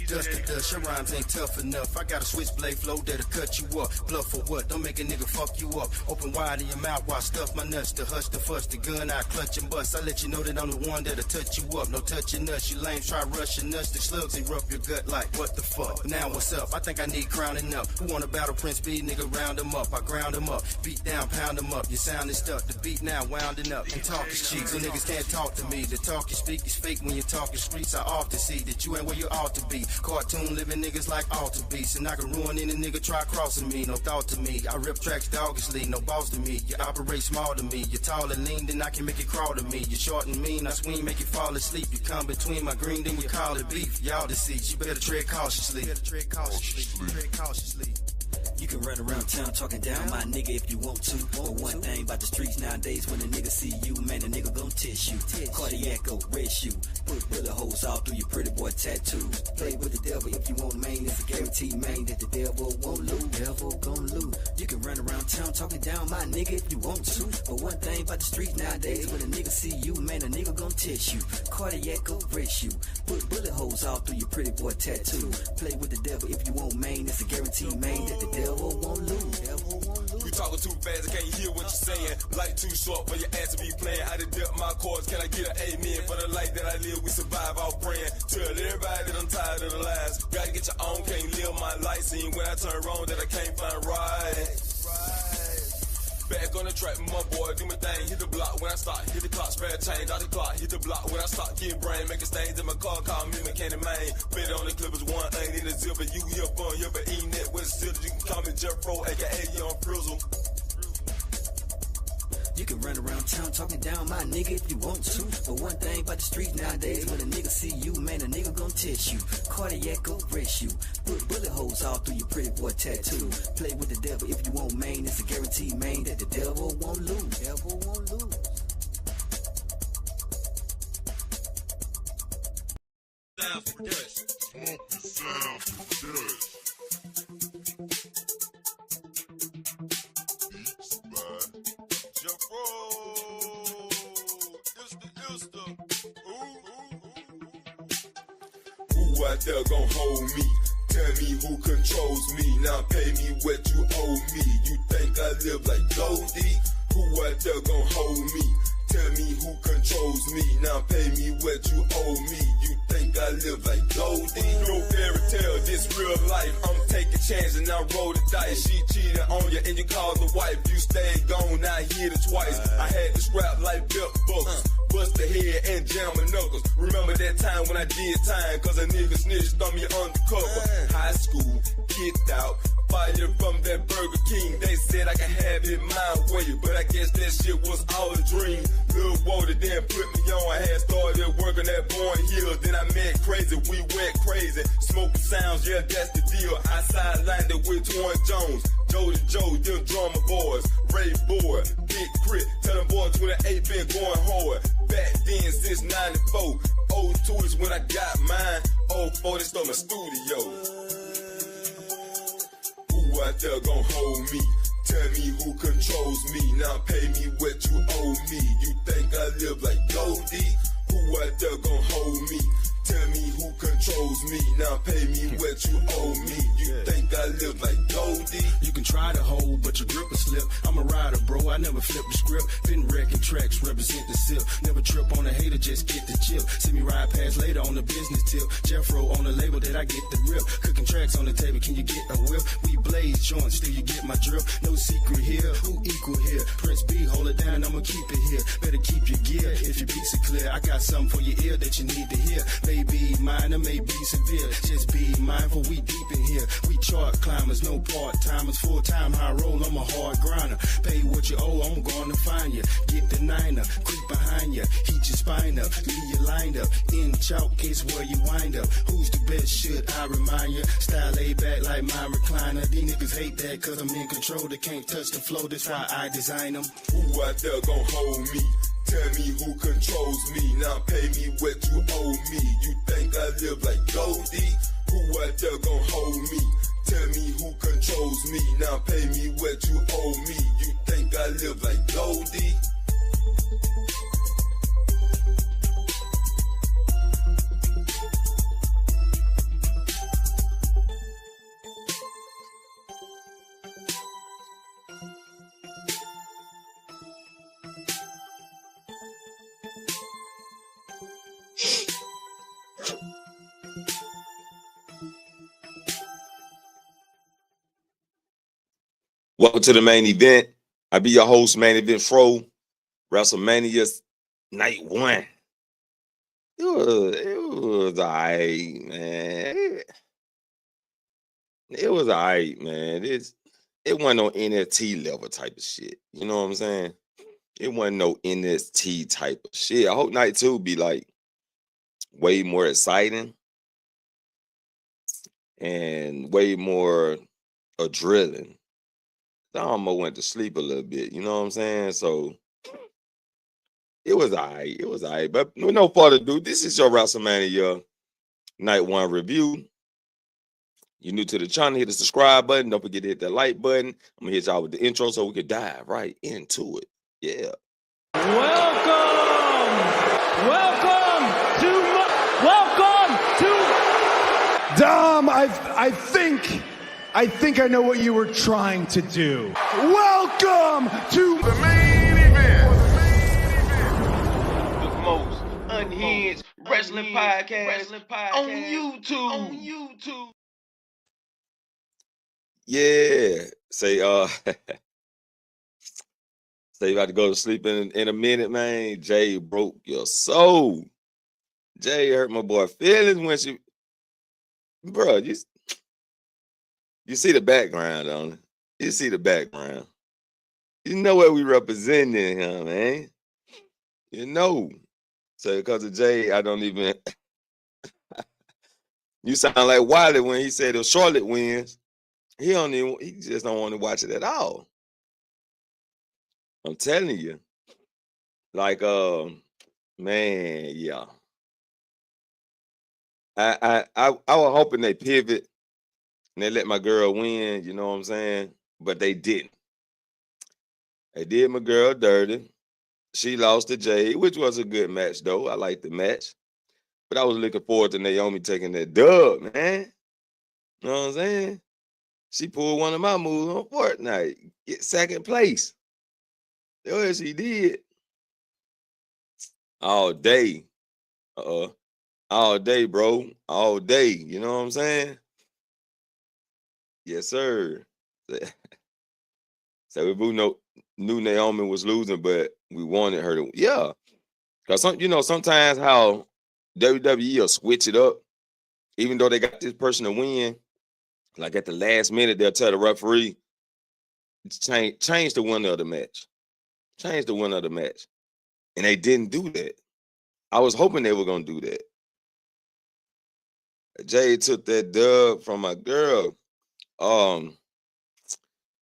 Dust to dust, your rhymes ain't tough enough. I got a switchblade flow that'll cut you up. Bluff for what? Don't make a nigga fuck you up. Open wide in your mouth while I stuff my nuts. The hush, the fuss, the gun, I clutch and bust. I let you know that I'm the one that'll touch you up. No touching us, you lame try rushing us. The slugs erupt your gut like what the fuck? Now what's up? I think I need crowning up. Who wanna battle Prince B? Nigga round him up. I ground him up. Beat down, pound him up. Your sound is stuck. The beat now wounding up. And talk is cheap, so niggas can't talk to me. The talk you speak is fake when you're talking streets. I often see that you ain't where you ought to be. Cartoon living niggas like altar beasts. And I can ruin any nigga try crossing me. No thought to me. I rip tracks doggishly. No boss to me. You operate small to me. You're tall and lean, then I can make it crawl to me. You're short and mean, I swing, make you fall asleep. You come between my green, then you call it beef. Y'all deceased. You better tread cautiously. Tread cautiously. You can run around town talking down my nigga if you want to. But one thing about the streets nowadays, when a nigga see you, man, a nigga gon' test you. Cardiac arrest you. Put bullet holes all through your pretty boy tattoos. Play with the devil if you want, man. It's a guarantee, man, that the devil won't lose. Devil gon' lose. You can run around town talking down my nigga if you want to. But one thing about the streets nowadays, when a nigga see you, man, a nigga gon' test you. Cardiac arrest you. Put bullet holes all through your pretty boy tattoos. Play with the devil if you want, man. It's a guarantee, man, that the devil won't lose. You talking too fast, I can't hear what you're saying. Light too short for your ass to be playing. I done dipped my chords, can I get an amen? For the life that I live, we survive off praying. Tell everybody that I'm tired of the lies. Gotta get your own, can't live my life. See when I turn wrong that I can't find right. Back on the track, my boy, do my thing, hit the block when I start, hit the clock, spare change, out the clock, hit the block when I start, getting brain, making stains in my car, call me mechanic man. Bet on the Clippers, one ain't in the zipper, you here fun, you ever eating that with a sitter, you can call me Jeffro, aka Young Frizzle. You can run around town talking down my nigga if you want to. But one thing about the streets nowadays, when a nigga see you, man, a nigga gon' test you. Cardiac arrest you. Put bullet holes all through your pretty boy tattoo. Play with the devil if you want, man. It's a guarantee, man, that the devil won't lose. Devil won't lose. Sound for dust. Smoke the sound for dust. Who out there gon' hold me? Tell me who controls me. Now pay me what you owe me. You think I live like Goldie? Who out there gon' hold me? Tell me who controls me. Now pay me what you owe me. You think I live like Goldie? No fairy tale, this real life. I'm taking chances and I roll the dice. She cheated on you and you called the wife. You stayed gone, now hit it twice. I had to scrap like belt buckles. Bust the head and jam my knuckles. Remember that time when I did time, cause a nigga snitched on me undercover. High school, kicked out, fired from that Burger King. They said I could have it my way, but I guess that shit was all a dream. Lil' Water then put me on. I had started working at Born Hill, then I met Crazy, we went crazy. Smoking sounds, yeah, that's the deal. I sidelined it with Twan Jones, Jody Joe, them drummer boys, Ray Boy, Big Crit, tell them boys 28 been going hard. Back then since 94, 02 is when I got mine, 04 they stole my studio. Who out there gon' hold me? Tell me who controls me. Now pay me what you owe me. You think I live like Goldie? Who out there gon' hold me? Tell me who controls me. Now pay me what you owe me. You think I live like Goldie? You can try to hold, but your grip will slip. I'm a rider, bro. I never flip the script. Been wrecking tracks, represent the sip. Never trip on a hater, just get the chip. See me ride past later on the business tip. Jeffro on the label that I get the rip. Cooking tracks on the table, can you get a whip? We blaze joints, still you get my drip. No secret here, who equal here? Prince B, hold it down, I'ma keep it here. Better keep your gear if your beats are clear. I got something for your ear that you need to hear. Maybe minor, maybe severe. Just be mindful, we deep in here. We chart climbers, no part-timers. Full-time high roll, I'm a hard grinder. Pay what you owe, I'm gonna find you. Get the niner, creep behind you. Heat your spine up, leave you lined up. In chalk is where you wind up. Who's the best, should I remind you? Style laid back like my recliner. These niggas hate that cause I'm in control. They can't touch the flow, that's why I design them. Who out there gon' hold me? Tell me who controls me. Now pay me what you owe me. You think I live like Goldie? Who out there gon' hold me? Tell me who controls me. Now pay me what you owe me. You think I live like Goldie? Welcome to the main event. I be your host, Main Event Fro. WrestleMania night 1. It was all right, man. It was all right, man. It wasn't no NXT level type of shit. You know what I'm saying? It wasn't no NXT type of shit. I hope night 2 be like way more exciting and way more adrenaline. I almost went to sleep a little bit. You know what I'm saying? So it was all right. It was all right. But with no further ado, this is your WrestleMania Night 1 review. You're new to the channel, hit the subscribe button. Don't forget to hit that like button. I'm going to hit y'all with the intro so we can dive right into it. Yeah. Dom, I think I know what you were trying to do. Welcome to the main event. The most unhinged wrestling podcast on YouTube. Yeah. Say say you about to go to sleep in a minute, man. Jay broke your soul. Jay hurt my boy feelings when she, bro, you see the background on it. You see the background. You know what we representing here, man. You know. So because of Jay, I don't even you sound like Wiley when he said if Charlotte wins. He just don't want to watch it at all. I'm telling you. Like man, yeah. I was hoping they pivot and they let my girl win, you know what I'm saying? But they didn't. They did my girl dirty. She lost to Jay, which was a good match, though. I liked the match. But I was looking forward to Naomi taking that dub, man. You know what I'm saying? She pulled one of my moves on Fortnite. Get second place. That's what she did. All day. All day, bro. All day. You know what I'm saying? Yes, sir. So we knew Naomi was losing, but we wanted her to. Yeah. Because sometimes how WWE will switch it up, even though they got this person to win, like at the last minute, they'll tell the referee, change the winner of the match. Change the winner of the match. And they didn't do that. I was hoping they were going to do that. Jay took that dub from my girl.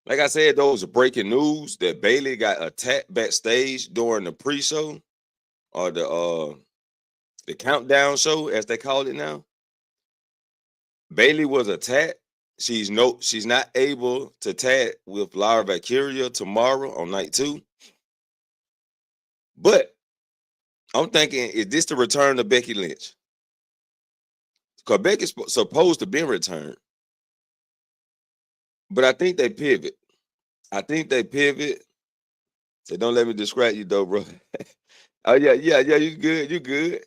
Like I said, those are breaking news that Bayley got attacked backstage during the pre-show or the countdown show, as they call it now. Bayley was attacked. She's not able to tag with Lyra Valkyria tomorrow on night 2. But I'm thinking, is this the return of Becky Lynch? Because Becky's supposed to be returned. But I think they pivot. So don't let me distract you though, bro. Oh, yeah, you good.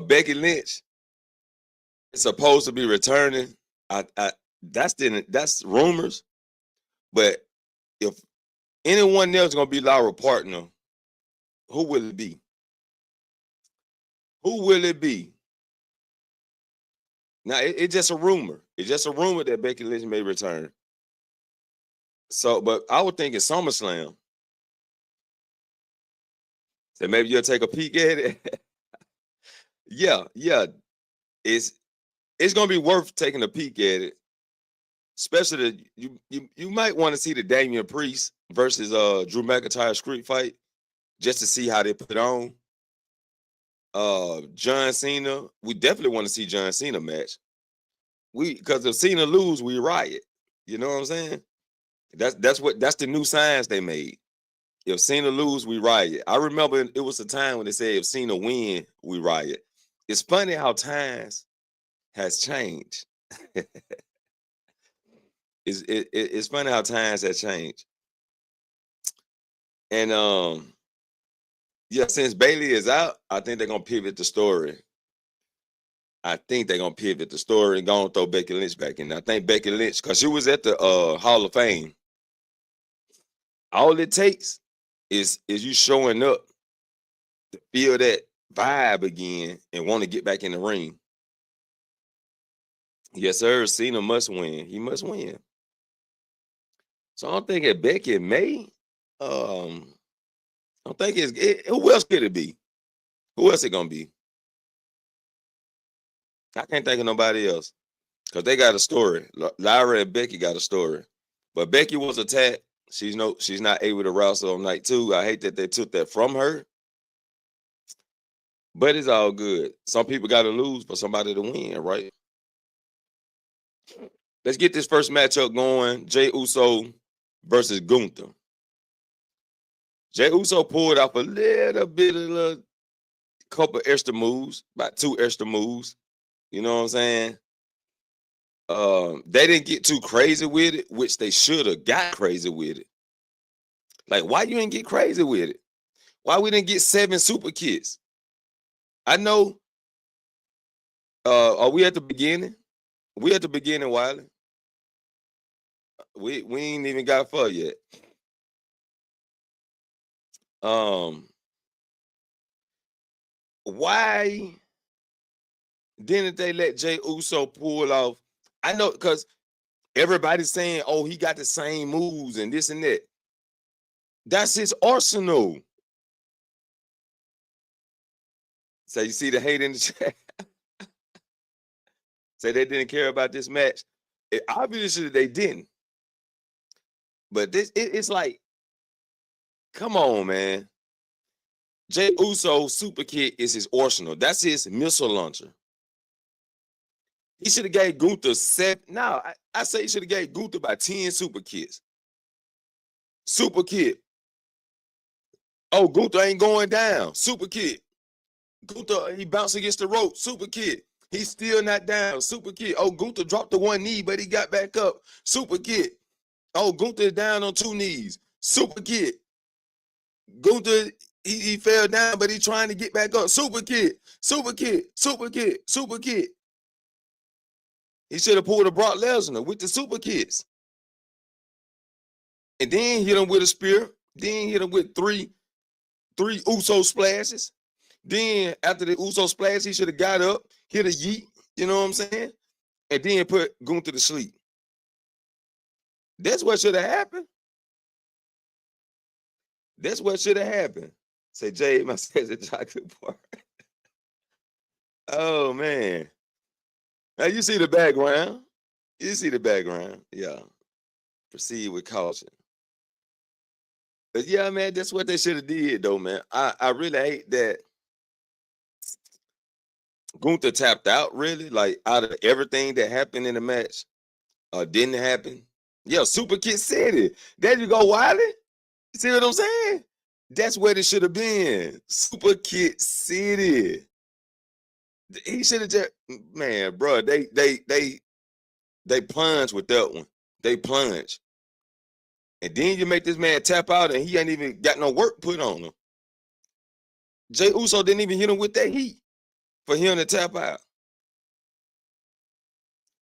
Becky Lynch is supposed to be returning. That's rumors. But if anyone else is gonna be Lyra's partner, who will it be? Who will it be? Now it's just a rumor. It's just a rumor that Becky Lynch may return. So, but I would think it's SummerSlam. So maybe you'll take a peek at it. Yeah. It's gonna be worth taking a peek at it. Especially you might want to see the Damian Priest versus Drew McIntyre street fight just to see how they put on. John Cena, we definitely want to see John Cena match. Because if Cena lose, we riot. You know what I'm saying? That's the new signs they made. If Cena lose, we riot. I remember it was a time when they said if Cena win, we riot. It's funny how times has changed. It's funny how times have changed. And yeah, since Bayley is out, I think they're gonna pivot the story I think they're gonna pivot the story and go and throw Becky Lynch back in. I think Becky Lynch, because she was at the Hall of Fame. All it takes is you showing up to feel that vibe again and want to get back in the ring. Yes, sir. Cena must win. He must win. So I'm thinking Becky may. I'm thinking who else could it be? Who else it gonna be? I can't think of nobody else because they got a story. Lyra and Becky got a story, but Becky was attacked. She's not able to wrestle on night 2. I hate that they took that from her, but it's all good. Some people got to lose for somebody to win, right? Let's get this first matchup going. Jey Uso versus Gunther. Jey Uso pulled off a little bit of a couple extra moves, about 2 extra moves. You know what I'm saying? They didn't get too crazy with it, which they should have got crazy with it. Like, why you didn't get crazy with it? Why we didn't get 7 super kits? I know. Are we at the beginning? We at the beginning, Wiley. We ain't even got far yet. Why didn't they let Jey Uso pull off? I know, because everybody's saying, oh, he got the same moves and this and that. That's his arsenal. So you see the hate in the chat? Say they didn't care about this match. Obviously they didn't. But it's like, come on, man. Jey Uso super kit is his arsenal. That's his missile launcher. He should have gave Gunther 7. No, I say he should have gave Gunther about 10 super kits. Super kit. Oh, Gunther ain't going down. Super kit. Gunther, he bounced against the rope. Super kit. He's still not down. Super kit. Oh, Gunther dropped the 1 knee, but he got back up. Super kit. Oh, Gunther is down on 2 knees. Super kit. Gunther, he fell down, but he's trying to get back up. Super kit. Super kit. Super kit. Super kit. He should have pulled a Brock Lesnar with the super kits. And then hit him with a spear. Then hit him with three Uso splashes. Then after the Uso splash, he should have got up, hit a yeet, you know what I'm saying? And then put Gunther to sleep. That's what should have happened. That's what should have happened. Say, Jay, my says a chocolate bar. Oh, man. Now, you see the background. You see the background. Yeah. Proceed with caution. But, yeah, man, that's what they should have did, though, man. I really hate that Gunther tapped out, really. Like, out of everything that happened in the match didn't happen. Yeah, Super Kid said it. There you go, Wiley. See what I'm saying? That's what it should have been. Super Kid City. He should have just, man, bro. They plunged with that one. They plunged, and then you make this man tap out, and he ain't even got no work put on him. Jey Uso didn't even hit him with that heat for him to tap out,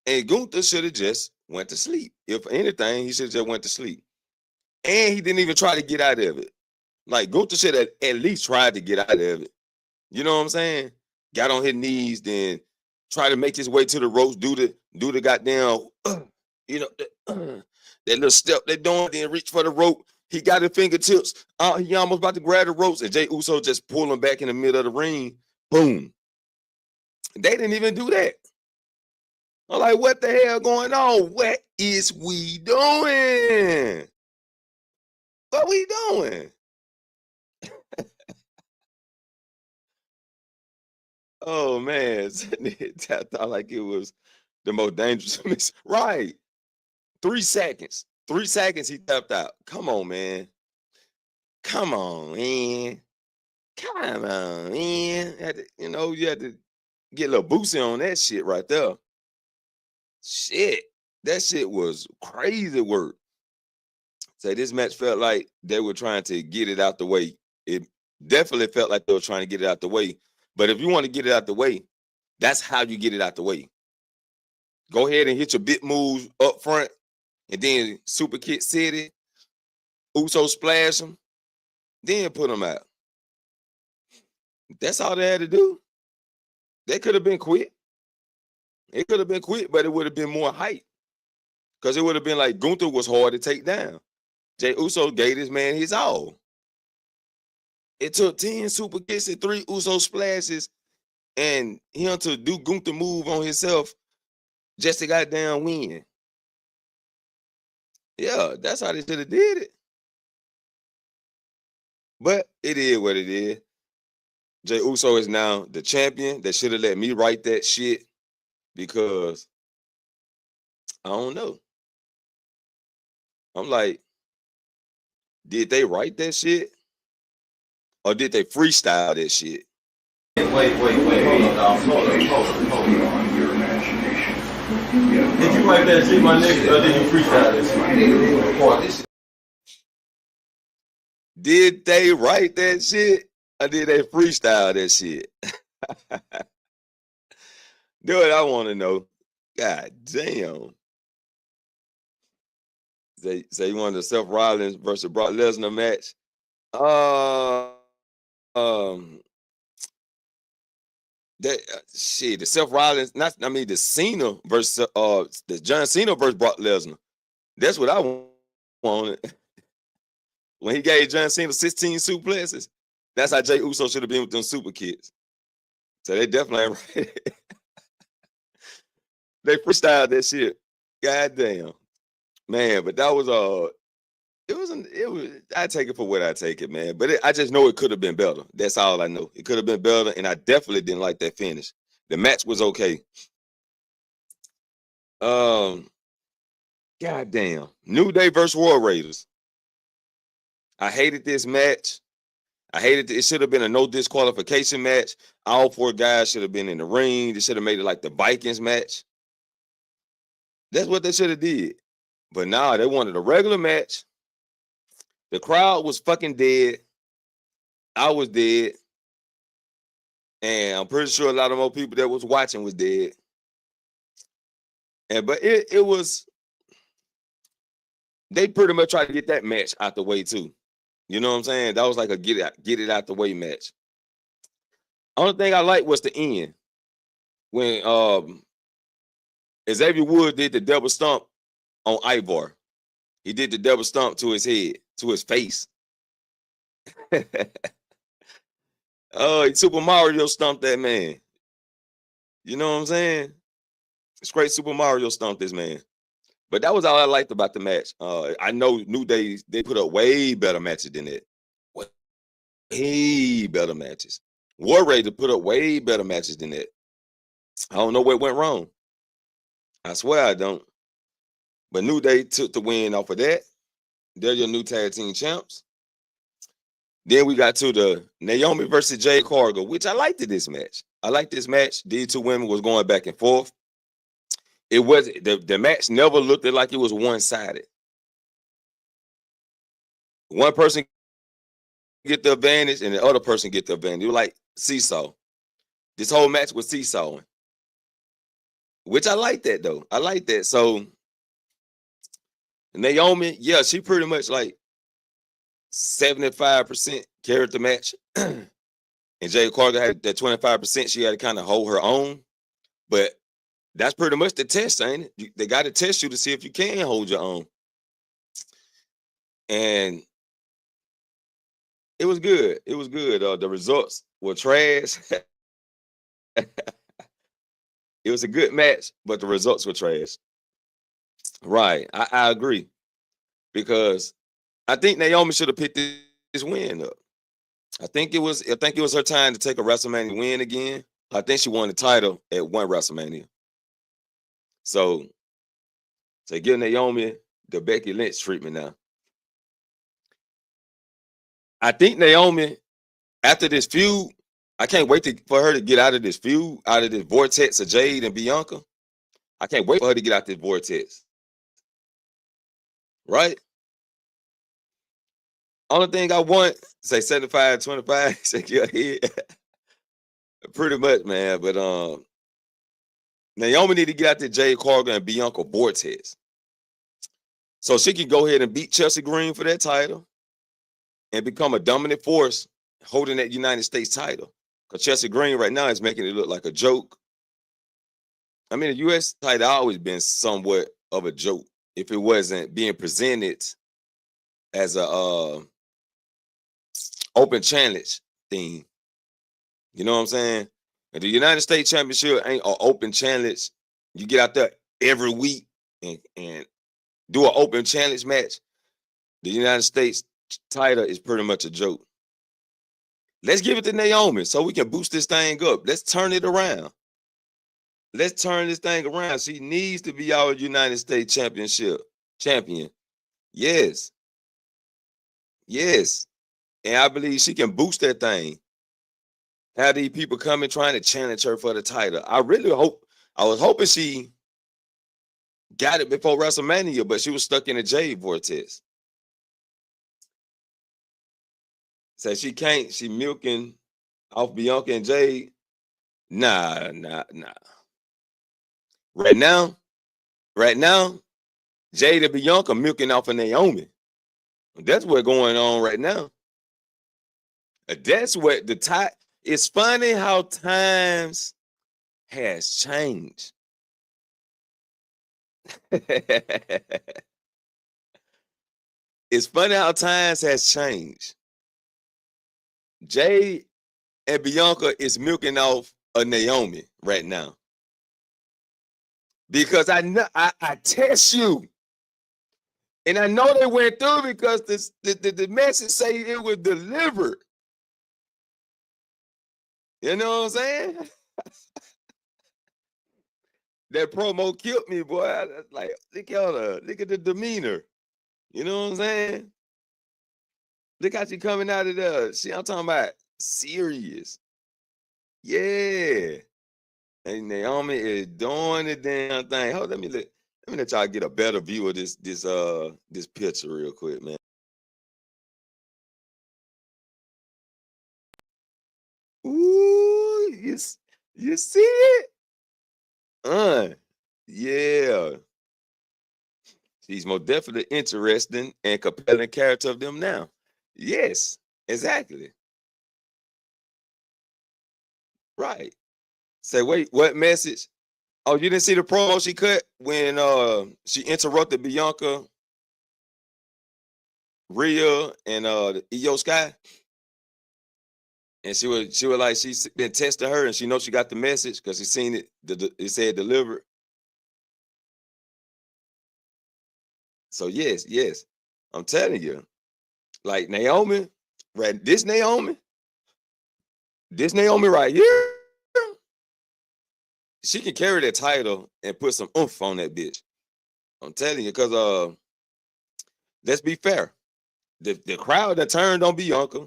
and Gunther should have just went to sleep. If anything, he should have just went to sleep, and he didn't even try to get out of it. Like, Gunther should have at least tried to get out of it. You know what I'm saying? Got on his knees, then try to make his way to the ropes, do the goddamn, that little step they doing, then reach for the rope. He got his fingertips. He almost about to grab the ropes, and Jey Uso just pull him back in the middle of the ring. Boom. They didn't even do that. I'm like, what the hell going on? What is we doing? What we doing? Oh, man. Tapped out like it was the most dangerous. Right. 3 seconds. 3 seconds he tapped out. Come on, man. Come on, man. Come on, man. You had to get a little boosty on that shit right there. Shit. That shit was crazy work. So this match felt like they were trying to get it out the way. It definitely felt like they were trying to get it out the way. But if you want to get it out the way, That's how you get it out the way. Go ahead and hit your big moves up front, and then super kick city, Uso splash them, then put them out. That's all they had to do. They could have been quick. It could have been quick, but it would have been more hype. Because it would have been like Gunther was hard to take down. Jey Uso gave this man his all. It took 10 super kicks and 3 Uso splashes and him to do Gunther move on himself just to goddamn win. Yeah, that's how they should have did it. But it is what it is. Jey Uso is now the champion. They should have let me write that shit because I don't know. I'm like, did they write that shit? Or did they freestyle that shit? Wait. Hold on. Your imagination. Did you write that shit, my nigga, or did you freestyle that shit? Did they write that shit? Or did they freestyle that shit? Do what I want to know. God damn. Say you wanted the Seth Rollins versus Brock Lesnar match. The Seth Rollins, the Cena versus the John Cena versus Brock Lesnar. That's what I wanted. When he gave John Cena 16 suplexes, that's how Jey Uso should have been with them super kicks. So they definitely ain't right. They freestyled that shit. God damn. Man, but that was I take it for what I take it, man. But I just know it could have been better. That's all I know. It could have been better, and I definitely didn't like that finish. The match was okay. God damn. New Day versus Royal Raiders. I hated this match. It should have been a no disqualification match. All 4 guys should have been in the ring. They should have made it like the Vikings match. That's what they should have did. But nah, they wanted a regular match. The crowd was fucking dead. I was dead. And I'm pretty sure a lot of more people that was watching was dead. But it was, they pretty much tried to get that match out the way too. You know what I'm saying? That was like a get it out the way match. Only thing I liked was the end. When Xavier Woods did the double stomp on Ivar. He did the double stomp to his head, to his face. Oh, Super Mario stumped that man. You know what I'm saying? Straight Super Mario stumped this man. But that was all I liked about the match. I know New Day, they put up way better matches than that. Way better matches. War Raiders put up way better matches than that. I don't know what went wrong. I swear I don't. But New Day took the win off of that. They're your new tag team champs. Then we got to the Naomi versus Jade Cargill, which I liked this match. I liked this match. These 2 women was going back and forth. It was the match never looked like it was one-sided. One person get the advantage and the other person get the advantage. It was like seesaw. This whole match was seesawing. Which I like that though. I like that. So Naomi, yeah, she pretty much like 75% carried the match. And Jade Cargill had that 25%. She had to kind of hold her own. But that's pretty much the test, ain't it? They got to test you to see if you can hold your own. And it was good. It was good. The results were trash. It was a good match, but the results were trash. Right. I agree. Because I think Naomi should have picked this win up. I think it was her time to take a WrestleMania win again. I think she won the title at one WrestleMania. So give Naomi the Becky Lynch treatment now. I think Naomi, after this feud, I can't wait for her to get out of this feud, out of this vortex of Jade and Bianca. I can't wait for her to get out this vortex. Right? Only thing I want, say 75-25, shake your head. Pretty much, man. But Naomi need to get out there Jade Cargill and Bianca Vortex. So she can go ahead and beat Chelsea Green for that title and become a dominant force holding that United States title. Because Chelsea Green right now is making it look like a joke. I mean, the U.S. title always been somewhat of a joke if it wasn't being presented as a open challenge thing. You know what I'm saying? And the United States Championship ain't an open challenge. You get out there every week and do an open challenge match. The United States title is pretty much a joke. Let's give it to Naomi so we can boost this thing up. Let's turn it around. Let's turn this thing around. She needs to be our United States Championship champion. Yes. Yes. And I believe she can boost that thing. Have these people coming trying to challenge her for the title. I was hoping she got it before WrestleMania, but she was stuck in a Jade vortex. So she can't, she milking off Bianca and Jade. Nah. Right now, Jade and Bianca milking off of Naomi. That's what's going on right now. That's what the time. It's funny how times has changed. It's funny how times has changed. Jade and Bianca is milking off of Naomi right now. Because I know I test you. And I know they went through because the message say it was delivered. You know what I'm saying? That promo killed me, boy. I was like, look at the demeanor. You know what I'm saying? Look how she coming out of there. I'm talking about serious. Yeah. And Naomi is doing the damn thing. Hold, let me let y'all get a better view of this picture real quick, man. Ooh, you see it? Yeah. She's most definitely interesting and compelling character of them now. Yes, exactly. Right. Say, wait, what message? Oh, you didn't see the promo she cut when she interrupted Bianca, Rhea, and Io Sky? And she was like, she's been testing her and she knows she got the message because she seen it. It said delivered. So yes, I'm telling you, like Naomi, right? This Naomi right here, she can carry that title and put some oomph on that bitch. I'm telling you, because let's be fair, the crowd that turned on Bianca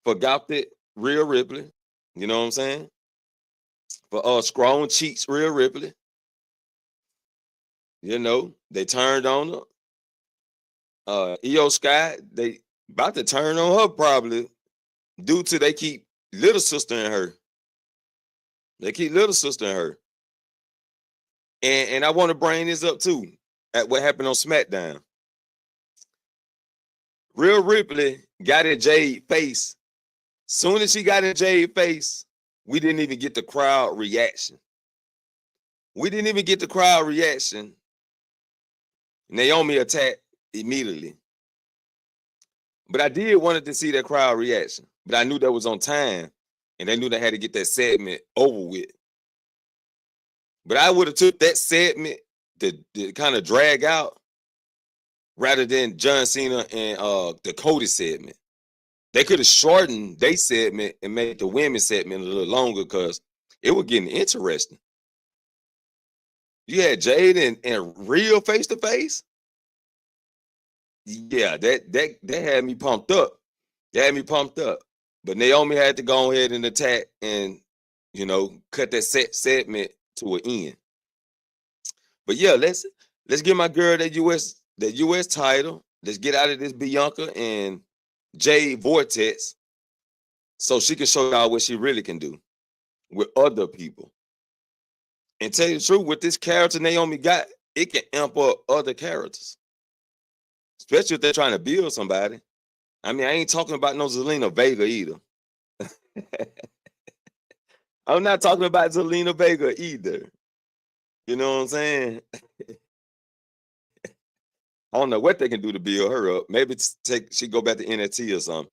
forgot that Rhea Ripley. You know what I'm saying? For scrawny cheeks, Rhea Ripley. You know, they turned on her. Io Sky, they about to turn on her probably due to they keep little sister in her. They keep little sister in her. And I want to bring this up too at what happened on SmackDown. Rhea Ripley got in Jade's face. Soon as she got in Jade's face, we didn't even get the crowd reaction. Naomi attacked immediately. But I did wanted to see that crowd reaction. But I knew that was on time. And they knew they had to get that segment over with. But I would have took that segment to kind of drag out rather than John Cena and the Cody segment. They could have shortened their segment and made the women's segment a little longer because it was getting interesting. You had Jade and Rhea face to face. Yeah, that had me pumped up. But Naomi had to go ahead and attack and, you know, cut that segment to an end. But yeah, let's give my girl that US title. Let's get out of this Bianca and Jade vortex so she can show y'all what she really can do with other people. And tell you the truth, with this character Naomi got, it can amp up other characters, especially if they're trying to build somebody. I mean, I ain't talking about no Zelina Vega either. I'm not talking about Zelina Vega either. You know what I'm saying? I don't know what they can do to build her up. Maybe she go back to NXT or something.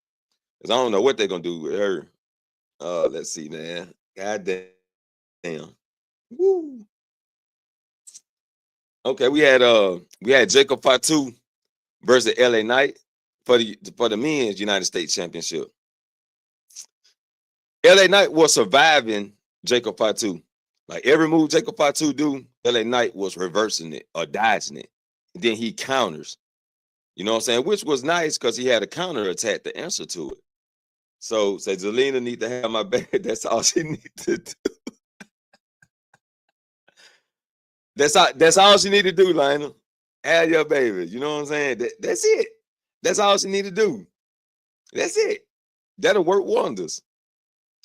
Cause I don't know what they're gonna do with her. Let's see, man. God damn. Woo. Okay, we had Jacob Fatu versus LA Knight for the men's United States Championship. LA Knight was surviving Jacob Fatu. Like every move Jacob Fatu do, LA Knight was reversing it or dodging it. And then he counters. You know what I'm saying? Which was nice because he had a counter attack to answer to it. So say Zelina need to have my back. That's all she need to do. That's all she need to do, Lionel. Have your baby. You know what I'm saying? That's it. That's all she need to do. That's it. That'll work wonders.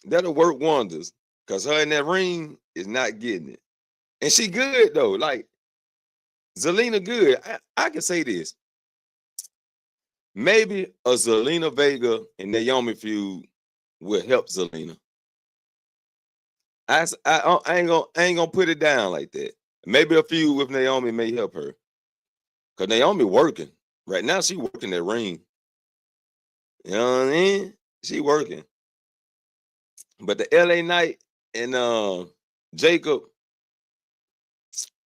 That'll work wonders. Because her in that ring is not getting it. And she good, though. Like, Zelina good. I can say this. Maybe a Zelina Vega and Naomi feud will help Zelina. I ain't gonna put it down like that. Maybe a feud with Naomi may help her. Because Naomi working. Right now, she working that ring. You know what I mean? She working. But the LA Knight and Jacob,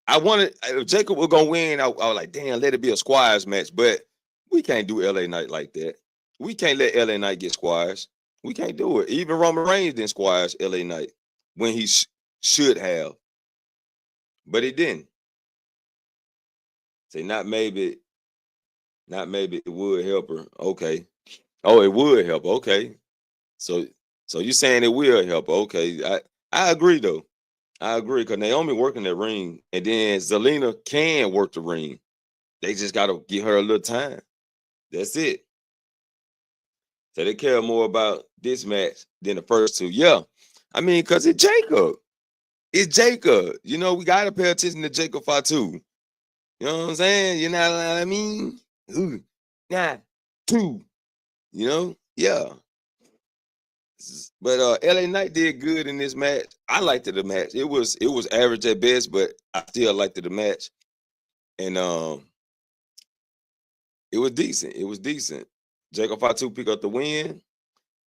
if Jacob was gonna win, I was like, damn, let it be a squash match. But we can't do LA Knight like that. We can't let LA Knight get squashed. We can't do it. Even Roman Reigns didn't squash LA Knight when he should have. But he didn't. Say not maybe it would help her. Okay. Oh, it would help. Okay. So you saying it will help. Okay. I agree though. I agree because Naomi working that ring, and then Zelina can work the ring. They just gotta give her a little time. That's it. So they care more about this match than the first two. Yeah. I mean, because it's Jacob. It's Jacob. You know, we gotta pay attention to Jacob Fatu. You know what I'm saying? You know what I mean? Not two. You know? Yeah. But LA Knight did good in this match. I liked the match. It was average at best, but I still liked the match. And it was decent. It was decent. Jacob Fatu pick up the win.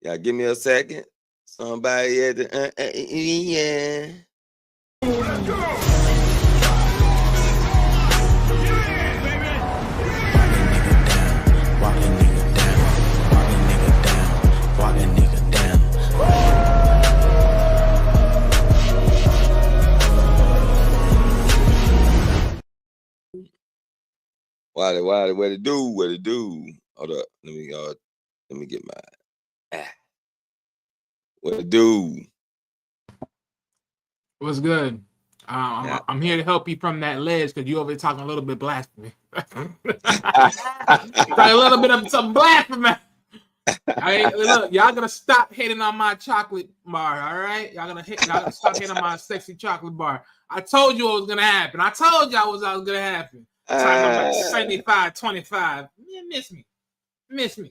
Yeah, give me a second. Somebody at the yeah. Let's go! What it do? Hold up. Let me get my what it do? What's good? I'm here to help you from that ledge because you over there talking a little bit blasphemy. Talking a little bit of some blasphemy. Look, y'all gonna stop hating on my chocolate bar, all right? Y'all gonna stop hating on my sexy chocolate bar. I told you what was gonna happen. I told y'all what was gonna happen. Talking about 75-25. You miss me. Yes,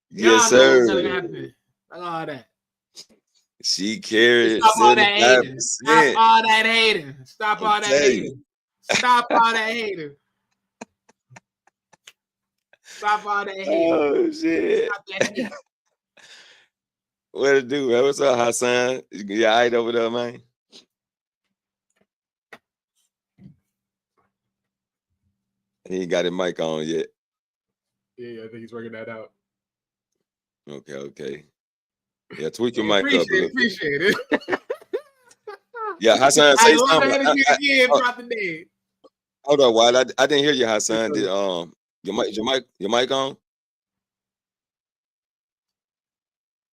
y'all know what's sir. gonna happen. Like all that. She carried Stop all that hating. 75%. Stop all that hating. Stop all that hating. Stop all that hating. Stop all that hating. Oh shit. Stop that hating. What it do, man? What's up, Hassan? You all right over there, man? He ain't got his mic on yet. Yeah, I think he's working that out. Okay. Yeah, tweak your mic up. Appreciate it. Yeah, Hassan, say something. Drop the name. Hold on, Wild. I didn't hear you, Hassan. Did your mic on?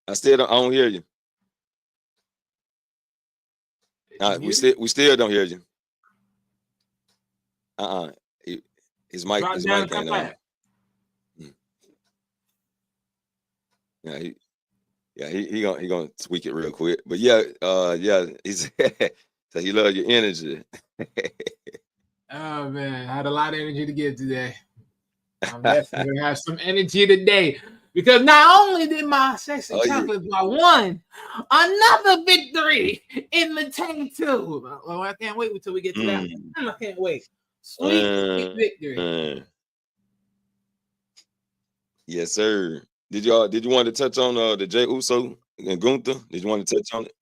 I don't hear you. We still don't hear you. His mic ain't on. Yeah, he gonna tweak it real quick. But yeah, he's So he love your energy. Oh man, I had a lot of energy to give today. I'm definitely gonna have some energy today because not only did my sexy chocolate bar won another victory in the tank too. Well, I can't wait until we get to that. I can't wait. Sweet victory. Yes, sir. Did you want to touch on the Jey Uso and Gunther? Did you want to touch on it?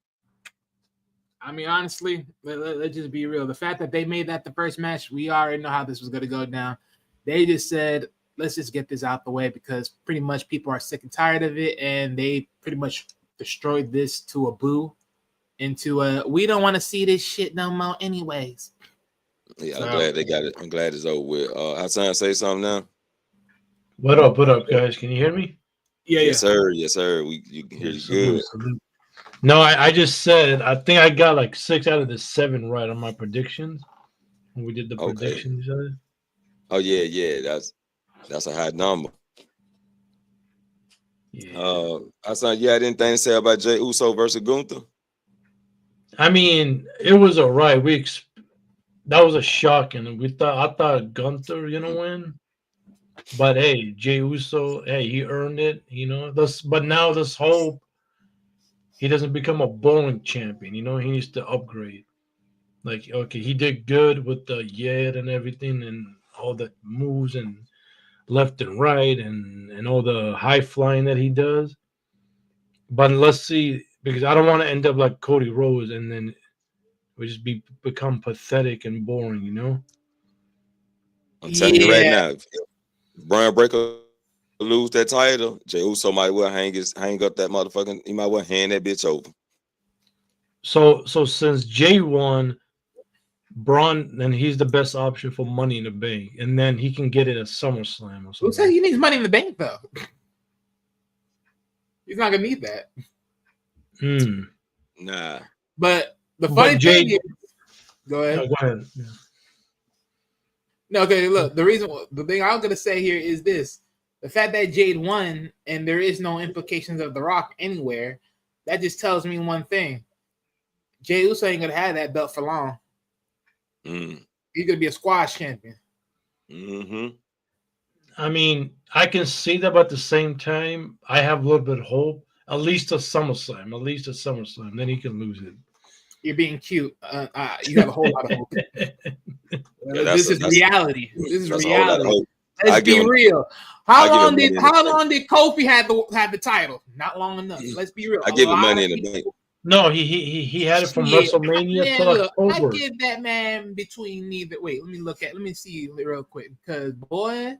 I mean, honestly, let's just be real. The fact that they made that the first match, we already know how this was going to go down. They just said, let's just get this out the way because pretty much people are sick and tired of it, and they pretty much destroyed this to a boo, into a we don't want to see this shit no more anyways. Yeah, I'm glad they got it. I'm glad it's over with. Hassan, say something now. What up, guys? Can you hear me? Yeah, yes, sir. Yes, sir. You can hear you good. No, I just said I think I got like 6 out of the 7 right on my predictions when we did the predictions. Oh yeah, that's a high number. Yeah. Hassan, you had anything to say about Jey Uso versus Gunther? I mean, it was all right. That was a shock, and I thought Gunther gonna win. But hey, Jey Uso, hey, he earned it, But now this whole he doesn't become a boring champion, he needs to upgrade. Like, okay, he did good with the Yed and everything and all the moves and left and right and all the high flying that he does. But let's see, because I don't want to end up like Cody Rhodes and then we just become pathetic and boring, I'm telling you right now, if Braun Breaker lose that title, Jey Uso might well hang up that motherfucking. He might well hand that bitch over. So since Jey won, Braun, then he's the best option for Money in the Bank, and then he can get it at SummerSlam or something. Who said he needs Money in the Bank though? He's not gonna need that. Nah. But the funny thing is, go ahead. No, go ahead. Yeah. No, okay. Look, the thing I'm gonna say here is this: the fact that Jade won and there is no implications of The Rock anywhere, that just tells me one thing: Jey Uso ain't gonna have that belt for long. He's gonna be a squash champion. I mean, I can see that, but at the same time, I have a little bit of hope. At least a SummerSlam. Then he can lose it. You're being cute. You have a whole lot of hope. This is reality. Let's be real. How long did Kofi have the title? Not long enough. Let's be real. I give him Money in the Bank. No, he had it from WrestleMania till October. I give that man between neither. Wait, let me see real quick because boy,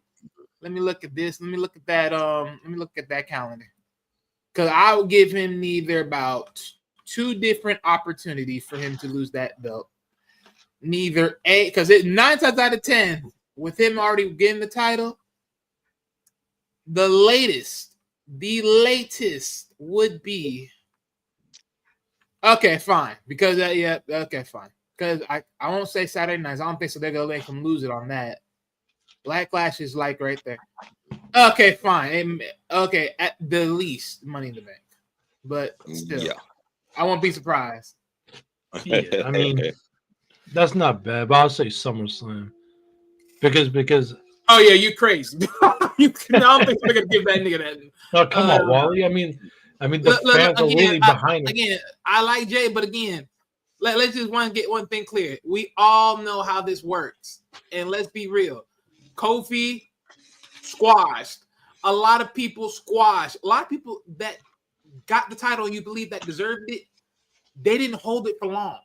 let me look at this. Let me look at that. Let me look at that calendar because I will give him neither about 2 different opportunities for him to lose that belt. Neither because 9 times out of 10 with him already getting the title, the latest would be. Okay, fine. Because okay, fine. Because I won't say Saturday nights. I don't think so. They're gonna make him lose it on that. Backlash is like right there. Okay, fine. Okay, at the least, Money in the Bank. But still, I won't be surprised. Yeah, I mean, that's not bad. But I'll say SummerSlam because. Oh yeah, you crazy. I don't think they're gonna give that nigga that. Oh come on, Wally. I mean, the fans are really behind him. Again, I like Jay, but again, let's just get one thing clear. We all know how this works. And let's be real. Kofi squashed. A lot of people squashed. A lot of people that got the title and you believe that deserved it, they didn't hold it for long.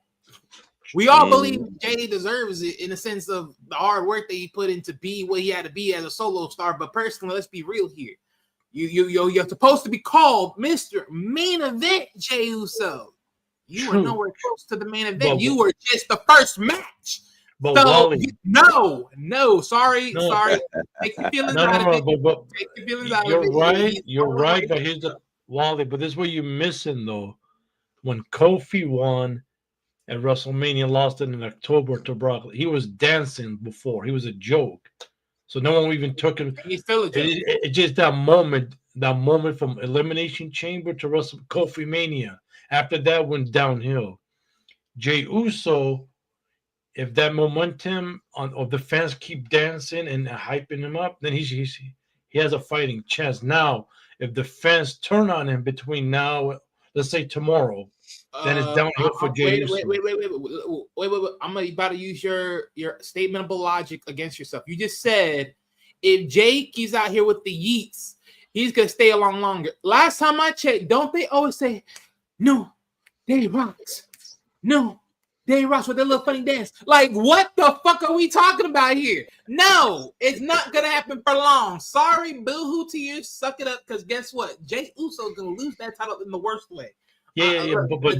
We all believe Jay deserves it in the sense of the hard work that he put in to be what he had to be as a solo star. But personally, let's be real here. You're supposed to be called Mr. Main Event Jey Uso. You were nowhere close to the main event. You were just the first match. But so, Wally, sorry. Take your feelings out of it. Take your feelings out of it. You're right. But here's the Wally. But this is what you're missing though. When Kofi won at WrestleMania, lost it in October to Brock, he was dancing before. He was a joke. So no one even took him. He's still a joke. It's just that moment from Elimination Chamber to Kofi Mania. After that went downhill. Jey Uso, if that momentum of the fans keep dancing and hyping him up, then he has a fighting chance. Now, if the fans turn on him between now, let's say tomorrow, then it's downhill for Jey Uso. Wait. I'm about to use your statementable logic against yourself. You just said if Jake is out here with the yeets, he's gonna stay along longer. Last time I checked, don't they always say, no, they rocks. No, they rocks with their little funny dance. Like, what the fuck are we talking about here? No, it's not gonna happen for long. Sorry, boo-hoo to you. Suck it up, because guess what? Jey Uso is gonna lose that title in the worst way. Yeah, but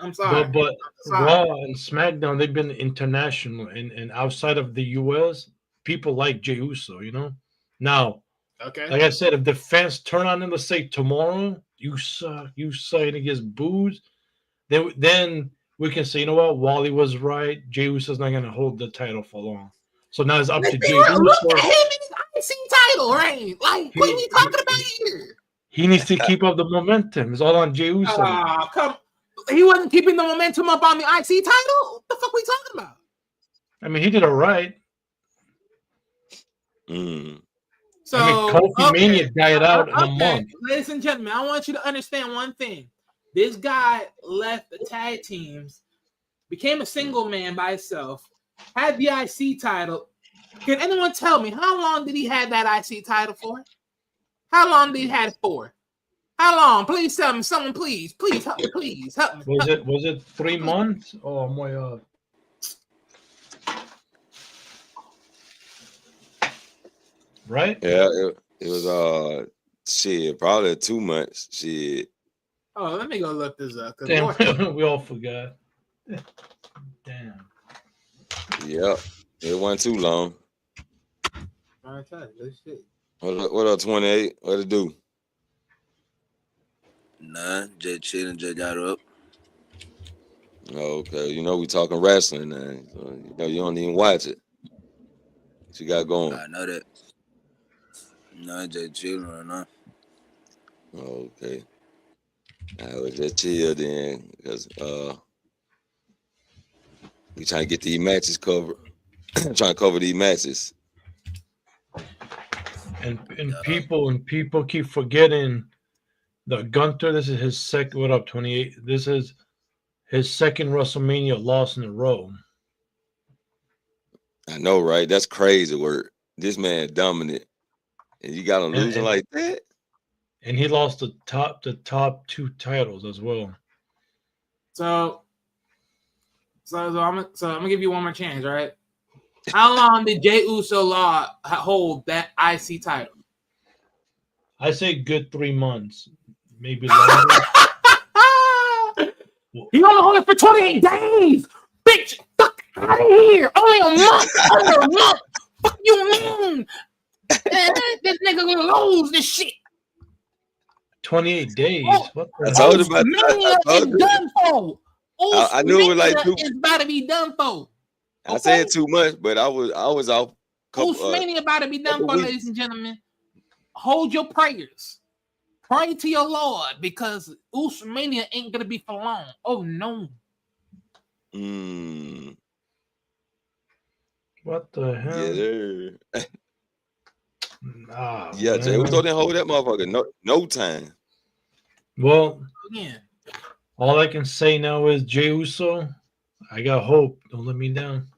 I'm sorry. But Raw and SmackDown, they've been international, and outside of the US, people like Jey Uso, you know? Now, okay, like I said, if the fans turn on him, let's say tomorrow, you suck, and he gets booed, then we can say, you know what, Wally was right. Jey Uso's not going to hold the title for long. So now it's up to Jey Uso. Look at him in his IC title reign. Like, what are we talking about here? He needs to keep up the momentum. It's all on Jey Uso. Come. He wasn't keeping the momentum up on the IC title? What the fuck we talking about? I mean, he did all right. So, Kofi Mania died out in a month. Ladies and gentlemen, I want you to understand one thing. This guy left the tag teams, became a single man by himself, had the IC title. Can anyone tell me how long did he have that IC title for? How long did he have it for? How long? Please tell me. Someone, please help me. Please help me. Was it 3 months? Oh my God. Right? Yeah, it was probably 2 months. Shit. Oh, let me go look this up. Damn, we all forgot. Damn. Yep. It wasn't too long. Okay, let's see. What up, 28? What it do? Nah, just chilling, just got up. Okay, you know we talking wrestling now. So, you know you don't even watch it. What you got going? I know that. No, just chilling right now. Okay. I was just chill then, because we trying to get these matches covered. Trying to cover these matches. And people keep forgetting the Gunther. This is his second. What up, 28? This is his second WrestleMania loss in a row. I know, right? That's crazy work. This man dominant, and you got him losing like that. And he lost the top 2 titles as well. So I'm gonna give you one more chance, right? How long did Jey Uso hold that IC title? I say good 3 months, maybe longer. He only hold it for 28 days, bitch. Fuck out of here. Only a month. Under a month. Fuck you mean? This nigga gonna lose this shit. 28 days. What the I told you about that. Done for. I knew it was like 2. It's about to be done for. I said 2 months, but I was off. Mania about to be done for, ladies and gentlemen. Hold your prayers. Pray to your Lord, because Mania ain't gonna be for long. Oh no. What the hell? Yeah, yeah, Jey Uso didn't hold that motherfucker no time. Well, yeah. All I can say now is Jey Uso, I got hope. Don't let me down.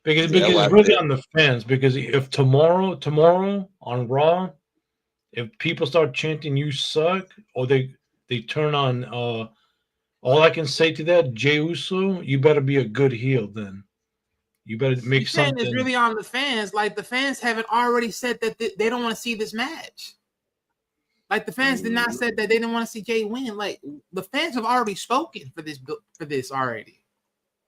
Because it's really on the fans. Because if tomorrow on Raw, if people start chanting "you suck" or they turn on, all I can say to that, Jey Uso, you better be a good heel then. You better make something. It's really on the fans. Like, the fans haven't already said that they don't want to see this match. Like, the fans did not say that they didn't want to see Jey win. Like, the fans have already spoken for this already.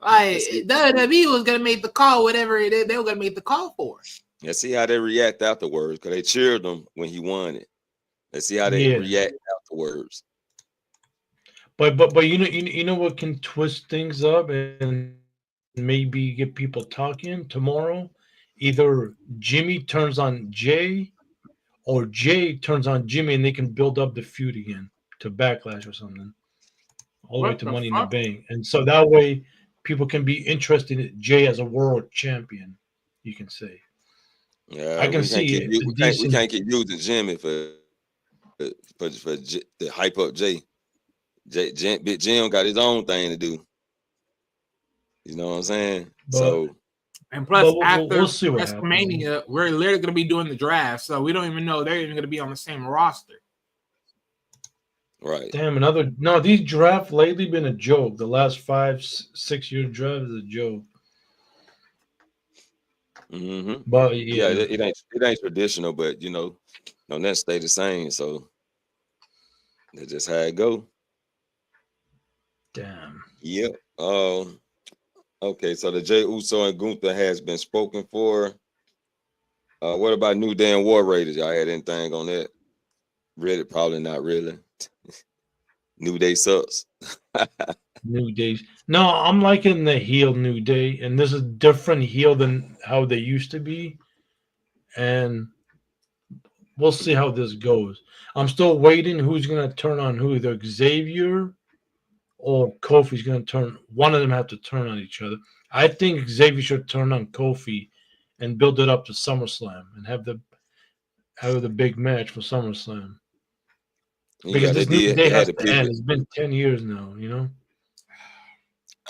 Like, WWE was gonna make the call, whatever they were gonna make the call for. Let's see how they react afterwards, because they cheered him when he won it. Let's see how they react afterwards. But you know what can twist things up and maybe get people talking tomorrow? Either Jimmy turns on Jey or Jey turns on Jimmy, and they can build up the feud again. to Backlash or something, all the way What to the Money in the fuck? Bank, and so that way people can be interested in Jay as a world champion. You can say. I Yeah, can we can't see keep a we decent. can't keep using Jimmy to hype up Jay. Big Jim got his own thing to do. You know what I'm saying? But So And plus, we'll after see what happens. WrestleMania, we're literally going to be doing the draft, so we don't even know they're even going to be on the same roster. right. Damn, these drafts lately been a joke. The last 5-6 year draft is a joke. Mm-hmm. But Yeah, it ain't traditional, but don't that stay the same. So that's just how it go. Damn. Yep. Okay, so the Jey Uso and Gunther has been spoken for. What about New Day and War Raiders? Y'all had anything on that? Really? Probably not really. New Day sucks. New Days. No, I'm liking the heel New Day, and this is different heel than how they used to be. And we'll see how this goes. I'm still waiting who's gonna turn on who, either Xavier or Kofi's gonna turn. One of them have to turn on each other. I think Xavier should turn on Kofi and build it up to SummerSlam and have the big match for SummerSlam. Because Yeah, this New Day They had has to to end. pivot. It's been 10 years now, you know?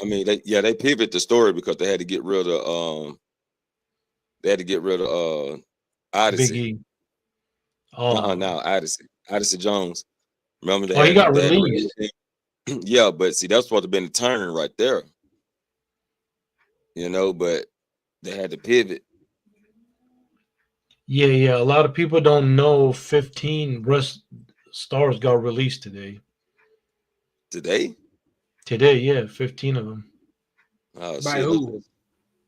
I mean, they pivot the story because they had to get rid of Odyssey. Big E. Oh, No, Odyssey Jones. Remember he got released. Yeah, but see, that's supposed to have been the turn right there. But they had to pivot. Yeah. A lot of people don't know 15 stars got released today. Today, yeah, 15 of them. Oh, By shit, who?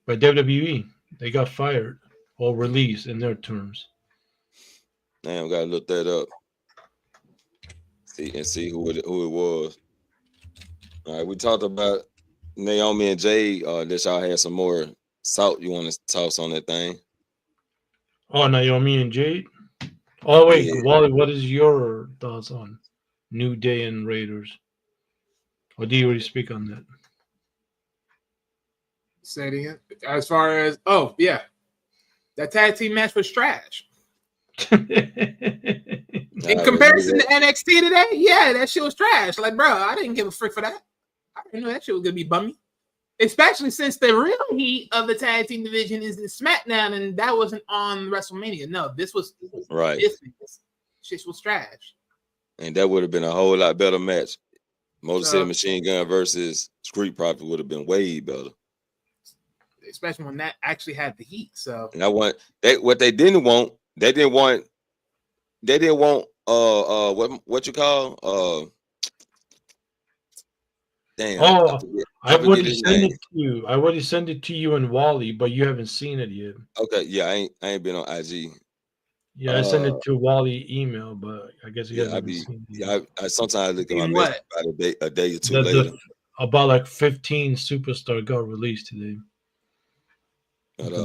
By WWE. They got fired or released in their terms. Damn, gotta look that up. See who it was. All right, we talked about Naomi and Jay. That y'all had some more salt you want to toss on that thing. Oh, Naomi and Jade. Oh wait, Yeah. Wally, what is your thoughts on New Day and Raiders? Or do you already speak on that? Say it again. As far as that tag team match was trash. In comparison to NXT today, yeah, that shit was trash. Like, bro, I didn't give a frick for that. I didn't know that shit was gonna be bummy. Especially since the real heat of the tag team division is in SmackDown, and that wasn't on WrestleMania. No, this was right. This shit was trash. And that would have been a whole lot better match. Motor City Machine Gun versus Street Profit would have been way better. Especially when that actually had the heat. So and what they didn't want, what you call damn. Oh, I've already sent it to you. I already sent it to you and Wally, but you haven't seen it yet. Okay, yeah, I ain't been on IG. Yeah, I sent it to Wally email, but I guess you haven't seen it. Yeah, I sometimes look at my message about a day or two later. About like 15 superstar got released today.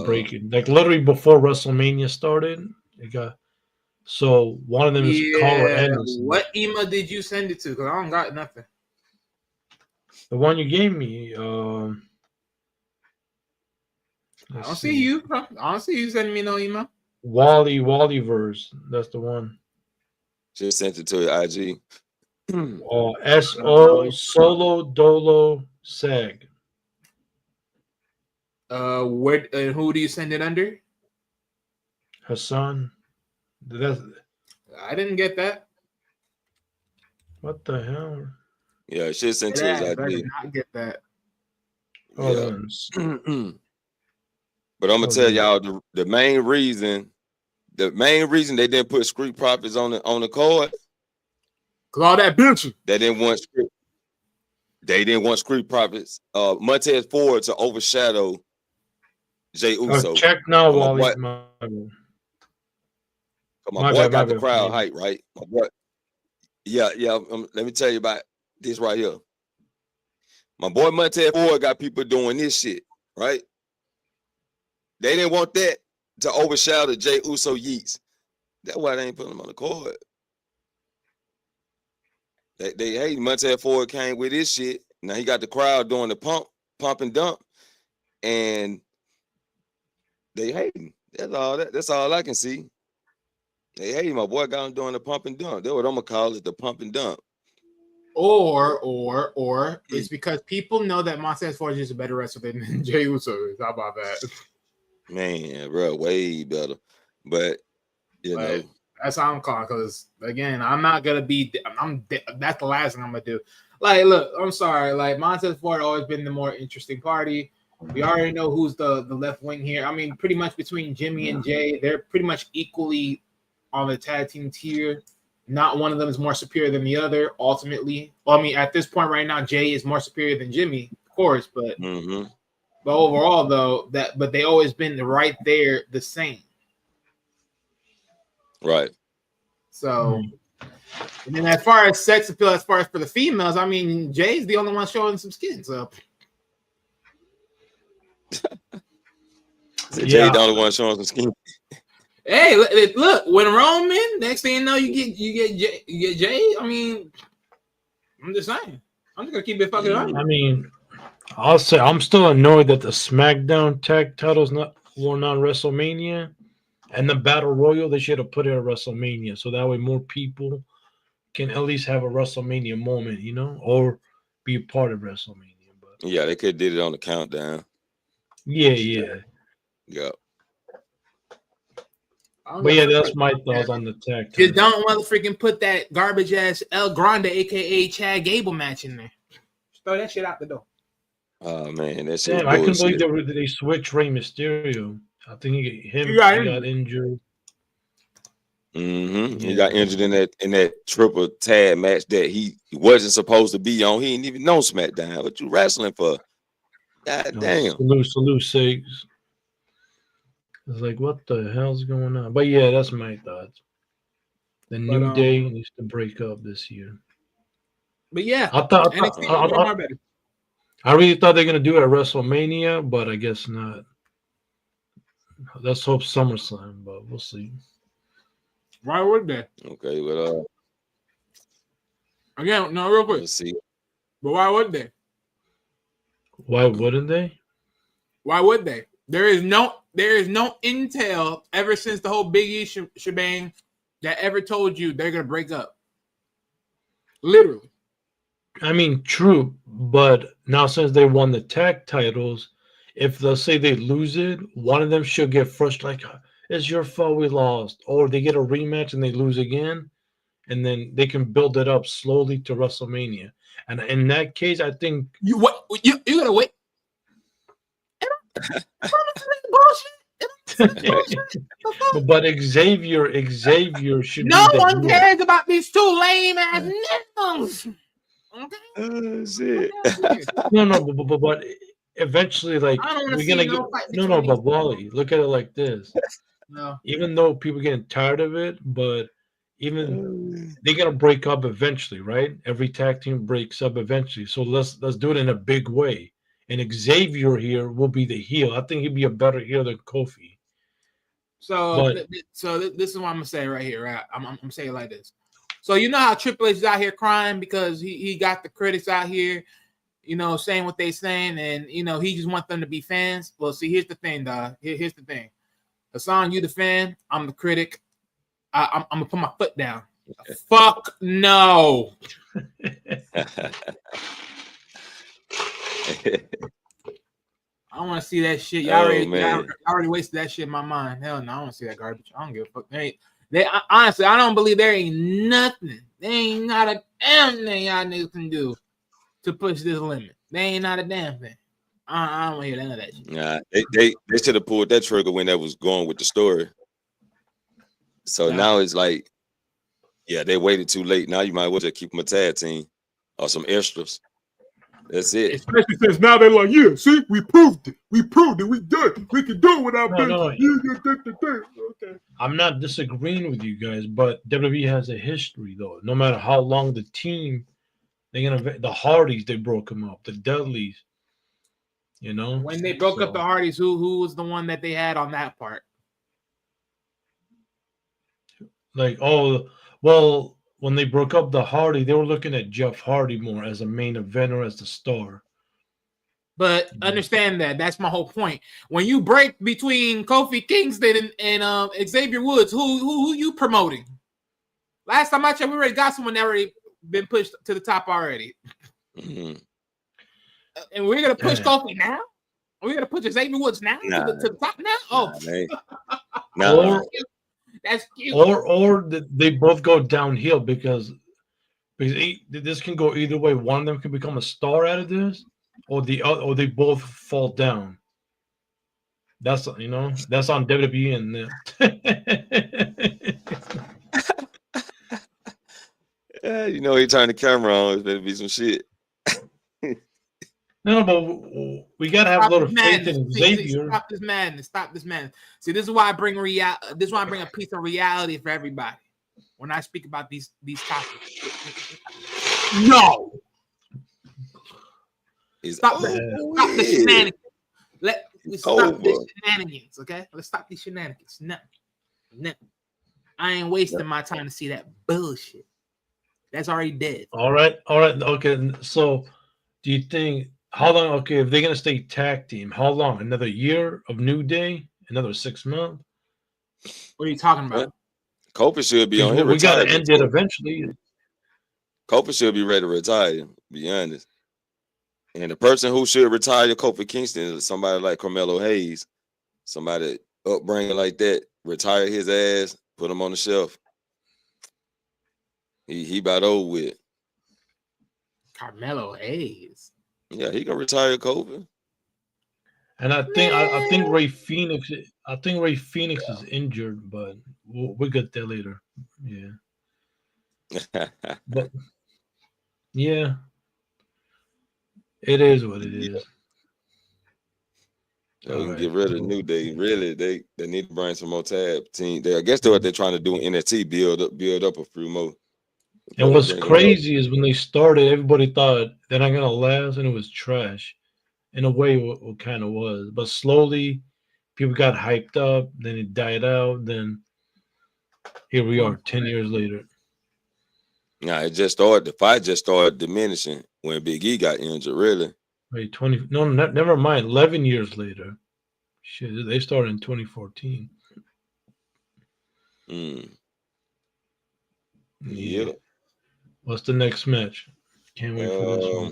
Breaking like literally before WrestleMania started, it got. So one of them is Carl Anderson. What email did you send it to? Because I don't got nothing. The one you gave me. I don't see you. I don't see you sending me no email. Wallyverse. That's the one. Just sent it to your IG. SO Solo Dolo Sag. Who do you send it under? Hassan. I didn't get that. What the hell? Yeah, it should send to his IG. I did not get that. Yeah. But I'm gonna tell y'all the main reason they didn't put Street Profits on the card. Cause all that bitch. They didn't want Street Profits. Montez Ford to overshadow Jey Uso. Check now, Wally. My boy got the crowd hype, right? My boy. Yeah. Let me tell you about this right here. My boy Montez Ford got people doing this shit, right? They didn't want that to overshadow Jey Uso Yeats. That's why they ain't putting him on the card. They hate Montez Ford came with his shit. Now he got the crowd doing the pump and dump, and they hating. That's all I can see. They hate my boy got him doing the pump and dump. That's what I'm gonna call it, the pump and dump. Or it's because people know that Montez Ford is a better wrestler than Jey Uso is. How about that? Man, bro, way better. But you know, that's how I'm calling. Because again, I'm not gonna be. That's the last thing I'm gonna do. Like, look, I'm sorry. Like Montez Ford always been the more interesting party. We already know who's the left wing here. I mean, pretty much between Jimmy and Jay, they're pretty much equally on the tag team tier. Not one of them is more superior than the other. Ultimately, well, I mean, at this point right now, Jay is more superior than Jimmy, of course. But but overall, though, but they always been right there, the same. Right. So, and then as far as sex appeal, as far as for the females, I mean, Jay's the only one showing some skin. So, Jay the only one showing some skin. Hey, look! When Roman, next thing you know, you get Jay. I mean, I'm just saying. I'm just gonna keep it fucking on. I mean, I'll say I'm still annoyed that the SmackDown tag titles were not WrestleMania, and the Battle Royal they should have put it at WrestleMania, so that way more people can at least have a WrestleMania moment, you know, or be a part of WrestleMania. But yeah, they could have did it on the countdown. Yeah. But yeah, that's my thoughts on the tag. Just don't want to freaking put that garbage ass El Grande, aka Chad Gable match in there. Just throw that shit out the door. Oh man, that shit. Damn, I couldn't believe they switched Rey Mysterio. I think he got injured. He got injured in that triple tag match that he wasn't supposed to be on. He didn't even know SmackDown. What you wrestling for? God damn. Salute sakes. It's like, what the hell's going on? But yeah, that's my thoughts. The New Day needs to break up this year. But yeah, I really thought they were gonna do it at WrestleMania, but I guess not. Let's hope SummerSlam, but we'll see. Why would they? Okay, well, again, no, real quick. Let's see. But why would they? Why wouldn't they? Why would they? There is no intel ever since the whole Big E shebang that ever told you they're gonna break up. Literally. I mean, true, but now since they won the tag titles, if let's say they lose it, one of them should get frustrated, like it's your fault we lost, or they get a rematch and they lose again, and then they can build it up slowly to WrestleMania. And in that case, I think you gotta wait. But Xavier should. No one cares about these two lame ass niggas. Okay. Shit. No, but eventually, like we're gonna get but Wally, look at it like this. No. Even though people are getting tired of it, but even they're gonna break up eventually, right? Every tag team breaks up eventually. So let's do it in a big way. And Xavier here will be the heel. I think he'd be a better heel than Kofi. So this is what I'm gonna say right here. Right? I'm gonna say it like this. So you know how Triple H is out here crying because he got the critics out here, you know, saying what they saying, and you know he just wants them to be fans. Well, see, here's the thing, dog. Here's the thing. Hassan, you the fan. I'm the critic. I'm gonna put my foot down. Fuck no. I don't want to see that shit. Y'all already wasted that shit in my mind. Hell no, I don't want to see that garbage. I don't give a fuck. They honestly, I don't believe there ain't nothing. They ain't not a damn thing y'all niggas can do to push this limit. They ain't not a damn thing. I don't want to hear none of that shit. Nah, they should have pulled that trigger when that was going with the story. So now it's like, yeah, they waited too late. Now you might as well just keep them a tag team or some extras. That's it. Especially since now they're like, yeah, see, we proved it. We did it. We can do it without Okay. I'm not disagreeing with you guys, but WWE has a history though. No matter how long the team, the Hardys, they broke them up. The Dudleys, you know. When they broke up the Hardys, who was the one that they had on that part? Like, oh, well, when they broke up the Hardy, they were looking at Jeff Hardy more as a main eventer, as the star. But understand that's my whole point. When you break between Kofi Kingston and Xavier Woods, who you promoting? Last time I checked, we already got someone that already been pushed to the top already. Mm-hmm. And we're gonna push Kofi now? We're gonna push Xavier Woods now to the top now? Oh, that's cute. Or they both go downhill because this can go either way. One of them can become a star out of this, or they both fall down. That's on WWE and yeah, he turned the camera on. It's better be some shit. No, but we gotta have a little faith in Xavier. Stop this madness. See, this is why I bring This is why I bring a piece of reality for everybody when I speak about these topics. No. Stop the shenanigans. Let's stop the shenanigans, okay? Let's stop these shenanigans. No. I ain't wasting my time to see that bullshit. That's already dead. All right. Okay. So, do you think how long? Okay, if they're gonna stay tag team, how long? Another year of New Day? Another 6 months? What are you talking about? Kofi should be on here. We gotta end it eventually. Kofi should be ready to retire. To be honest. And the person who should retire Kofi Kingston is somebody like Carmelo Hayes, somebody upbringing like that. Retire his ass, put him on the shelf. He about over with. Carmelo Hayes. Yeah, he can retire Kofi. And I think Ray Phoenix. I think Ray Phoenix is injured, but we'll get there later. Yeah. But yeah, it is what it is. So we can get rid of New Day. Really, they need to bring some more tag team. I guess that's what they're trying to do in NXT. Build up a few more. And what's crazy is when they started, everybody thought they're not gonna last, and it was trash. In a way, what kind of was. But slowly, people got hyped up. Then it died out. Then here we are, 10 years later. Nah, it just started. The fight just started diminishing when Big E got injured. Really. Wait, never mind. 11 years later. Shit, they started in 2014. Yeah. What's the next match? Can't wait for this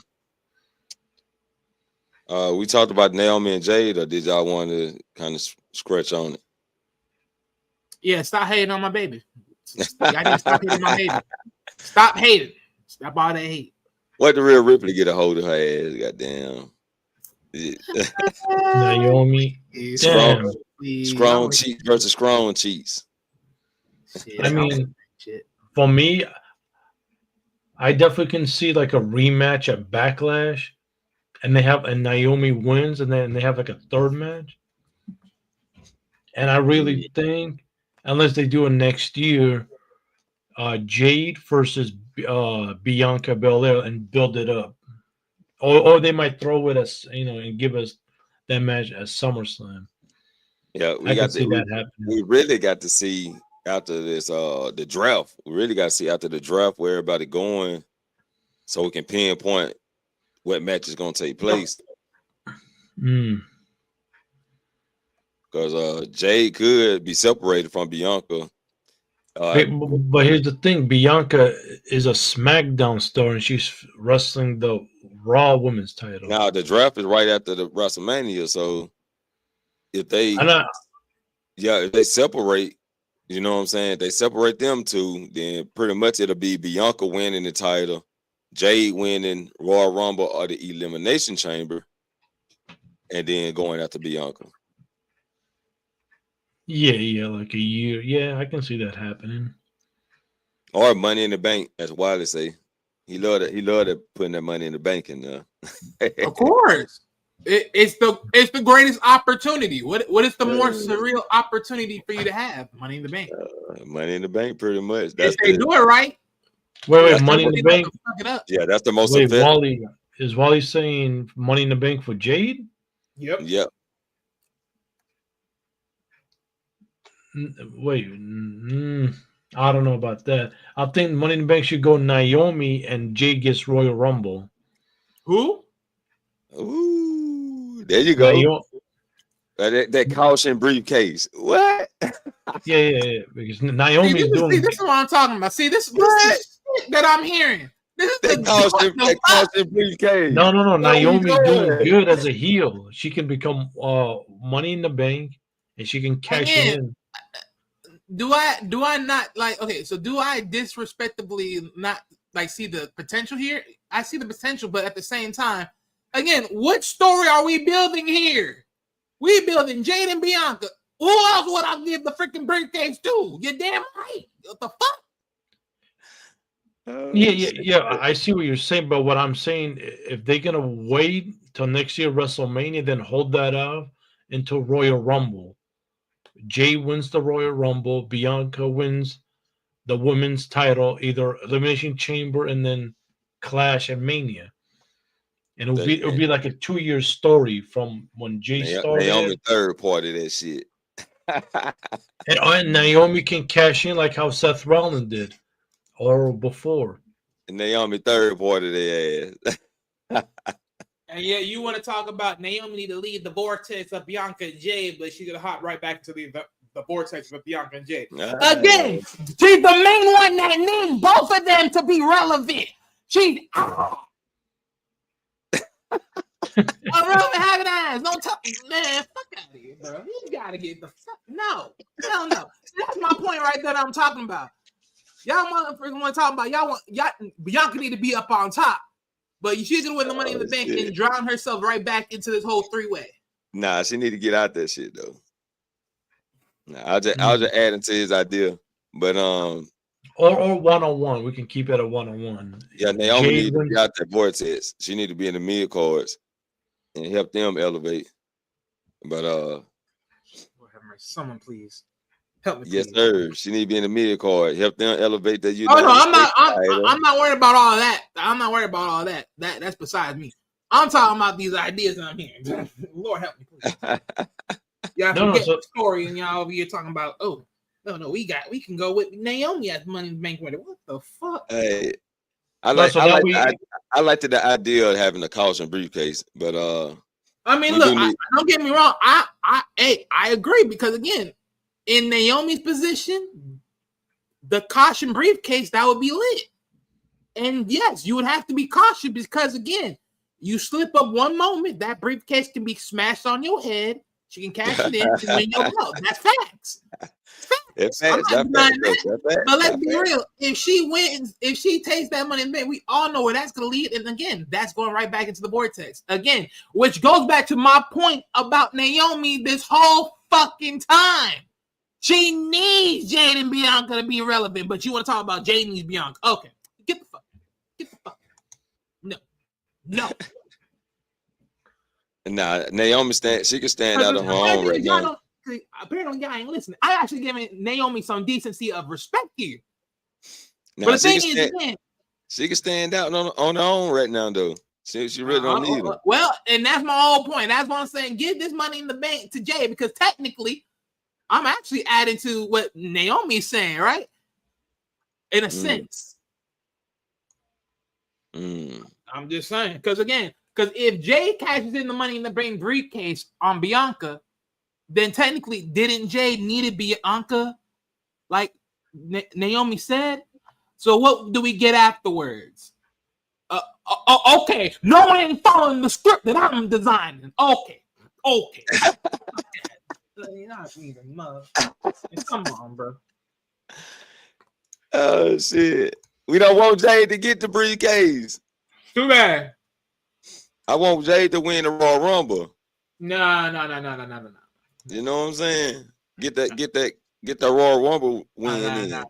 one. We talked about Naomi and Jade, or did y'all want to kind of scratch on it? Yeah, stop hating on my baby. I need to stop hating on my baby. Stop hating. Stop all that hate. What the real Ripley get a hold of her ass? Goddamn. Naomi. Strong cheeks versus strong cheeks. I mean, for me, I definitely can see like a rematch at Backlash, and Naomi wins, and then they have like a third match. And I really think, unless they do it next year, Jade versus Bianca Belair and build it up, or they might throw it as and give us that match at SummerSlam. Yeah, we really got to see after this the draft. We really got to see after the draft where everybody going, so we can pinpoint what match is going to take place. Because Jade could be separated from Bianca. But here's the thing: Bianca is a SmackDown star, and she's wrestling the Raw Women's title. Now the draft is right after the WrestleMania, so if they separate, you know what I'm saying? They separate them two, then pretty much it'll be Bianca winning the title, Jade winning Royal Rumble or the Elimination Chamber, and then going after Bianca. Yeah, like a year. Yeah, I can see that happening. Or Money in the Bank, as Wiley say. He loved it putting that Money in the Bank in there. Of course. It's the greatest opportunity. What is the more surreal opportunity for you to have? Money in the Bank. Money in the Bank, pretty much. If they do it right. Wait, Money in the Bank. Yeah, that's the most. Wait, Wally saying Money in the Bank for Jade? Yep. Wait, I don't know about that. I think Money in the Bank should go Naomi and Jay gets Royal Rumble. Who? Ooh, there you go. Naomi. That caution briefcase. What? Yeah. Because Naomi's doing. This is what I'm talking about. See, this is shit that I'm hearing. This is that caution briefcase. No. Naomi's doing good as a heel. She can become Money in the Bank, and she can cash in. Do I not like? Okay, so do I disrespectably not like see the potential here? I see the potential, but at the same time, again, what story are we building here? We building Jade and Bianca. Who else would I give the freaking briefcase to? You're damn right. What the fuck? Yeah. I see what you're saying, but what I'm saying, if they're gonna wait till next year WrestleMania, then hold that up until Royal Rumble. Jay wins the Royal Rumble. Bianca wins the women's title, either Elimination Chamber and then Clash and Mania. And it'll be like a 2-year story from when Jay started. Naomi third part of that shit. and Naomi can cash in like how Seth Rollins did, or before. And Naomi third part of their ass. And yeah, you want to talk about Naomi need to lead the vortex of Bianca and Jay, but she's gonna hop right back to the vortex of Bianca and Jay. Again, she's the main one that needs both of them to be relevant. She's I'm really having ass. Don't talk, man. Fuck out of here, bro. You gotta get the fuck. No. That's my point right there that I'm talking about. Y'all motherfuckers want to talk about y'all Bianca need to be up on top, but she's gonna win the Money in the Bank and drown herself right back into this whole 3-way. Nah, she need to get out that shit though. Nah, I was just adding to his idea, but or 1-on-1. We can keep it a 1-on-1. Yeah, Naomi need to be out that vortex. She need to be in the mid cards and help them elevate. But someone please help me. Yes, sir. She need to be in the mid card. Help them elevate that. Oh no, I'm not worried about all that. I'm not worried about all that. That's besides me. I'm talking about these ideas that I'm hearing. Lord help me, please. Y'all forget the story, and y'all over here talking about no, we can go with Naomi as Money in the Bank winner. What the fuck? Hey, I like the idea of having a caution briefcase, but I mean, look, don't get me wrong. I agree because again, in Naomi's position, the caution briefcase that would be lit, and yes, you would have to be cautious because again, you slip up one moment, that briefcase can be smashed on your head. She can cash it in to win your belt. That's facts. But let's be real. If she wins, if she takes that Money in the Bank, we all know where that's going to lead. And again, that's going right back into the vortex. Again, which goes back to my point about Naomi this whole fucking time. She needs Jade and Bianca to be relevant, but you want to talk about Jade needs Bianca. Okay. Get the fuck. No. Nah, Naomi she can stand out on her own right now. Apparently, y'all ain't listening. I actually giving Naomi some decency of respect here. Now, but the thing is, man, she can stand out on her own right now, though. She really don't need it. Well, and that's my whole point. That's why I'm saying give this Money in the Bank to Jay because technically, I'm actually adding to what Naomi's saying, right? In a sense. I'm just saying because if Jay cashes in the Money in the Bank briefcase on Bianca, then technically, didn't Jay need to be Bianca, like Naomi said? So what do we get afterwards? Okay, no one ain't following the script that I'm designing. Okay. Come on, bro. Oh shit! We don't want Jay to get the briefcase. Too bad. I want Jay to win the Royal Rumble. No. You know what I'm saying? Get that Royal Rumble win in. No.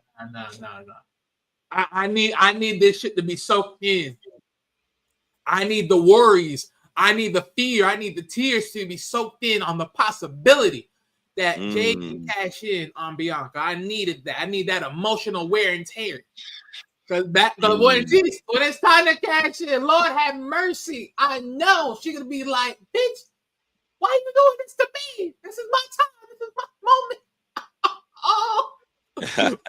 I need this shit to be soaked in. I need the worries. I need the fear. I need the tears to be soaked in on the possibility that Jay can cash in on Bianca. I needed that. I need that emotional wear and tear. Because when it's time to cash in, Lord have mercy. I know she's gonna be like, bitch. Why are you doing this to me? This is my time. This is my moment.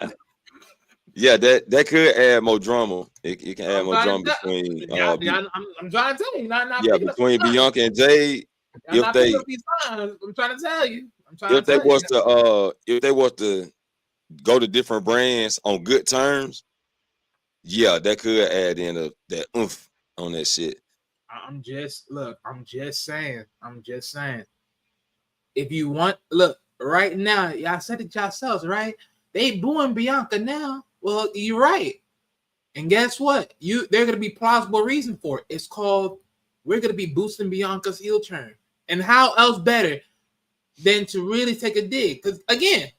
Yeah, that could add more drama. It can add I'm more trying drama to tell. between I'm trying to tell you, not yeah, picking up these between signs. Bianca and Jade. I'm not picking up these signs. I'm trying to tell you. If they was to go to different brands on good terms, yeah, that could add in that oomph on that shit. I'm just saying. If you want, look, right now, y'all said it yourselves, right? They booing Bianca now. Well, you're right. And guess what? They're gonna be plausible reason for it. It's called we're gonna be boosting Bianca's heel turn. And how else better than to really take a dig? Because again,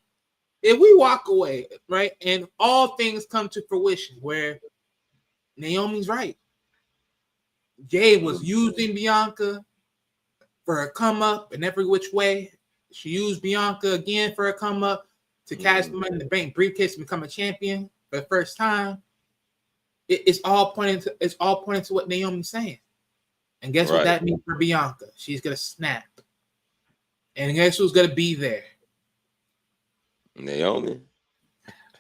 if we walk away, right, and all things come to fruition where Naomi's right. Jade was using Bianca for a come up in every which way. She used Bianca again for a come up to cash the money in the bank briefcase to become a champion for the first time. It's all pointing to what Naomi's saying. And guess what that means for Bianca? She's gonna snap. And guess who's gonna be there? Naomi.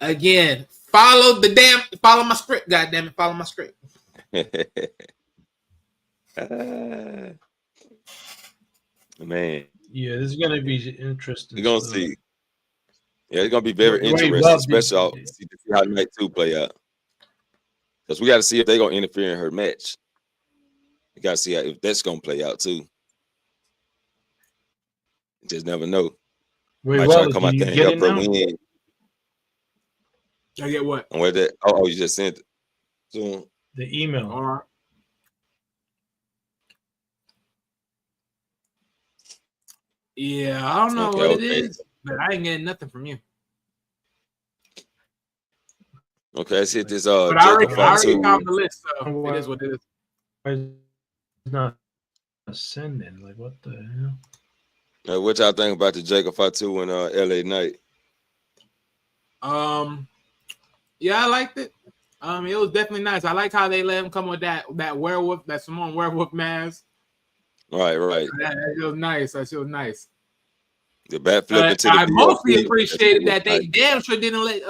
Again, follow my script, goddammit. Follow my script. Man. Yeah, this is gonna be interesting. We're gonna see. Yeah, it's gonna be very interesting, especially to see how night 2 play out. Because we got to see if they're gonna interfere in her match. We gotta see if that's gonna play out too. You just never know. Wait, well, come out there and help her win. I get what? And where that? Oh, you just sent it. So, the email. All right. Yeah, I don't know what it is, but I ain't getting nothing from you. Okay, let's hit this. But I already found the list, so it is what it is. It's not sending. Like, what the hell? What y'all think about the Jacob Fatu and LA Knight? Yeah, I liked it. It was definitely nice. I like how they let him come with that werewolf, that Samoan werewolf mask. Right. That was nice. That was nice. The backflip into the I mostly appreciated that they damn sure didn't let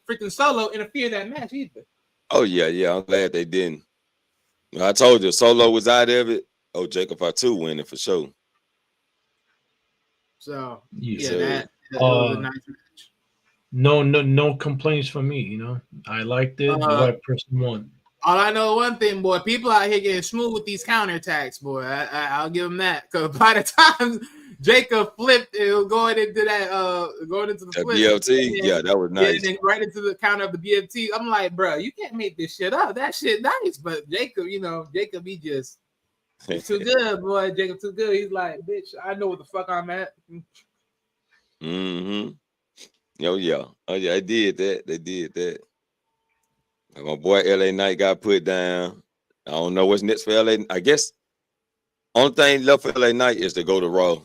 freaking Solo interfere in that match either. Oh yeah. I'm glad they didn't. I told you, Solo was out of it. Oh, Jacob Fatu winning for sure. So yeah, that was a nice match. No complaints from me. You know, I liked it. The right person won. All I know one thing, boy, people out here getting smooth with these counterattacks, boy. I'll give them that. Because by the time Jacob flipped, it was going into the flip. BFT, yeah, that was nice. And then right into the counter of the BFT. I'm like, bro, you can't make this shit up. That shit nice. But Jacob, he's too good, boy. Jacob too good. He's like, bitch, I know what the fuck I'm at. Mm-hmm. Oh yeah, I did that. They did that. My boy LA Knight got put down. I don't know what's next for LA. I guess only thing left for LA Knight is to go to Raw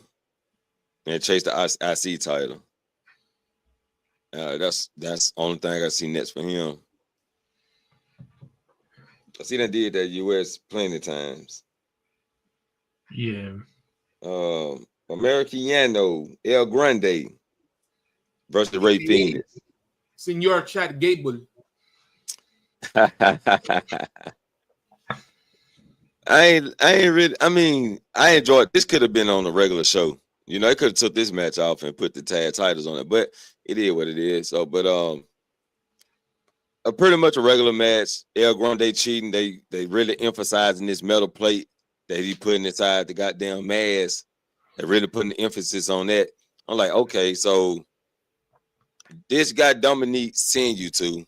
and chase the IC title. That's the only thing I see next for him. I see they did that US plenty of times. Yeah. Americano El Grande versus Ray Phoenix. Senor Chad Gable. I ain't really. I mean, I enjoyed. This could have been on a regular show. You know, they could have took this match off and put the tag titles on it, but it is what it is. So, but a pretty much a regular match. El Grande cheating. They really emphasizing this metal plate that he putting inside the goddamn mask. They really putting the emphasis on that. I'm like, okay, so this guy Dominique send you to.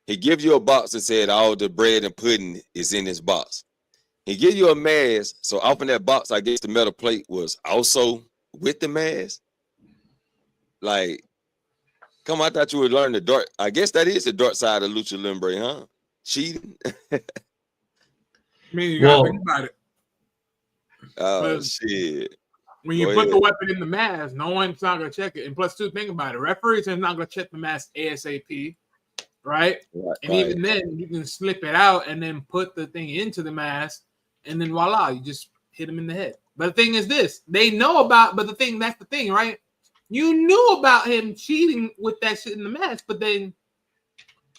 He gives you a box that said all the bread and pudding is in this box. He give you a mask, so off in that box, I guess the metal plate was also with the mask. Like, come on, I thought you would learn the dark. I guess that is the dark side of Lucha Libre, huh? Cheating. I mean, you gotta think about it. Oh shit! When you put the weapon in the mask, no one's not gonna check it. And plus, two, think about it. Referees are not gonna check the mask ASAP. Right? And even then, you can slip it out and then put the thing into the mask, and then voila, you just hit him in the head. But the thing is this, they know about, but that's the thing, right? You knew about him cheating with that shit in the mask, but then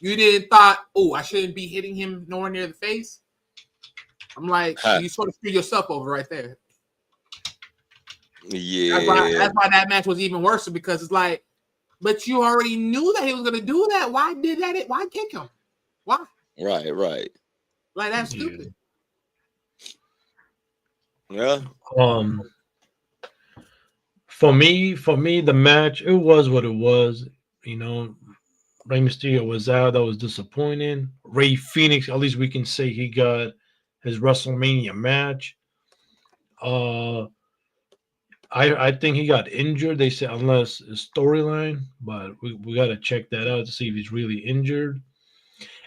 You didn't thought, oh, I shouldn't be hitting him nowhere near the face. I'm like, you sort of screwed yourself over right there. Yeah. That's why that match was even worse, because it's like, but you already knew that he was gonna do that. Why did that? Why kick him? Why? Right. Like, that's stupid. Yeah. For me, the match, it was what it was. You know, Rey Mysterio was out. That was disappointing. Ray Phoenix, at least we can say he got his WrestleMania match. I think he got injured. They said unless his storyline, but we got to check that out to see if he's really injured.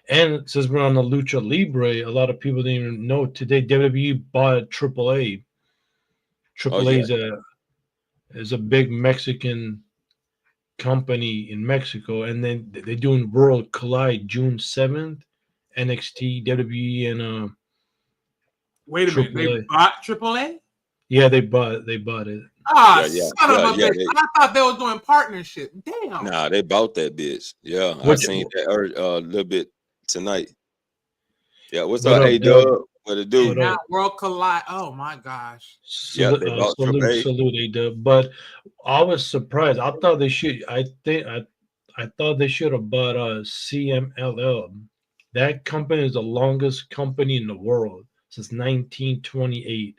And since we're on the Lucha Libre, a lot of people didn't even know today WWE bought AAA. AAA is a big Mexican company in Mexico, and then they're doing World Collide June 7th. NXT, WWE, and wait a minute, they bought AAA? Yeah, they bought it. Son of a bitch! I thought they was doing partnership. Damn. Nah, they bought that bitch. Yeah, I seen that a little bit tonight. Yeah, what's up, A-Dub? What it do? Now World Collide. Oh my gosh. Yeah, they bought salute A-Dub. But I was surprised. I thought they should. I thought they should have bought CMLL. That company is the longest company in the world since 1928,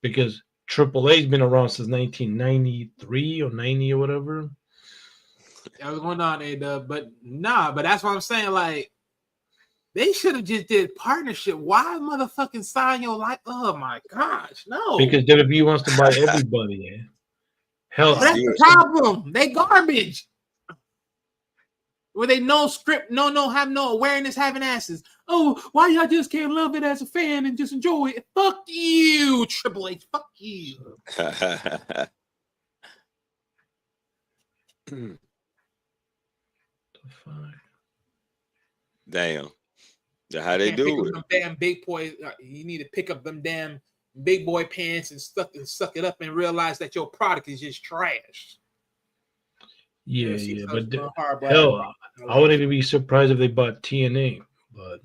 because AAA's been around since 1993 or 90 or whatever. That was going on, A-Dub. But that's what I'm saying. Like, they should have just did partnership. Why motherfucking sign your life? Oh my gosh, no. Because WWE wants to buy everybody. Hell, that's the problem. They garbage. Where they no script, have no awareness, having asses. Oh, why y'all just can't love it as a fan and just enjoy it? Fuck you, Triple H. Fuck you. The fuck? Damn. How they do it? Them damn big boy. You need to pick up them damn big boy pants and suck it up and realize that your product is just trash. Yeah, but hell, I wouldn't even be surprised if they bought TNA. But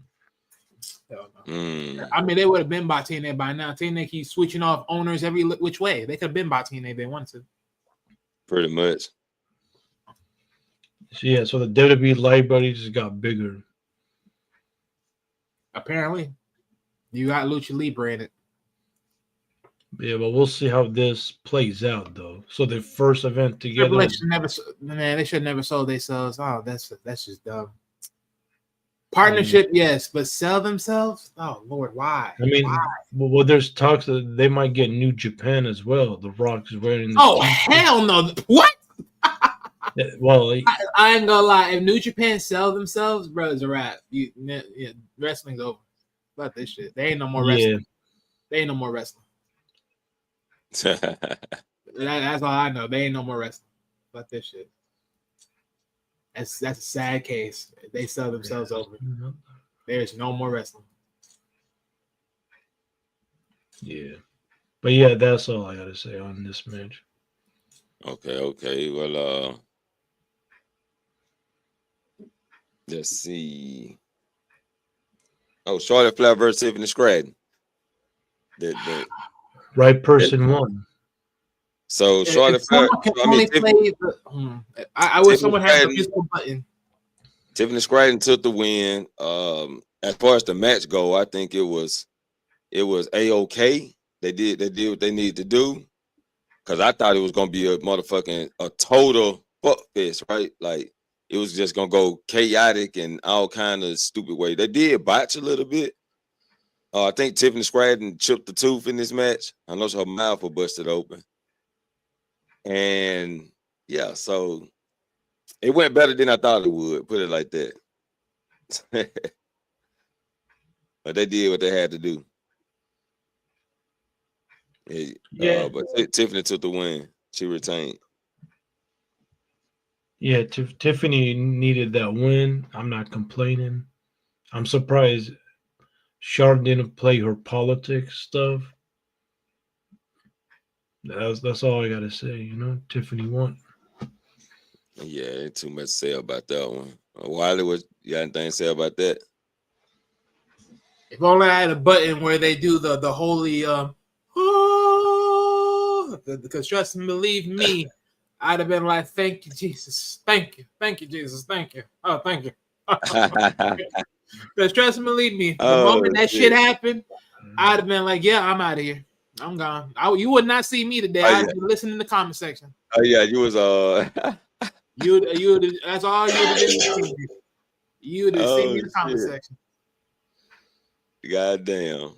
I mean, they would have been bought TNA by now. TNA keeps switching off owners every which way. They could have been bought TNA if they wanted to. Pretty much. So the WWE library just got bigger. Apparently, you got Lucha Libre in it. Yeah, but we'll see how this plays out, though. So the first event together. They should never sold themselves. Oh, that's just dumb. Partnership, yes, but sell themselves? Oh Lord, why? I mean, well, there's talks that they might get New Japan as well. The Rock is wearing. Hell no! What? Well, I ain't gonna lie. If New Japan sell themselves, bro, it's a wrap. Wrestling's over. Fuck this shit. They ain't no more wrestling. Yeah. They ain't no more wrestling. That's all I know. They ain't no more wrestling. Fuck this shit. That's a sad case. They sell themselves over. There's no more wrestling. Yeah. But yeah, that's all I gotta say on this match. Okay. Well, let's see. Oh, Charlotte Flair versus Tiffany Stratton. Right person won. So Charlotte Flair. I wish someone had the physical button. Tiffany Stratton took the win. As far as the match go, I think it was A-OK. They did what they needed to do. Cause I thought it was gonna be a total fuck fest, right? Like it was just gonna go chaotic and all kind of stupid way. They did botch a little bit. I think Tiffany Stratton chipped the tooth in this match. I know her mouth was busted open. And yeah, so it went better than I thought it would, put it like that. But they did what they had to do. But Tiffany took the win. She retained. Yeah, Tiffany needed that win. I'm not complaining. I'm surprised Charlotte didn't play her politics stuff. That's all I gotta say. Tiffany won. Yeah, ain't too much to say about that one. Wiley, what you got anything to say about that? If only I had a button where they do the holy because trust and believe me, I'd have been like, thank you, Jesus. Thank you, Jesus. Thank you. Oh, thank you. Because trust and believe me, the moment that shit happened, I'd have been like, yeah, I'm out of here. I'm gone. You would not see me today. I'd be listening in the comment section. Oh yeah, you was you that's all you would have been. You would have seen me in the comment section. Goddamn.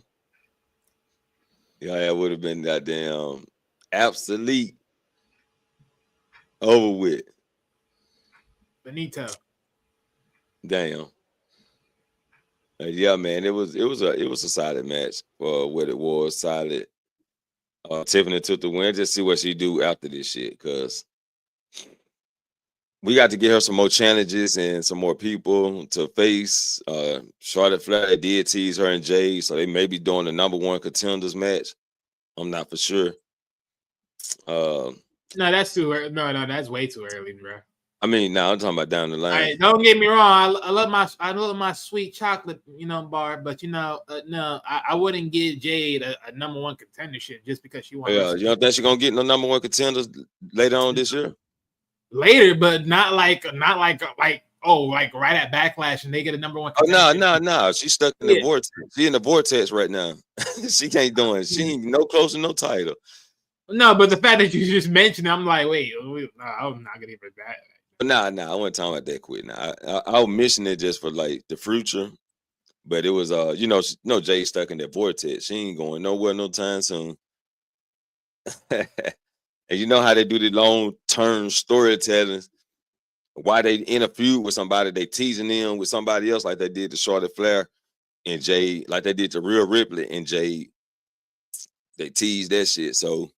Yeah, that would have been goddamn obsolete. Over with. Benito. Damn. Yeah, man, it was a solid match. What it was solid. Tiffany took the win. Just see what she do after this shit, cause we got to get her some more challenges and some more people to face. Charlotte Flair did tease her and Jay, so they may be doing the #1 contenders match. I'm not for sure. No, that's too early. No, that's way too early, bro. I mean, I'm talking about down the line. Right, don't get me wrong. I love my sweet chocolate, bar, but no, I wouldn't give Jade a #1 contendership just because she wants. Yeah, you don't think she's gonna get no #1 contenders later on this year? Later, but not like right at Backlash and they get a #1 contender. Oh no. She's stuck in the vortex. She in the vortex right now. She can't do it. She ain't no closer, no title. No, but the fact that you just mentioned it, I'm like, wait, I'm not gonna give her that. Nah, I wasn't talking about that quick. Now I was mentioning it just for like the future, but it was Jay stuck in that vortex. She ain't going nowhere no time soon. And you know how they do the long-term storytelling. Why they in a feud with somebody, they teasing them with somebody else, like they did to Charlotte Flair and Jay, like they did to Rhea Ripley and Jay. They teased that shit. So,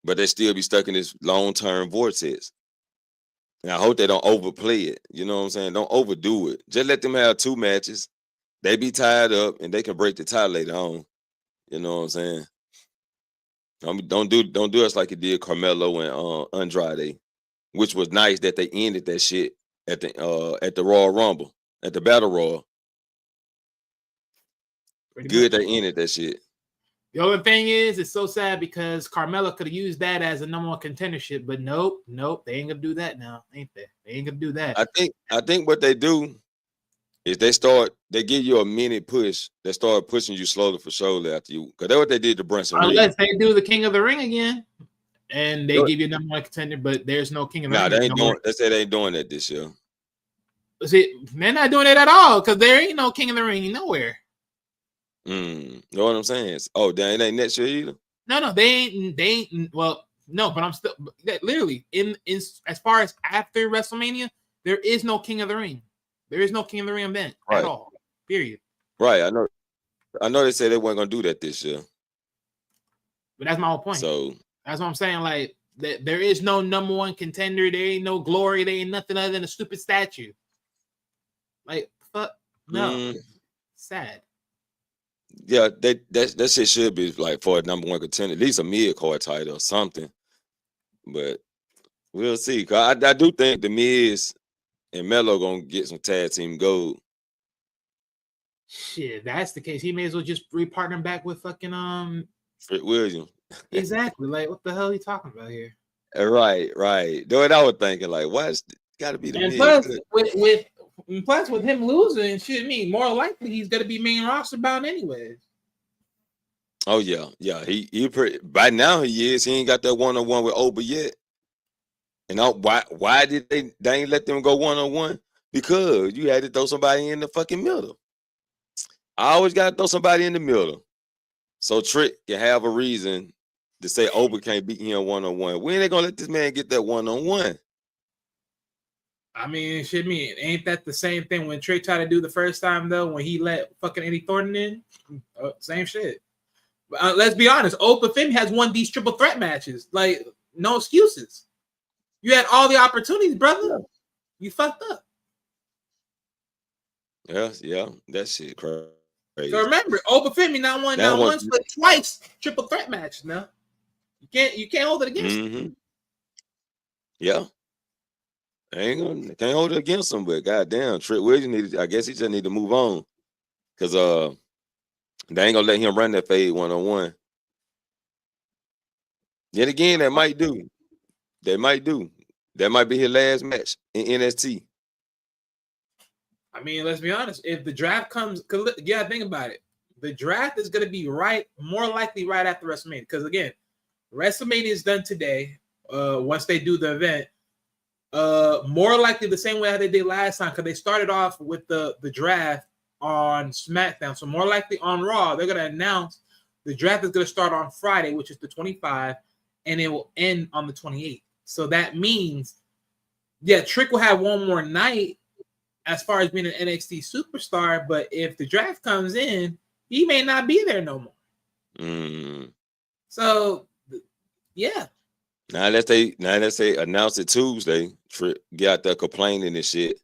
but they still be stuck in this long-term vortex. And I hope they don't overplay it. You know what I'm saying? Don't overdo it. Just let them have 2 matches. They be tied up and they can break the tie later on. You know what I'm saying? Don't do us like it did Carmelo and Andrade, which was nice that they ended that shit at the Royal Rumble, at the Battle Royal. Good they ended that shit. The only thing is, it's so sad because Carmella could have used that as a #1 contendership, but nope, they ain't gonna do that now, ain't they? They ain't gonna do that. I think what they do is they give you a mini push. They start pushing you slowly for surely after you, because that's what they did to Brunson. Unless they do the King of the Ring again, and they give you a #1 contender, but there's no King of the Ring. They ain't doing. They said they ain't doing that this year. See, they're not doing it at all because there ain't no King of the Ring nowhere. Know what I'm saying? Oh, they ain't next year either. No, they ain't. Well, no, but I'm still literally in as far as after WrestleMania, there is no King of the Ring. There is no King of the Ring event at all. Period. Right. I know they said they weren't gonna do that this year. But that's my whole point. So that's what I'm saying. Like there is no #1 contender. There ain't no glory. There ain't nothing other than a stupid statue. Like fuck no. Sad. Yeah, that shit should be like for a #1 contender, at least a mid-card title or something. But we'll see. Cause I do think the Miz and Melo gonna get some tag team gold. Shit, if that's the case, he may as well just re-partner back with fucking Fred Williams. Exactly. Like, what the hell are you talking about here? Right. Though I was thinking, like, why it's got to be the and Miz? Plus with him losing, shit, more likely he's gonna be main roster bound anyways. Oh yeah. He pretty, by now he is. He ain't got that 1-on-1 with Oba yet. And why did they ain't let them go 1-on-1? Because you had to throw somebody in the fucking middle. I always got to throw somebody in the middle, so Trick can have a reason to say Oba can't beat him 1-on-1. When they gonna let this man get that 1-on-1? I mean, ain't that the same thing when Trick tried to do the first time though? When he let fucking Eddie Thornton in, same shit. Let's be honest, Oba Femi has won these triple threat matches. Like, no excuses. You had all the opportunities, brother. You fucked up. Yeah, that shit crazy. So remember, Oba Femi not once but twice triple threat matches. Now you can't hold it against him. Yeah. Can't hold it against him, but goddamn, Trick Williams I guess he just need to move on. Cause they ain't gonna let him run that fade 1-on-1. Yet again, they might do. They might do. That might be his last match in NXT. I mean, let's be honest. If the draft comes, yeah, think about it. The draft is going to be more likely right after WrestleMania. Because again, WrestleMania is done today. Once they do the event, more likely the same way how they did last time. Because they started off with the draft on SmackDown. So more likely on Raw, they're going to announce the draft is going to start on Friday, which is the 25th, and it will end on the 28th. So that means, yeah, Trick will have one more night as far as being an NXT superstar, but if the draft comes in, he may not be there no more. So, yeah. Now let's say announce it Tuesday. Trick get out there complaining and shit,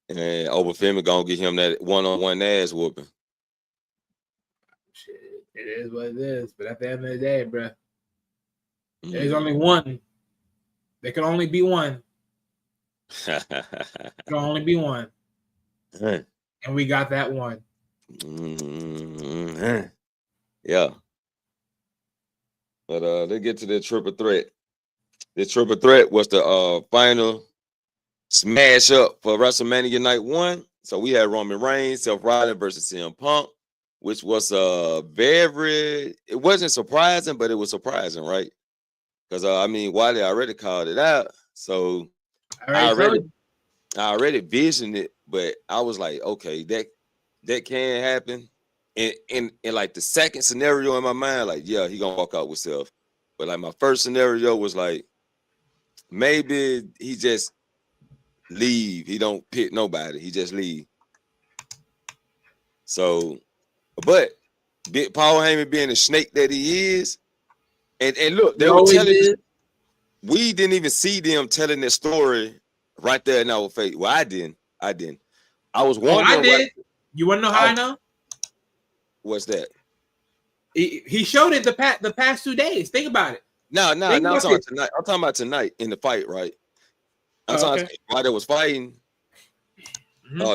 and Overfemi gonna get him that 1-on-1 ass whooping. Shit, it is what it is. But at the end of the day, bro, there's only one. There can only be one. There can only be one. And we got that one. Yeah. But let's get to the triple threat. The triple threat was the final smash up for WrestleMania Night 1. So we had Roman Reigns, Seth Rollins versus CM Punk, which was it wasn't surprising, but it was surprising, right? Because I mean, Wiley already called it out. So I already visioned it, but I was like, okay, that can happen. In like the second scenario in my mind, like, yeah, he gonna walk out with Seth. But like my first scenario was like, maybe he just leave. He don't pick nobody. He just leave. So, but Paul Heyman being the snake that he is, and look, they were telling. We didn't even see them telling that story right there in our face. Well, I didn't. I was wondering. I did. You want to know how I know? What's that? He showed it the past 2 days. Think about it. No. I'm talking tonight. I'm talking about tonight in the fight, right? I'm talking while they was fighting.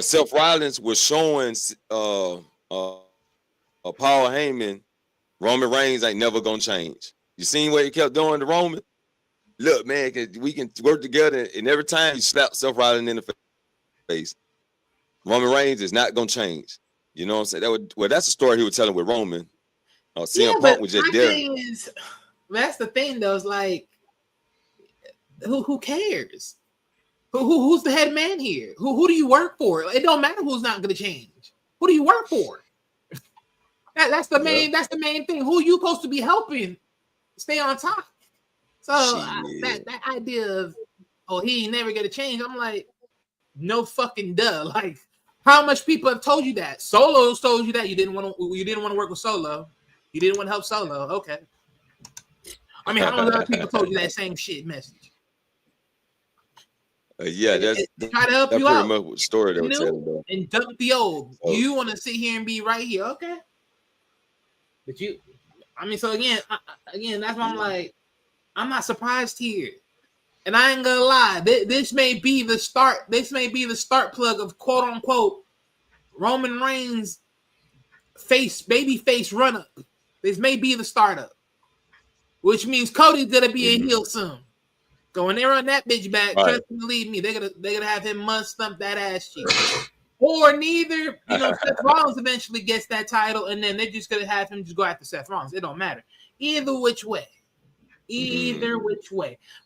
Seth Rollins was showing Paul Heyman, Roman Reigns ain't never gonna change. You seen what he kept doing to Roman? Look, man, we can work together, and every time he slapped Seth Rollins in the face, Roman Reigns is not gonna change. You know what I'm saying? That's the story he was telling with Roman. CM Punk was just there. That's the thing, though. Is like, who cares? Who's the head man here? Who do you work for? It don't matter who's not going to change. Who do you work for? That's the main. That's the main thing. Who you supposed to be helping stay on top? So that idea of he ain't never going to change. I'm like, no fucking duh. Like, how much people have told you that? Solo's told you that you didn't want to work with Solo. You didn't want to help Solo. Okay. I mean, how many other people told you that same shit message? Yeah, that's try to help you out. Pretty much the story they were telling, though. And dump the old. You want to sit here and be right here, okay? But so again, that's why I'm like, I'm not surprised here, and I ain't gonna lie. This may be the start. This may be the start plug of quote unquote Roman Reigns baby face run up. This may be the startup, which means Cody's gonna be a heel soon. So when they run that bitch back, trust me, believe me, they're gonna have him mud stump that ass cheek. Or neither, Seth Rollins eventually gets that title, and then they're just gonna have him just go after Seth Rollins. It don't matter. Either which way.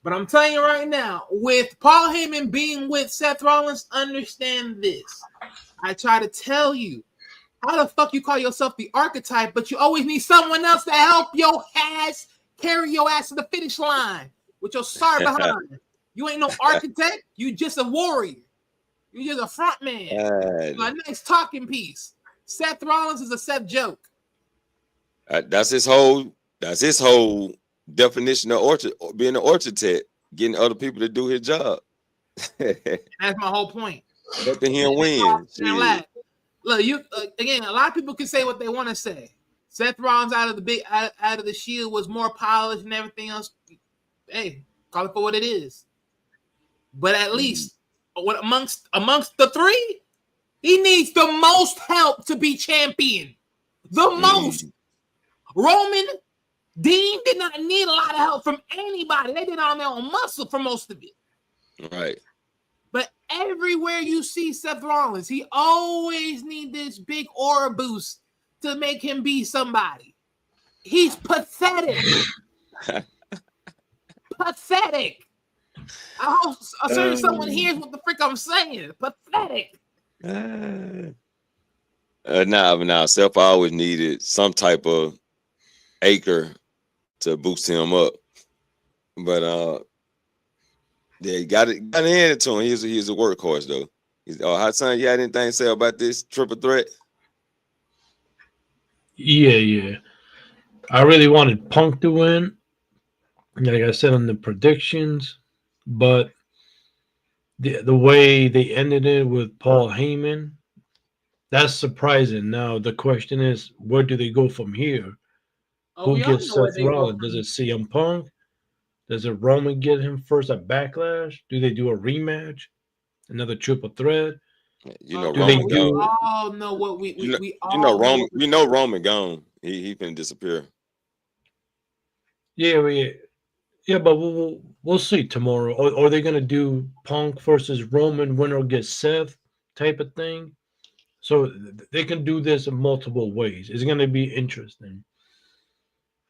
But I'm telling you right now, with Paul Heyman being with Seth Rollins, understand this. I try to tell you, how the fuck you call yourself the archetype, but you always need someone else to help your ass carry your ass to the finish line. With your star behind. You ain't no architect. You just a warrior. You just a front man. A nice talking piece. Seth Rollins is a Seth joke. That's his whole definition of being an architect, getting other people to do his job. That's my whole point. Letting him win. Look, again, a lot of people can say what they want to say. Seth Rollins out of the Shield was more polished and everything else. Hey, call it for what it is. but at least amongst the three, he needs the most help to be champion. The most. Roman, Dean did not need a lot of help from anybody. They did it on their own muscle for most of it. Right. But everywhere you see Seth Rollins, he always needs this big aura boost to make him be somebody. He's pathetic. Pathetic. I hope someone hears what the frick I'm saying. Pathetic. Nah. Seth always needed some type of acre to boost him up. But yeah, he got it handed to him. He's a workhorse though. Hot son, you had anything to say about this triple threat? Yeah. I really wanted Punk to win, like I said on the predictions, but the way they ended it with Paul Heyman, that's surprising. Now the question is, where do they go from here? Who gets Seth Rollins? Does it CM Punk? Does it Roman get him first at Backlash? Do they do a rematch? Another triple threat? You know, Roman we all know what we all know. Roman, we know Roman gone. He finna disappear. Yeah, but we'll see tomorrow. Or are they gonna do Punk versus Roman, winner gets Seth type of thing? So they can do this in multiple ways. It's gonna be interesting.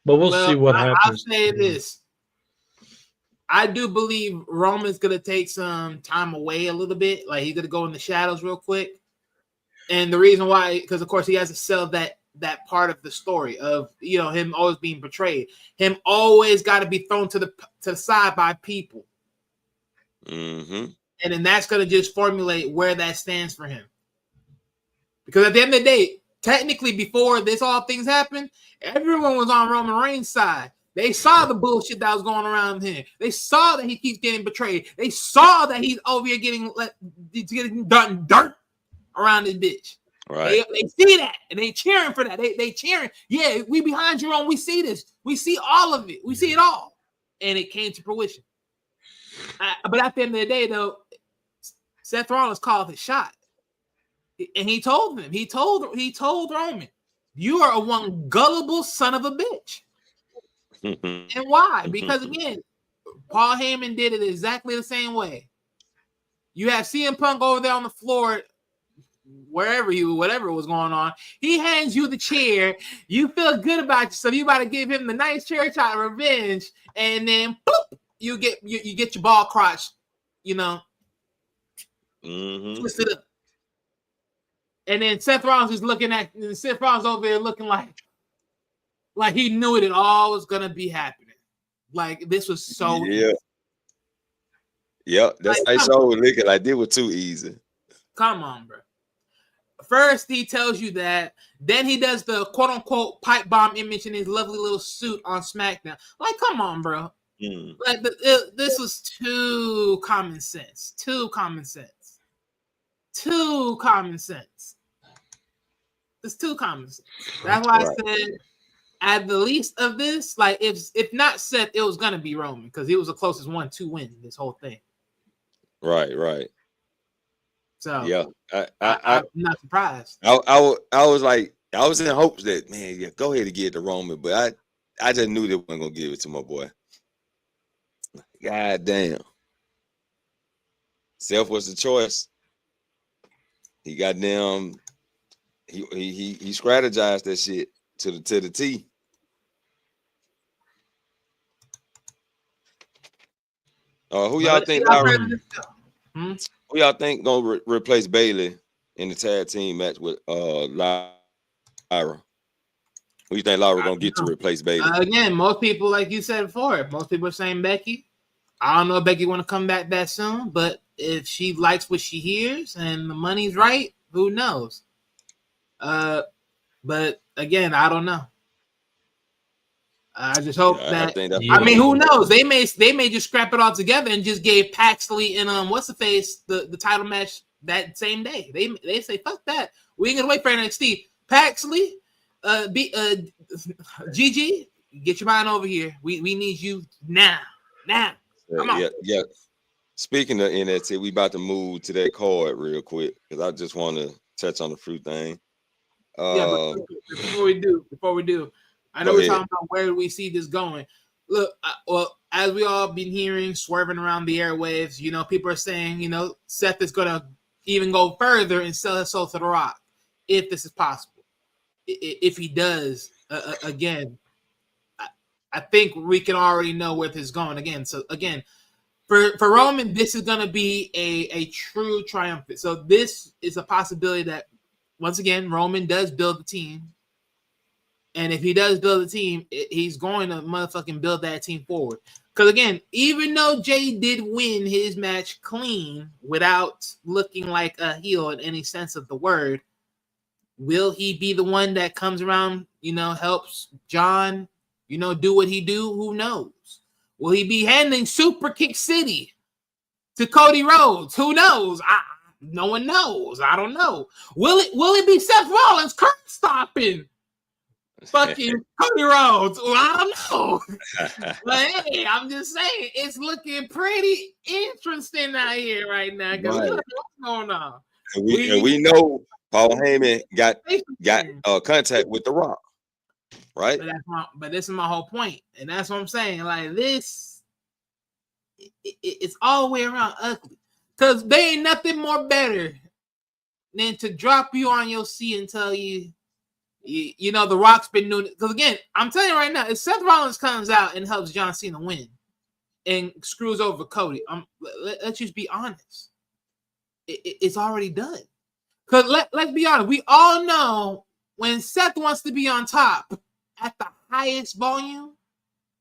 But we'll see what happens. I'll say this. I do believe Roman's gonna take some time away a little bit. Like he's gonna go in the shadows real quick. And the reason why, because of course he has to sell that part of the story of him always being betrayed. Him always got to be thrown to the side by people. Mm-hmm. And then that's gonna just formulate where that stands for him. Because at the end of the day, technically before this all things happened, everyone was on Roman Reigns' side. They saw the bullshit that was going around him. They saw that he keeps getting betrayed. They saw that he's over here getting done dirt around this bitch. Right. They see that and they cheering for that. They cheering. Yeah, we behind you, Roman. We see this. We see all of it. We see it all, and it came to fruition. But at the end of the day, though, Seth Rollins called his shot, and he told him. He told Roman, "You are a one gullible son of a bitch." And why? Because again, Paul Heyman did it exactly the same way. You have CM Punk over there on the floor, whatever was going on. He hands you the chair. You feel good about yourself. You about to give him the nice chair shot of revenge, and then boop, you get your ball crotch, twisted up. And then Seth Rollins is looking at Seth Rollins over there looking like he knew it all was gonna be happening. Like this was so easy. That's like, how so looking like they were too easy. Come on, bro. First he tells you that, then he does the quote unquote pipe bomb image in his lovely little suit on SmackDown. Like, come on, bro. Like this was too common sense. Too common sense. It's too common sense. That's why I said at the least of this, like if not Seth, it was gonna be Roman because he was the closest one to win this whole thing. Right. So yeah, I'm not surprised. I was in hopes that go ahead and get it to Roman, but I just knew they weren't gonna give it to my boy. God damn, Seth was the choice. He goddamn he strategized that shit to the T. Who y'all think? Who y'all think gonna replace Bayley in the tag team match with Lyra? Who you think Lyra gonna get to replace Bayley? Again, most people, like you said before, most people are saying Becky. I don't know if Becky want to come back that soon, but if she likes what she hears and the money's right, who knows? But again, I don't know. I just hope who knows? They may just scrap it all together and just gave Paxley and what's the face the title match that same day. They say fuck that. We ain't gonna wait for NXT. Paxley, GG, get your mind over here. We need you now. Come on. Yeah. Speaking of NXT, we about to move to that card real quick because I just want to touch on the fruit thing. But before we do, I know Go we're ahead. talking about where do we see this going. Look, well, as we all been hearing, swerving around the airwaves, people are saying, Seth is going to even go further and sell his soul to The Rock, if this is possible. If he does, again, I think we can already know where this is going again. So again, for Roman, this is going to be a true triumphant. So this is a possibility that, once again, Roman does build the team. And if he does build a team, he's going to motherfucking build that team forward. Because again, even though Jay did win his match clean without looking like a heel in any sense of the word, will he be the one that comes around, helps John, do what he do? Who knows? Will he be handing Super Kick City to Cody Rhodes? Who knows? No one knows. I don't know. Will it be Seth Rollins curb stopping fucking Cody Rhodes? Well, I don't know. But hey, I'm just saying, it's looking pretty interesting out here right now because we don't know what's going on. And we know Paul Heyman got contact with The Rock, right? But this is my whole point, and that's what I'm saying. Like this, it's all the way around ugly because there ain't nothing more better than to drop you on your seat and tell you, The Rock's been doing it. Because again, I'm telling you right now, if Seth Rollins comes out and helps John Cena win and screws over Cody, let's just be honest. It's already done. Because let's be honest, we all know when Seth wants to be on top at the highest volume,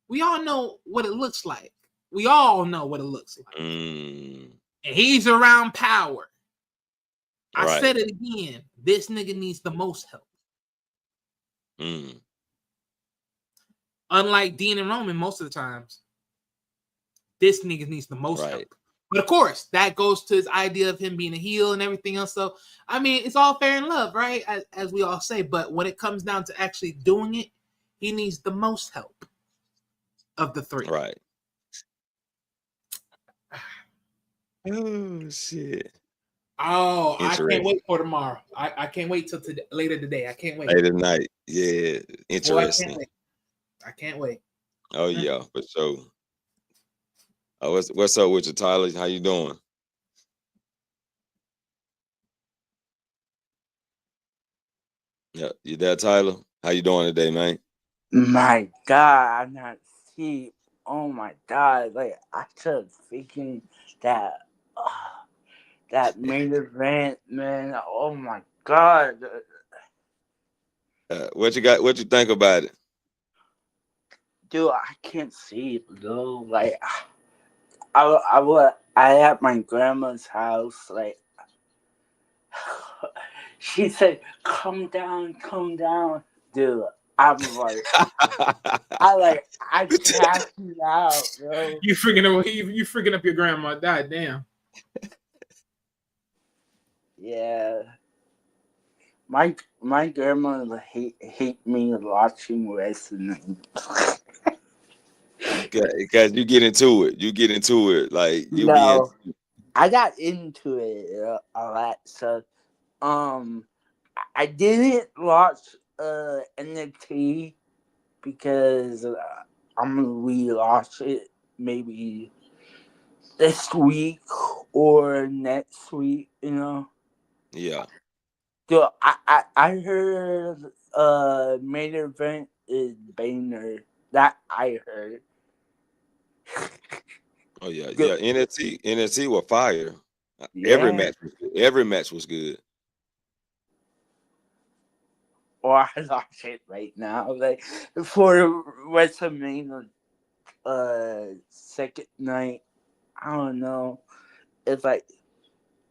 we all know what it looks like. We all know what it looks like. And he's around power. I said it again. This nigga needs the most help. Unlike Dean and Roman, most of the times, this nigga needs the most help. But of course, that goes to his idea of him being a heel and everything else. So, I mean, it's all fair and love, right? As we all say. But when it comes down to actually doing it, he needs the most help of the three. Right. Oh, shit. Oh, I can't wait for tomorrow. I can't wait till later today. I can't wait. Later tonight. Yeah. Interesting. Boy, I can't wait. Oh, yeah, for sure. What's up with you, Tyler? How you doing? Yeah, you there, Tyler? How you doing today, man? My God, I'm not asleep. Oh my God, like I just thinking that main event, man. Oh my God. What you think about it? Dude, I can't sleep, though. Like I at my grandma's house, like she said, come down. Dude, I'm like I passed it out, bro. You freaking up your grandma. God damn. Yeah. My grandma hate me watching wrestling. Because you get into it. Like you I got into it a lot. So, I didn't watch NXT because I'm gonna rewatch it maybe this week or next week. Yeah. So I heard main event is banger. That I heard. Oh yeah. NXT was fire. Yeah. Every match was good. Or I watch it right now. Like for WrestleMania second night. I don't know. It's like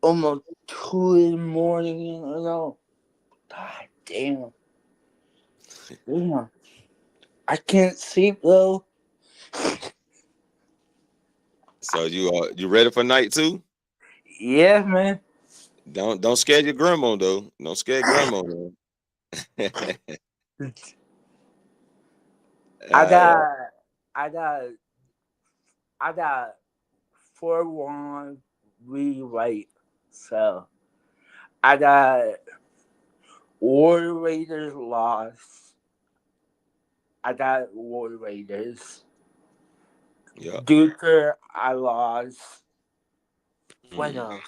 almost 2 in the morning, God damn. Damn. I can't sleep though. So you ready for night 2? Yeah, man. Don't scare your grandma though. Don't scare grandma though. I got 4-1 rewrite. So I got War Raiders loss. I got War Raiders. Yeah. Duker, I lost. What else?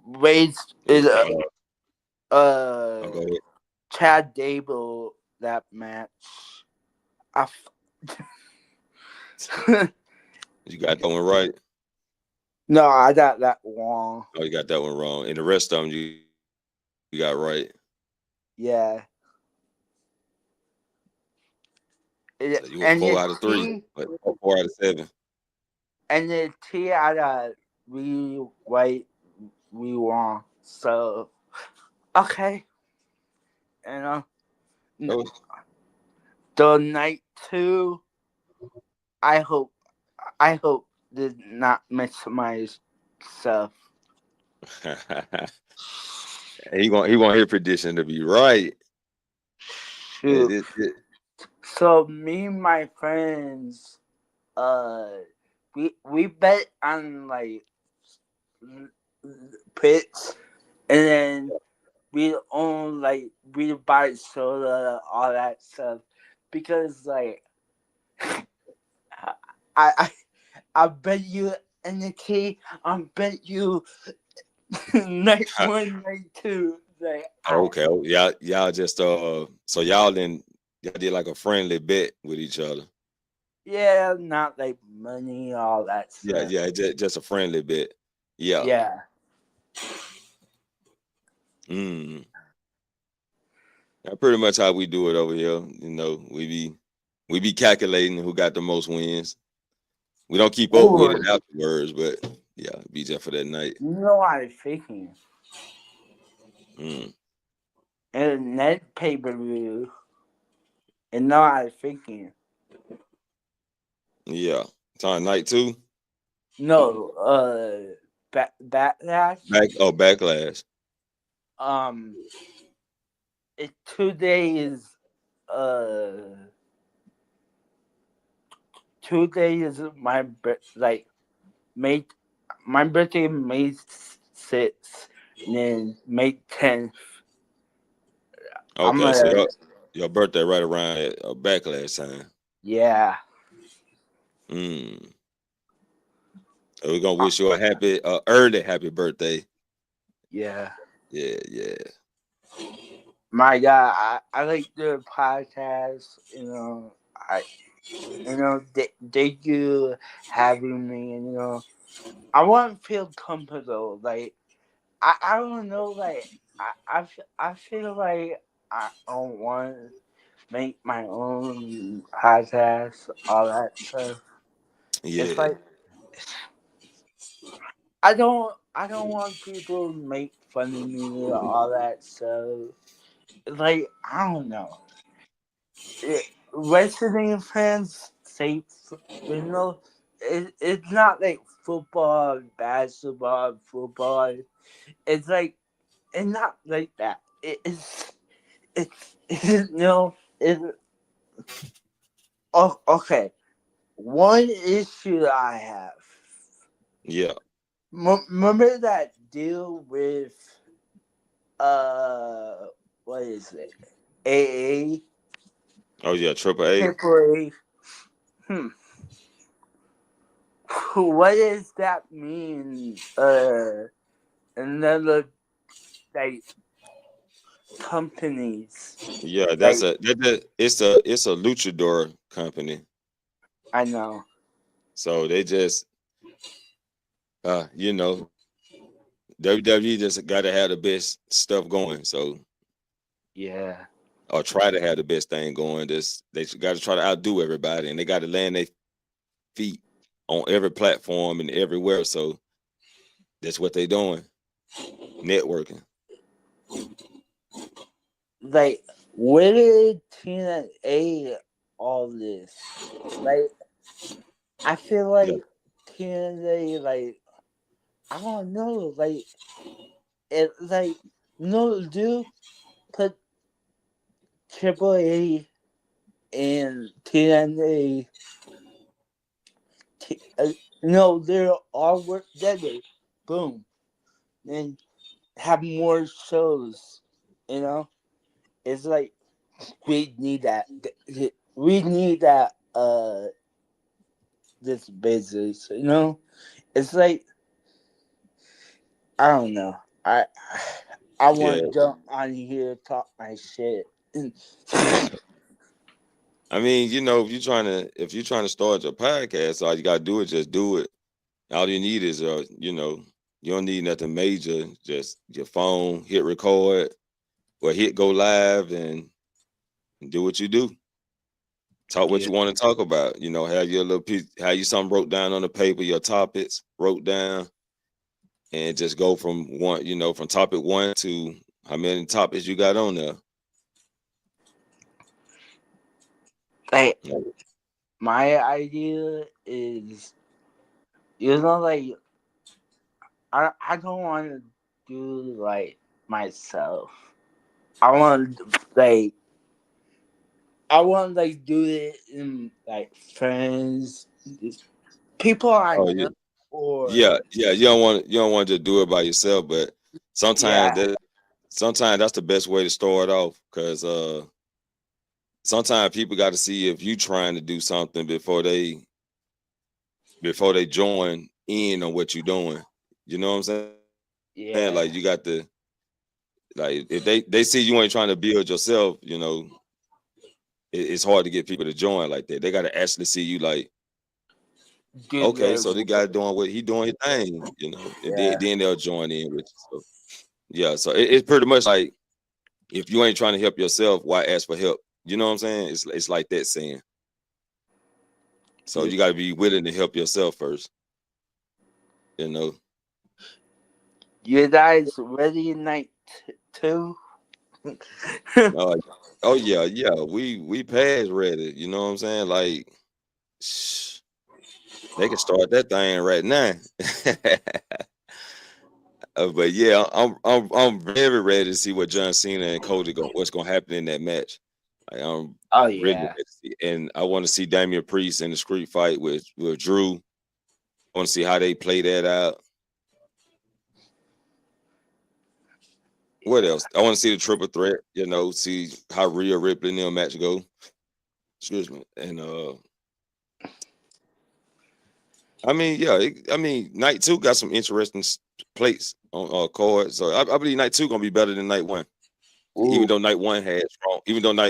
Raised is I'll go ahead. Chad Dable that match. You got that one right. No, I got that wrong. Oh, you got that one wrong. And the rest of them you got right. Yeah. So you were 4 out of 3, but 4 out of 7. And the T I got right, we wrong. So okay. And the night 2, I hope did not miss my stuff. he want his prediction to be right. Shoot. So me and my friends, we bet on like pits, and then we own like we buy soda, all that stuff, because like I bet you NXT, I bet you night 1, night 2. Like, Okay, y'all just so y'all did like a friendly bet with each other. Yeah, not like money, all that stuff. Yeah, just a friendly bet. Yeah. Yeah. That's pretty much how we do it over here. You know, we be calculating who got the most wins. We don't keep up with it afterwards, but yeah, be just for that night. You know what I'm thinking? And that pay-per-view, and now I'm thinking. Yeah. It's on night 2? No, Backlash. Backlash. It's 2 days. 2 days. My birthday May 6th, and then May 10th. Okay, so your birthday right around at Backlash time. Yeah. So we're gonna wish you a happy, early happy birthday. Yeah. Yeah. My God, I like the podcast. Thank you having me. And I want to feel comfortable. Like I don't know. Like I feel like I don't want to make my own podcast. All that stuff. Yeah. It's like I don't want people to make fun of me. All that stuff. Like I don't know. Wrestling fans say, it's not like football, basketball, football. It's like, it's not like that. It's okay. One issue I have. Yeah. Remember that deal with, what is it? AA? Oh yeah, Triple A. Triple A. What does that mean? Another like companies. Yeah, it's a luchador company. I know. So they just WWE just gotta have the best stuff going. So yeah. Or try to have the best thing going. They gotta try to outdo everybody, and they gotta land their feet on every platform and everywhere. So that's what they doing. Networking. Like, where did TNA all this? Like, I feel like TNA, like, I don't know, like, it, like, no, dude, put Triple A and TNA. No, they're all work together. Boom. Then have more shows. You know, it's like we need that. We need that. This business. You know, it's like I don't know. I Yeah. want to jump on here talk my shit. I mean, you know, if you're trying to start your podcast, all you gotta do is just do it. All you need is you know, you don't need nothing major. Just your phone, hit record or hit go live and do what you do. Talk what Yeah. you want to talk about. You know, have your little piece, have you something wrote down on the paper, your topics wrote down, and just go from one, you know, from topic one to how many topics you got on there. Like Like, my idea is, you know, like I don't want to do like myself. I want like I want to like do it in like friends, people I oh know, or yeah. You don't want to do it by yourself, but sometimes yeah, that sometimes that's the best way to start off because sometimes people got to see if you trying to do something before they join in on what you're doing. You know what I'm saying? yeah, Like you got to like if they see you ain't trying to build yourself, you know, it's hard to get people to join like that. They got to actually see you like, do okay, their so the work. guy doing what he doing his thing, you know, and Yeah, then they'll join in with you. So yeah, so it's pretty much like if you ain't trying to help yourself, why ask for help? You know what I'm saying? It's like that saying. So yeah. you got to be willing to help yourself first. You know. You guys ready night two? Uh, oh yeah. We past ready. You know what I'm saying? Like shh, they can start that thing right now. But yeah, I'm very ready to see what John Cena and Cody what's gonna happen in that match. Like, I'm Oh really yeah, ready to see, and I want to see Damian Priest in the street fight with Drew. I want to see how they play that out. What yeah. else? I want to see the triple threat. You know, see how Rhea Ripley and them match go. Excuse me, and I mean, yeah, I mean, night two got some interesting plates on cards. So I believe night two gonna be better than night one. Ooh, Even though night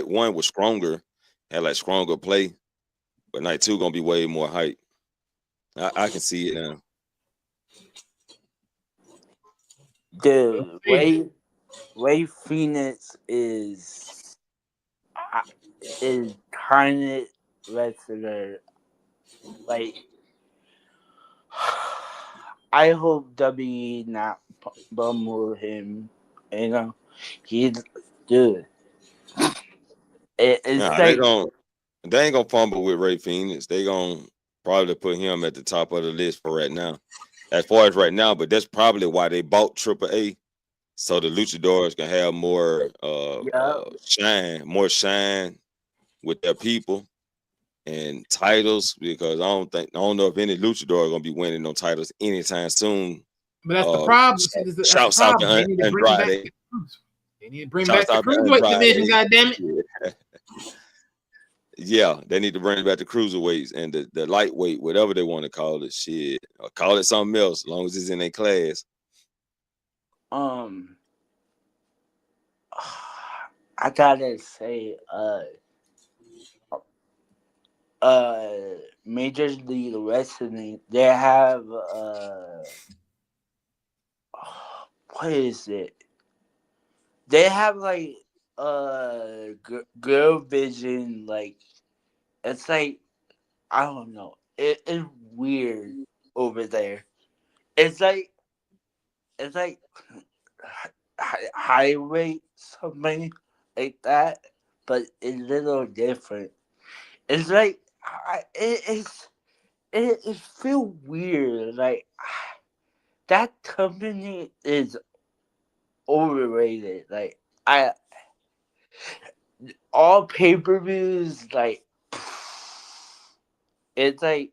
one was stronger, had like stronger play, but night two gonna be way more hype. I can see it now. dude, Hey, Ray Phoenix is kind of wrestler. Like, I hope W not bumble him. You know, he's dude. It's Nah, like they ain't gonna fumble with Ray Phoenix. They gonna probably put him at the top of the list for right now. As far as right now, but that's probably why they bought Triple A. So the luchadors can have yeah, more shine with their people and titles because I don't know if any luchador are gonna be winning no titles anytime soon. but that's the problem. See, that's the Shouts out problem. They to need to bring back Andrade. the cruise. They need to bring Shouts back the out to cruiserweight division. Andrade. God damn it! Yeah. Yeah, they need to bring back the cruiserweights and the lightweight, whatever they want to call it. Shit, or call it something else, as long as it's in their class. um, I gotta say, Major League Wrestling, they have what is it? They have like girl vision. Like it's like I don't know. It's weird over there. It's like it's like highway something like that, but it's a little different. It's like it feel weird. Like that company is overrated. Like I all pay-per-views, like, it's like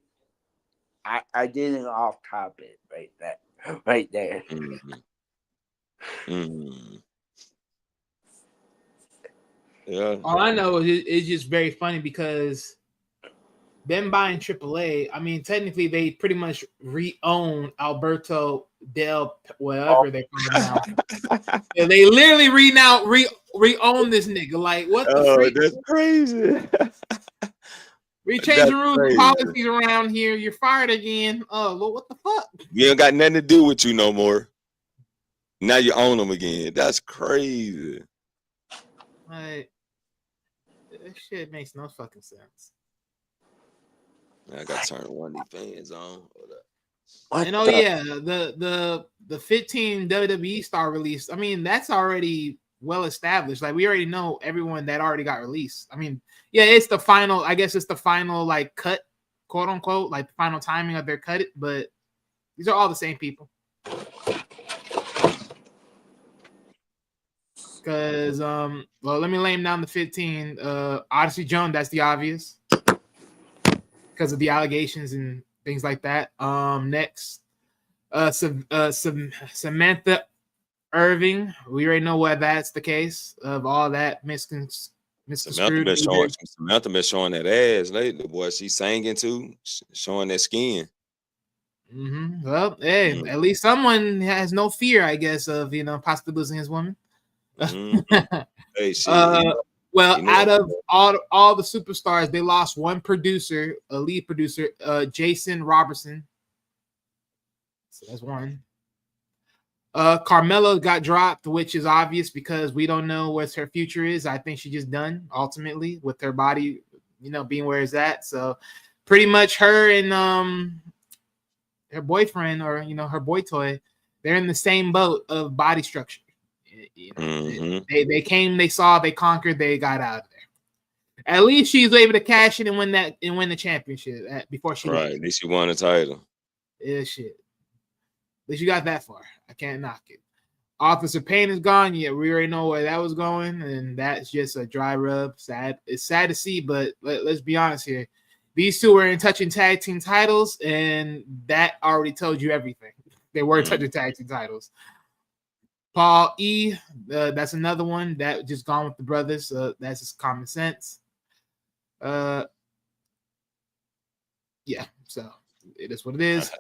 I did an off topic right there. Yeah. All I know is it's just very funny because them buying AAA, I mean, technically they pretty much re-own Alberto Del whatever they call him now. Yeah, they literally re-own this nigga. Like, what the freak? That's crazy. We changing rules and policies around here. You're fired again. Oh, Lord, what the fuck? You ain't got nothing to do with you no more. Now you own them again. That's crazy. Like, that shit makes no fucking sense. I got to turn one of these fans on. And oh yeah, the 15 WWE star release. I mean, that's already well established. Like, we already know everyone that already got released. I mean, yeah, it's the final. I guess it's the final like cut, quote unquote, like the final timing of their cut. It, but these are all the same people. Because well, let me lay him down the 15. Odyssey Jones, that's the obvious. Because of the allegations and things like that. Next, Samantha Irving. We already know why that's the case of all that misconstrued. Samantha been showing that ass lately, boy. She's singing too, showing that skin. Mm-hmm. Well, hey, at least someone has no fear, I guess, of possibly losing his woman. Mm-hmm. Hey, shit. Well, out of all the superstars, they lost one producer, a lead producer, Jason Robertson. So that's one. Carmella got dropped, which is obvious because we don't know what her future is. I think she's just done ultimately with her body, being where it's at. So pretty much her and her boyfriend or her boy toy, they're in the same boat of body structure. They came, they saw, they conquered, they got out of there. At least she's able to cash in and win the championship before she right. At least she won the title. Yeah, shit. At least you got that far. I can't knock it. Officer Payne is gone. Yeah, we already know where that was going, and that's just a dry rub. Sad. It's sad to see, but let's be honest here. These two were in touching tag team titles, and that already told you everything. They were touching tag team titles. Paul E, that's another one that just gone with the brothers. That's just common sense. Yeah, so it is what it is.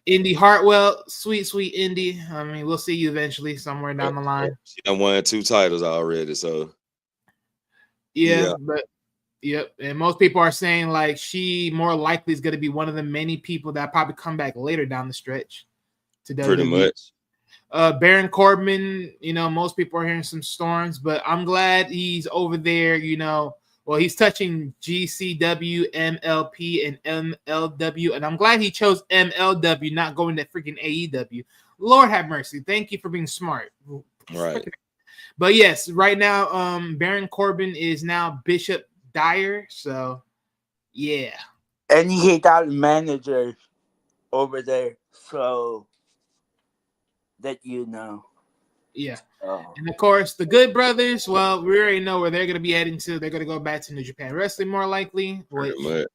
Indy Hartwell, sweet Indy. I mean, we'll see you eventually somewhere down the line. She done won 2 titles already, so yeah. But yep. And most people are saying like she more likely is going to be one of the many people that probably come back later down the stretch to WWE. Pretty much. Baron Corbin, most people are hearing some storms, but I'm glad he's over there, well, he's touching GCW, MLP, and MLW, and I'm glad he chose MLW, not going to freaking AEW. Lord have mercy. Thank you for being smart. Right. But yes, right now, Baron Corbin is now Bishop Dyer, so yeah. And he got a manager over there, so that Yeah. And of course, the Good Brothers, well, we already know where they're going to be heading to. They're going to go back to New Japan Wrestling more likely, which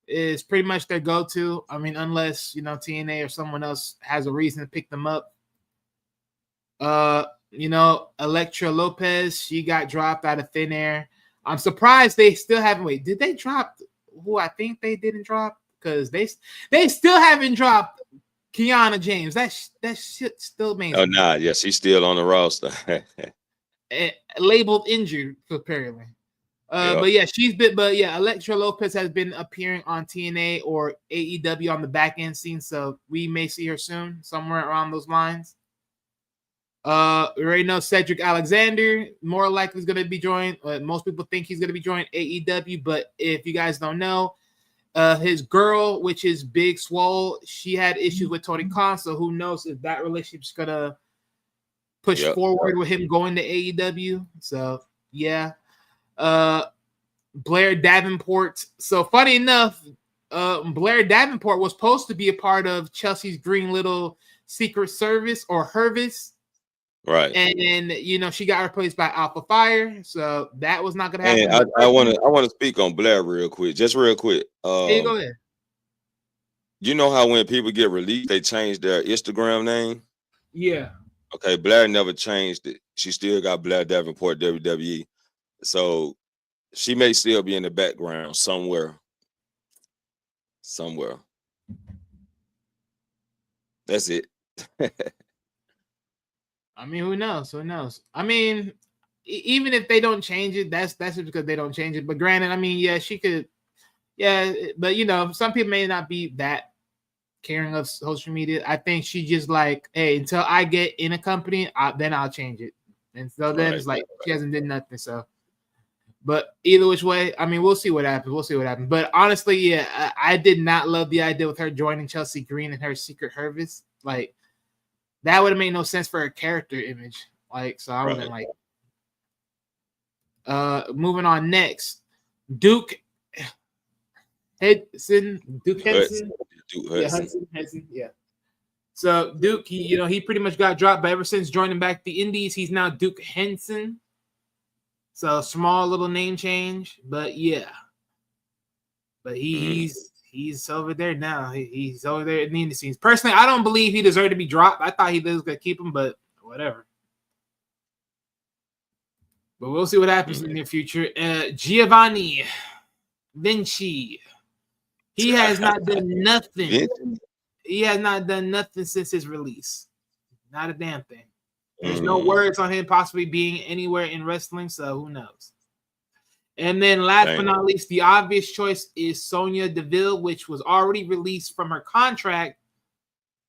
is pretty much their go-to. I mean, unless, TNA or someone else has a reason to pick them up. Elektra Lopez, she got dropped out of thin air. I'm surprised they still haven't. Wait, did they drop who I think they didn't drop? Because they still haven't dropped Kiana James. That shit still means. Oh nah, yeah, she's still on the roster. Labeled injured, apparently. But yeah, Elektra Lopez has been appearing on TNA or AEW on the back end scene, so we may see her soon, somewhere around those lines. We already know Cedric Alexander more likely is going to be joined. Most people think he's going to be joining AEW, but if you guys don't know, his girl, which is Big Swole, she had issues with Tony Khan, so who knows if that relationship's gonna push forward with him going to AEW. So yeah. Blair Davenport. So funny enough, Blair Davenport was supposed to be a part of Chelsea's green little secret service or Hervis. Right. And you know, she got replaced by Alpha Fire, so that was not gonna And happen. I want to speak on Blair real quick, just real quick. Here you go ahead. You know how when people get released, they change their Instagram name? Yeah. Okay, Blair never changed it. She still got Blair Davenport WWE. So she may still be in the background somewhere. Somewhere. That's it. I mean, who knows? Who knows? I mean, even if they don't change it, that's just because they don't change it. But granted, I mean, yeah, she could, yeah, but you know, some people may not be that caring of social media. I think she just like, hey, until I get in a company, then I'll change it. And so then it's like she hasn't did nothing. So, but either which way, I mean, we'll see what happens. We'll see what happens. But honestly, yeah, I did not love the idea with her joining Chelsea Green and her Secret Service. Like, that would have made no sense for her character image. Like, so I wasn't like. Moving on next, Duke Hudson. Yeah. So Duke, he pretty much got dropped, but ever since joining back the Indies, he's now Duke Henson. So small little name change, but yeah. But he's over there now. He's over there in the indie scenes. Personally, I don't believe he deserved to be dropped. I thought he was gonna keep him, but whatever. But we'll see what happens in the near future. Giovanni Vinci. He has not done nothing. He has not done nothing since his release. Not a damn thing. There's no words on him possibly being anywhere in wrestling, so who knows? And then last but not least, the obvious choice is Sonya Deville, which was already released from her contract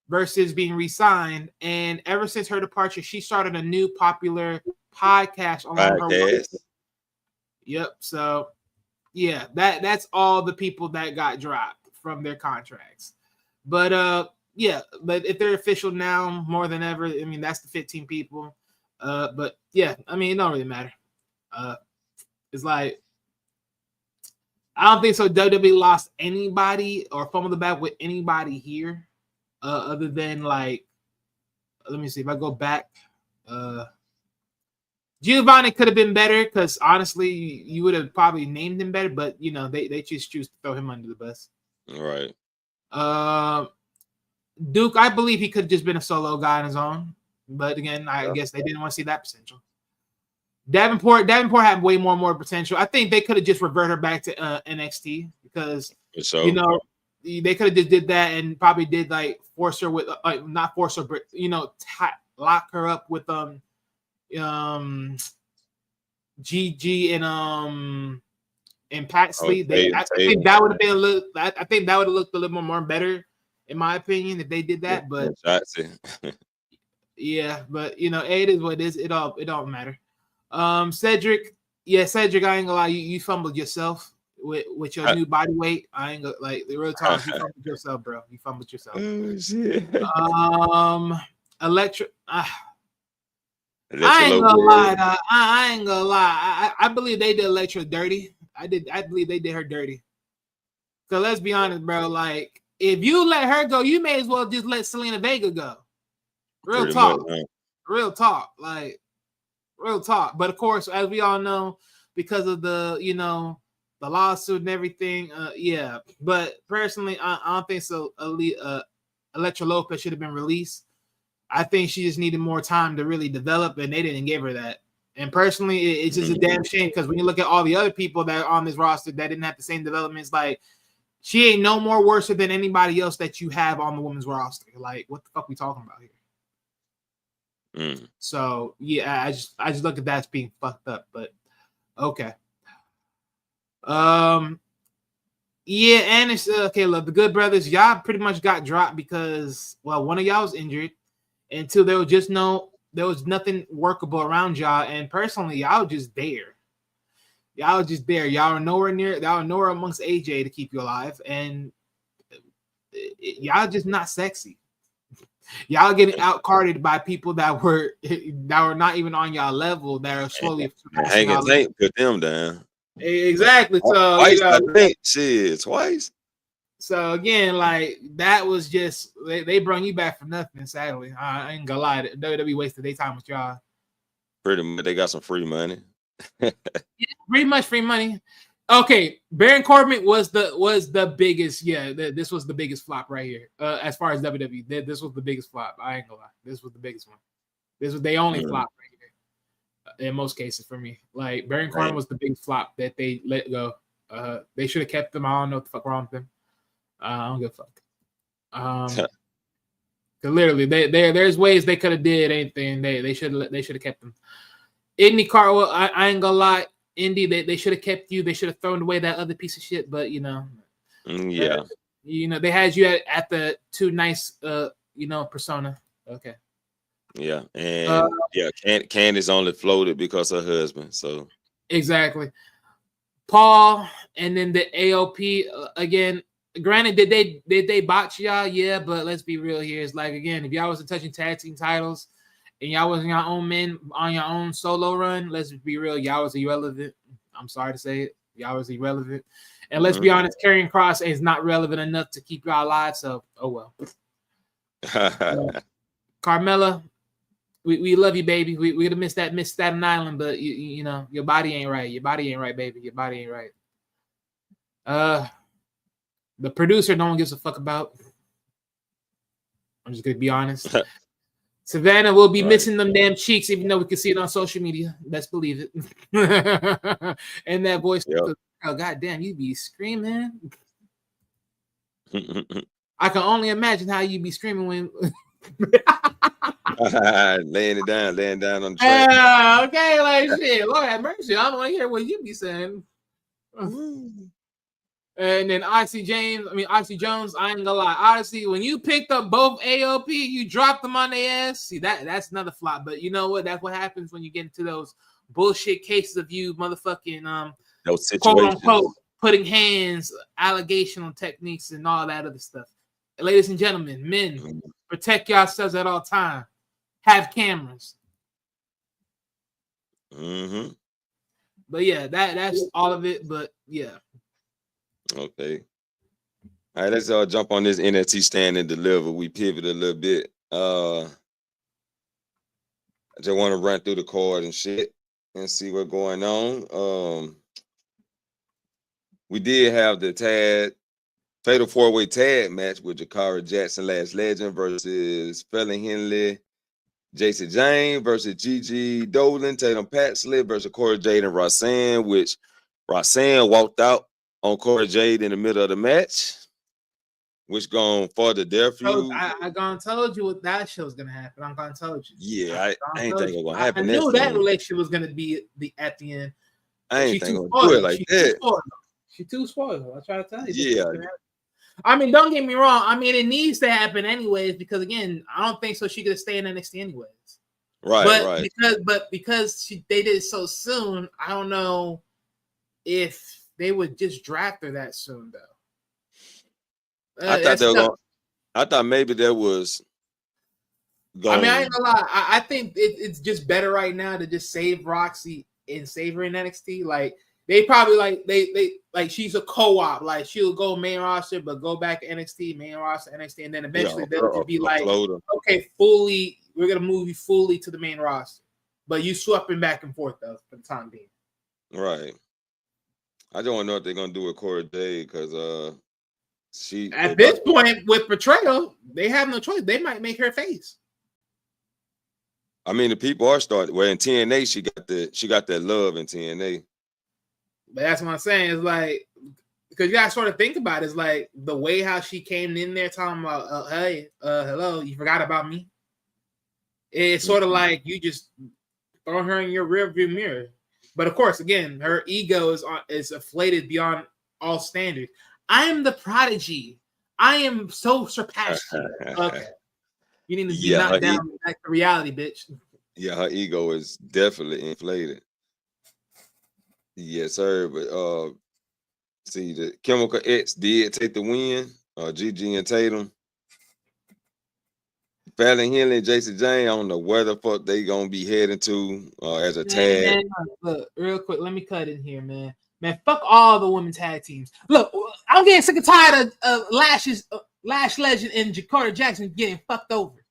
versus being re-signed. And ever since her departure, she started a new popular podcast along her way. Yep. So yeah, that's all the people that got dropped from their contracts. But yeah, but if they're official now more than ever, I mean that's the 15 people. But yeah, I mean it don't really matter. It's like I don't think so. WWE lost anybody or fumbled the bag with anybody here, other than like, let me see if I go back. Giovanni could have been better because honestly, you would have probably named him better, but they just choose to throw him under the bus. Right. Duke, I believe he could have just been a solo guy on his own, but again, I guess they didn't want to see that potential. Davenport had way more potential. I think they could have just reverted her back to NXT because they could have just did that and probably did like force her with not force her, but lock her up with GG and Paxley. I think that would have been a little. I think that would have looked a little more better, in my opinion, if they did that. But yeah, but it is what it is. It don't matter. Cedric, I ain't gonna lie, you fumbled yourself with your new body weight. I ain't gonna like the real time. You fumbled yourself, bro. You fumbled yourself. Oh shit. Electra. I ain't gonna lie. I ain't gonna lie. I believe they did Electra dirty. I believe they did her dirty. So let's be honest, bro. Like, if you let her go, you may as well just let Selena Vega go. Real talk. Real talk. Like, real talk. But of course, as we all know, because of the the lawsuit and everything, yeah. But personally, I don't think so. Electra Lopez should have been released. I think she just needed more time to really develop, and they didn't give her that. And personally, it's just a damn shame because when you look at all the other people that are on this roster that didn't have the same developments, like she ain't no more worse than anybody else that you have on the women's roster. Like, what the fuck we talking about here? So yeah, I just look at that as being fucked up. But okay. Yeah, and it's okay. Look, the Good Brothers, y'all pretty much got dropped because one of y'all was injured. Until there was nothing workable around y'all, and personally, y'all just there. Y'all just there. Y'all are nowhere near. Y'all are nowhere amongst AJ to keep you alive, and y'all just not sexy. Y'all getting outcarded by people that were not even on y'all level. That are slowly hanging tank, put them down. Exactly. So twice, I think. Shit, twice. So again, like that was just they brung you back for nothing. Sadly, I ain't gonna lie. WWE wasted their time with y'all. Pretty much, they got some free money. Yeah, pretty much free money. Okay, Baron Corbin was the biggest. Yeah, this was the biggest flop right here. As far as WWE, this was the biggest flop. I ain't gonna lie. This was the biggest one. This was the only flop right here. In most cases, for me, like Baron Corbin was the biggest flop that they let go. They should have kept them. I don't know what the fuck wrong with them. I don't give a fuck. Literally, there's ways they could have did anything. They should have kept them. Indy Cartwheel, I ain't gonna lie. Indy, they should have kept you. They should have thrown away that other piece of shit. But yeah, they had you at the too nice, persona. Okay. Yeah, and Candice only floated because her husband. So exactly, Paul, and then the AOP again. Granted, did they botch y'all? Yeah, but let's be real here. It's like again, if y'all wasn't touching tag team titles and y'all wasn't your own men on your own solo run, let's be real, y'all was irrelevant. I'm sorry to say it, y'all was irrelevant. And let's be honest, Karrion Kross is not relevant enough to keep y'all alive. So, oh well. Carmella, we love you, baby. We would have missed Staten Island, but you know your body ain't right. Your body ain't right, baby. Your body ain't right. The producer, no one gives a fuck about. I'm just gonna be honest. Savannah will be missing them damn cheeks, even though we can see it on social media. Best believe it. And that voice, oh goddamn, you be screaming. I can only imagine how you be screaming when laying down on the track. Okay, like shit. Lord have mercy. I don't want to hear what you be saying. And then Oxy Jones, I ain't gonna lie. Honestly, when you picked up both AOP, you dropped them on their ass. See, that's another flop. But you know what? That's what happens when you get into those bullshit cases of you motherfucking those situations, quote unquote, putting hands, allegational techniques, and all that other stuff. Ladies and gentlemen, men, protect yourselves at all time. Have cameras. But yeah, that's all of it. But yeah. Okay. All right, let's jump on this NXT Stand and Deliver. We pivot a little bit. I just want to run through the card and shit and see what's going on. We did have the Fatal 4-Way Tag match with Jakara Jackson, Last Legend versus Fallon Henley, Jason James versus Gigi Dolan, Tatum Paxley versus Cora Jade and Roxanne, which Roxanne walked out on Cora Jade in the middle of the match, which gone further their feud. I gonna told you what that show's gonna happen. I'm gonna told you. Yeah, I ain't think it was gonna happen. I knew that relationship was gonna be at the end. I ain't think gonna do it like that. She's too spoiled. I try to tell you. Yeah. I mean, don't get me wrong. I mean, it needs to happen anyways because again, I don't think so. She could stay in NXT anyways. Right. Because they did it so soon. I don't know if they would just draft her that soon, though. I thought maybe there was. I mean, I ain't gonna lie. I think it's just better right now to just save Roxy and save her in NXT. Like they probably like she's a co-op. Like she'll go main roster, but go back to NXT, main roster, NXT, and then eventually they'll just be like, okay, fully, we're gonna move you fully to the main roster, but you swapping back and forth though for the time being. Right. I don't want to know what they're gonna do with Cora Jade because she at this point with betrayal, they have no choice. They might make her face. I mean, the people are starting. Well, in TNA, she got that love in TNA. But that's what I'm saying. It's like because you gotta sort of think about it. It's like the way how she came in there talking about, hey, hello, you forgot about me. It's sort of like you just throw her in your rearview mirror. But of course, again, her ego is inflated beyond all standards. I am the prodigy. I am so surpassed. Okay. You need to be knocked down back to reality, bitch. Yeah, her ego is definitely inflated. Yes, sir. But see, the Chemical X did take the win. Gigi and Tatum. Fallon Henley and Jason James, I don't know where the fuck they gonna be heading to as a tag. Man, look, real quick, let me cut in here, man. Man, fuck all the women tag teams. Look, I'm getting sick and tired of Lash Legend and Jakarta Jackson getting fucked over.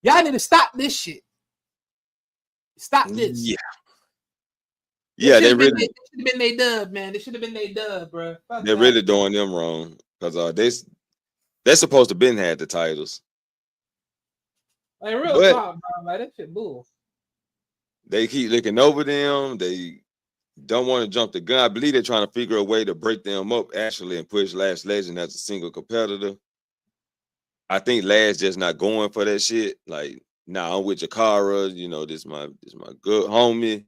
Y'all need to stop this shit. Stop this. Yeah, they should really have been they dub, man. They should have been they dub, bro. Fuck they're that. really doing them wrong because they're supposed to been had the titles. Like real But talk, bro. Like that shit bull. they keep looking over them. They don't want to jump the gun. I believe they're trying to figure a way to break them up actually and push Lash Legend as a single competitor. I think Lash just not going for that shit. Like, nah, I'm with Jakara. You know, this my good homie.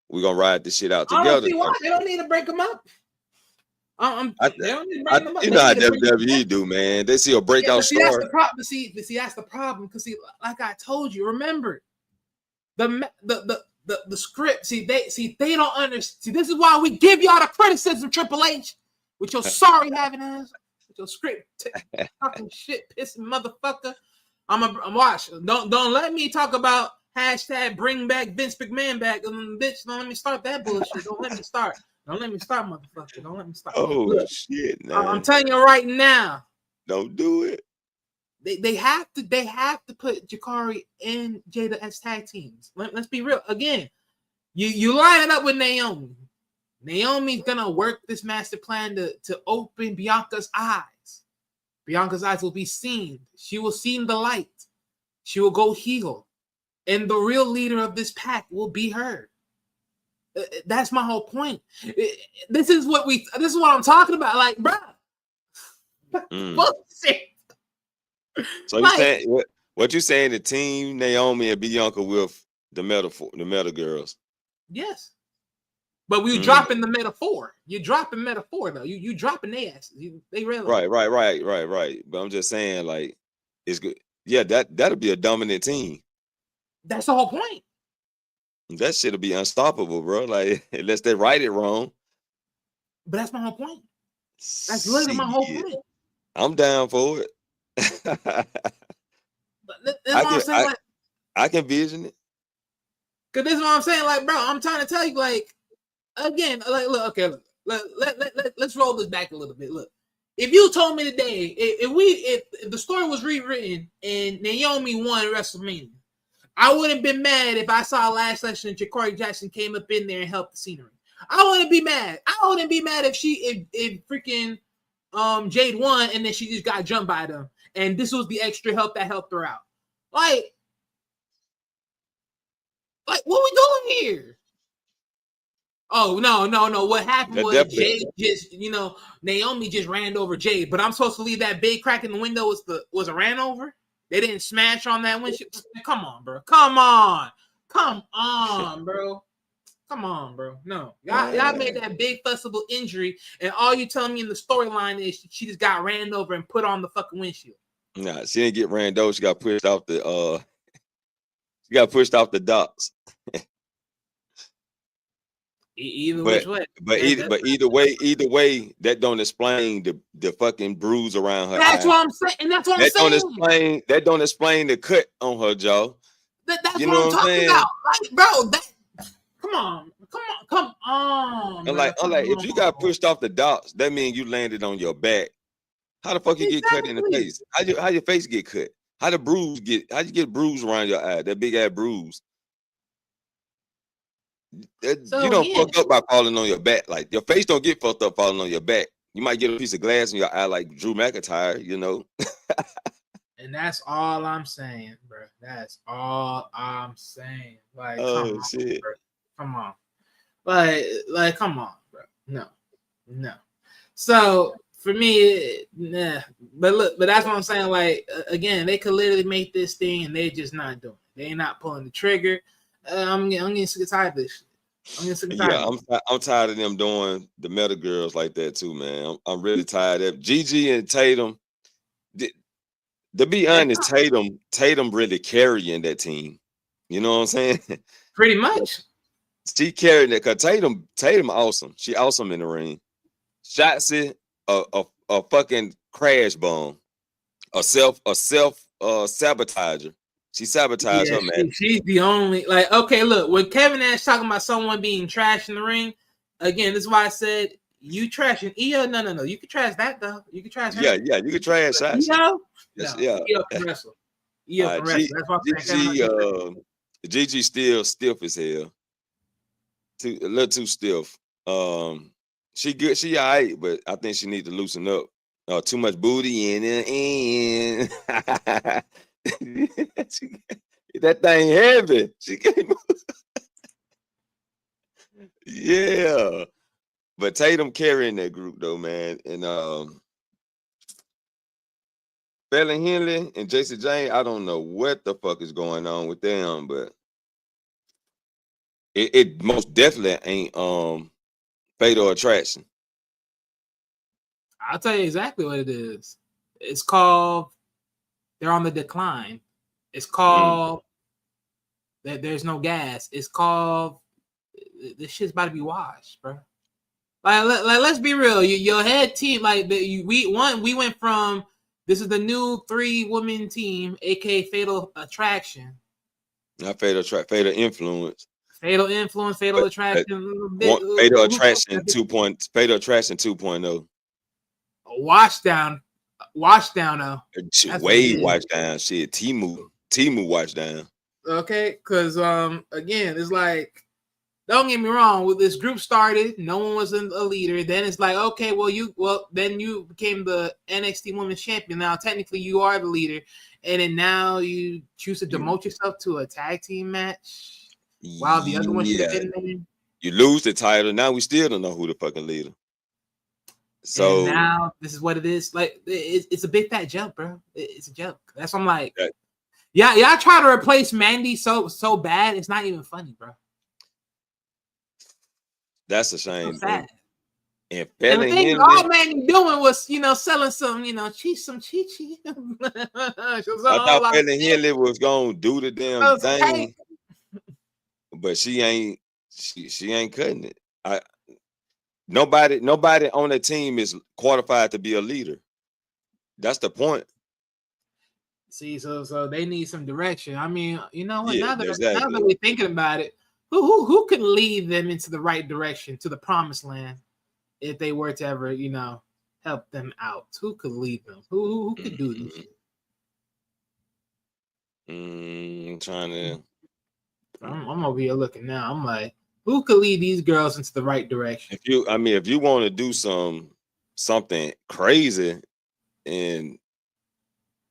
We're gonna ride this shit out I don't together. see why they don't need to break them up. They don't need to break them up. You know how WWE do, man. They see a breakout star. That's the problem. See, that's the problem. Because like I told you, remember the script. See, they don't understand. See, this is why we give y'all the criticism, Triple H, with your sorry having ass, with your script talking shit, pissing motherfucker. I'm watch. Don't let me talk about hashtag bring back Vince McMahon back. Bitch, don't let me start that bullshit. Don't let me start. Don't let me start, motherfucker. Don't let me start. Oh, look, shit, man. I'm telling you right now. Don't do it. They have to put Jakari and Jada as tag teams. Let's be real. Again, you line it up with Naomi. Naomi's gonna work this master plan to open Bianca's eyes. Bianca's eyes will be seen. She will see the light. She will go heel. And the real leader of this pack will be her. That's my whole point. This is what I'm talking about. Like, bro. Bullshit. So you saying what you saying? The team Naomi and Bianca with the meta girls. Yes, but we dropping the metaphor. You're dropping metaphor though. You dropping their asses. They really Right. But I'm just saying, like, it's good. Yeah, that'll be a dominant team. That's the whole point. That shit'll be unstoppable, bro. Like, unless they write it wrong. But that's my whole point. That's literally my whole point. I'm down for it. I can vision it. Cause this is what I'm saying. Like, bro, I'm trying to tell you, like, again, like, look, okay, let's roll this back a little bit. Look, if you told me today, if the story was rewritten and Naomi won WrestleMania, I wouldn't have been mad if I saw Lash Legend and Jakari Jackson came up in there and helped the scenery. I wouldn't be mad. I wouldn't be mad if freaking Jade won and then she just got jumped by them. And this was the extra help that helped her out. Like what we doing here? Oh, no. What happened was Jade just, Naomi just ran over Jade. But I'm supposed to leave that big crack in the window was a ran over? They didn't smash on that windshield? Come on, bro. Come on, bro. Come on, bro. No. Y'all made that big fussable injury, and all you telling me in the storyline is she just got ran over and put on the fucking windshield. Nah, she didn't get ran over. She got pushed off the docks. Either way. But either way, that don't explain the fucking bruise around her. That's what I'm saying. That don't explain the cut on her jaw. That's what I'm talking about. Like, bro, come on. I'm like, if you got pushed off the docks, that means you landed on your back. How the fuck you get cut in the face? How your face get cut? How you get bruise around your eye? That big ass bruise. You don't fuck up by falling on your back. Like, your face don't get fucked up falling on your back. You might get a piece of glass in your eye like Drew McIntyre, And that's all I'm saying, bro. That's all I'm saying. Like, shit. Bro. Come on. Like, come on, bro. No. So for me, nah. But that's what I'm saying. Like, again, they could literally make this thing, and they're just not doing it. They're not pulling the trigger. I'm getting sick of tired of this shit. I'm tired of them doing the meta girls like that too, man. I'm really tired of Gigi and Tatum. To be honest, Tatum really carrying that team. You know what I'm saying? Pretty much. She carried it because Tatum awesome. She awesome in the ring. Shotzi, a fucking crash bomb, a self sabotager. She sabotaged her, man. She's the only, like, okay, look, when Kevin Nash talking about someone being trash in the ring, again, this is why I said you trashing Io. No. You can trash that though. You can trash her. Yeah, you can trash Sasha. Io? Yes, No. yeah. Io can wrestle. Io can wrestle. That's what I'm saying. Gigi still stiff as hell. A little too stiff. She good. She all right, but I think she need to loosen up. Too much booty in it. That thing heavy. She can't move. Yeah. But Tatum carrying that group though, man. And Bella Henley and Jason Jane, I don't know what the fuck is going on with them, but it most definitely ain't Fatal Attraction. I'll tell you exactly what it is. It's called they're on the decline. It's called that there's no gas. It's called this shit's about to be washed, bro. Like let's be real. Your head team, we went from this is the new 3-woman team, aka Fatal Attraction. Not Fatal Attraction, Fatal Influence. Fatal Influence, Fatal Attraction. Fatal Attraction 2.0. Fatal Attraction 2.0. Wash down though. Way watch down. Shit, Timu watch down. Okay, because again, it's like, don't get me wrong. When this group started, no one was a leader. Then it's like, okay, then you became the NXT Women's Champion. Now technically you are the leader, and then now you choose to demote yourself to a tag team match while the other one should have been there. You lose the title. Now we still don't know who the fucking leader. So and now this is what it is. Like it's a big fat joke, bro. It's a joke. That's what I'm like. Y'all try to replace Mandy so bad. It's not even funny, bro. That's a shame. So sad. And the thing all Mandy doing was, selling some, some chi-chi. I thought Fallon Henley was gonna do the damn thing, but she ain't cutting it. Nobody on the team is qualified to be a leader. That's the point. See, so they need some direction. I mean, you know what? Yeah, now that we're thinking about it, who could lead them into the right direction, to the promised land, if they were to ever, help them out? Who could lead them? Who could do this? I'm trying to. I'm over here looking now. I'm like, who could lead these girls into the right direction? If you want to do something crazy, and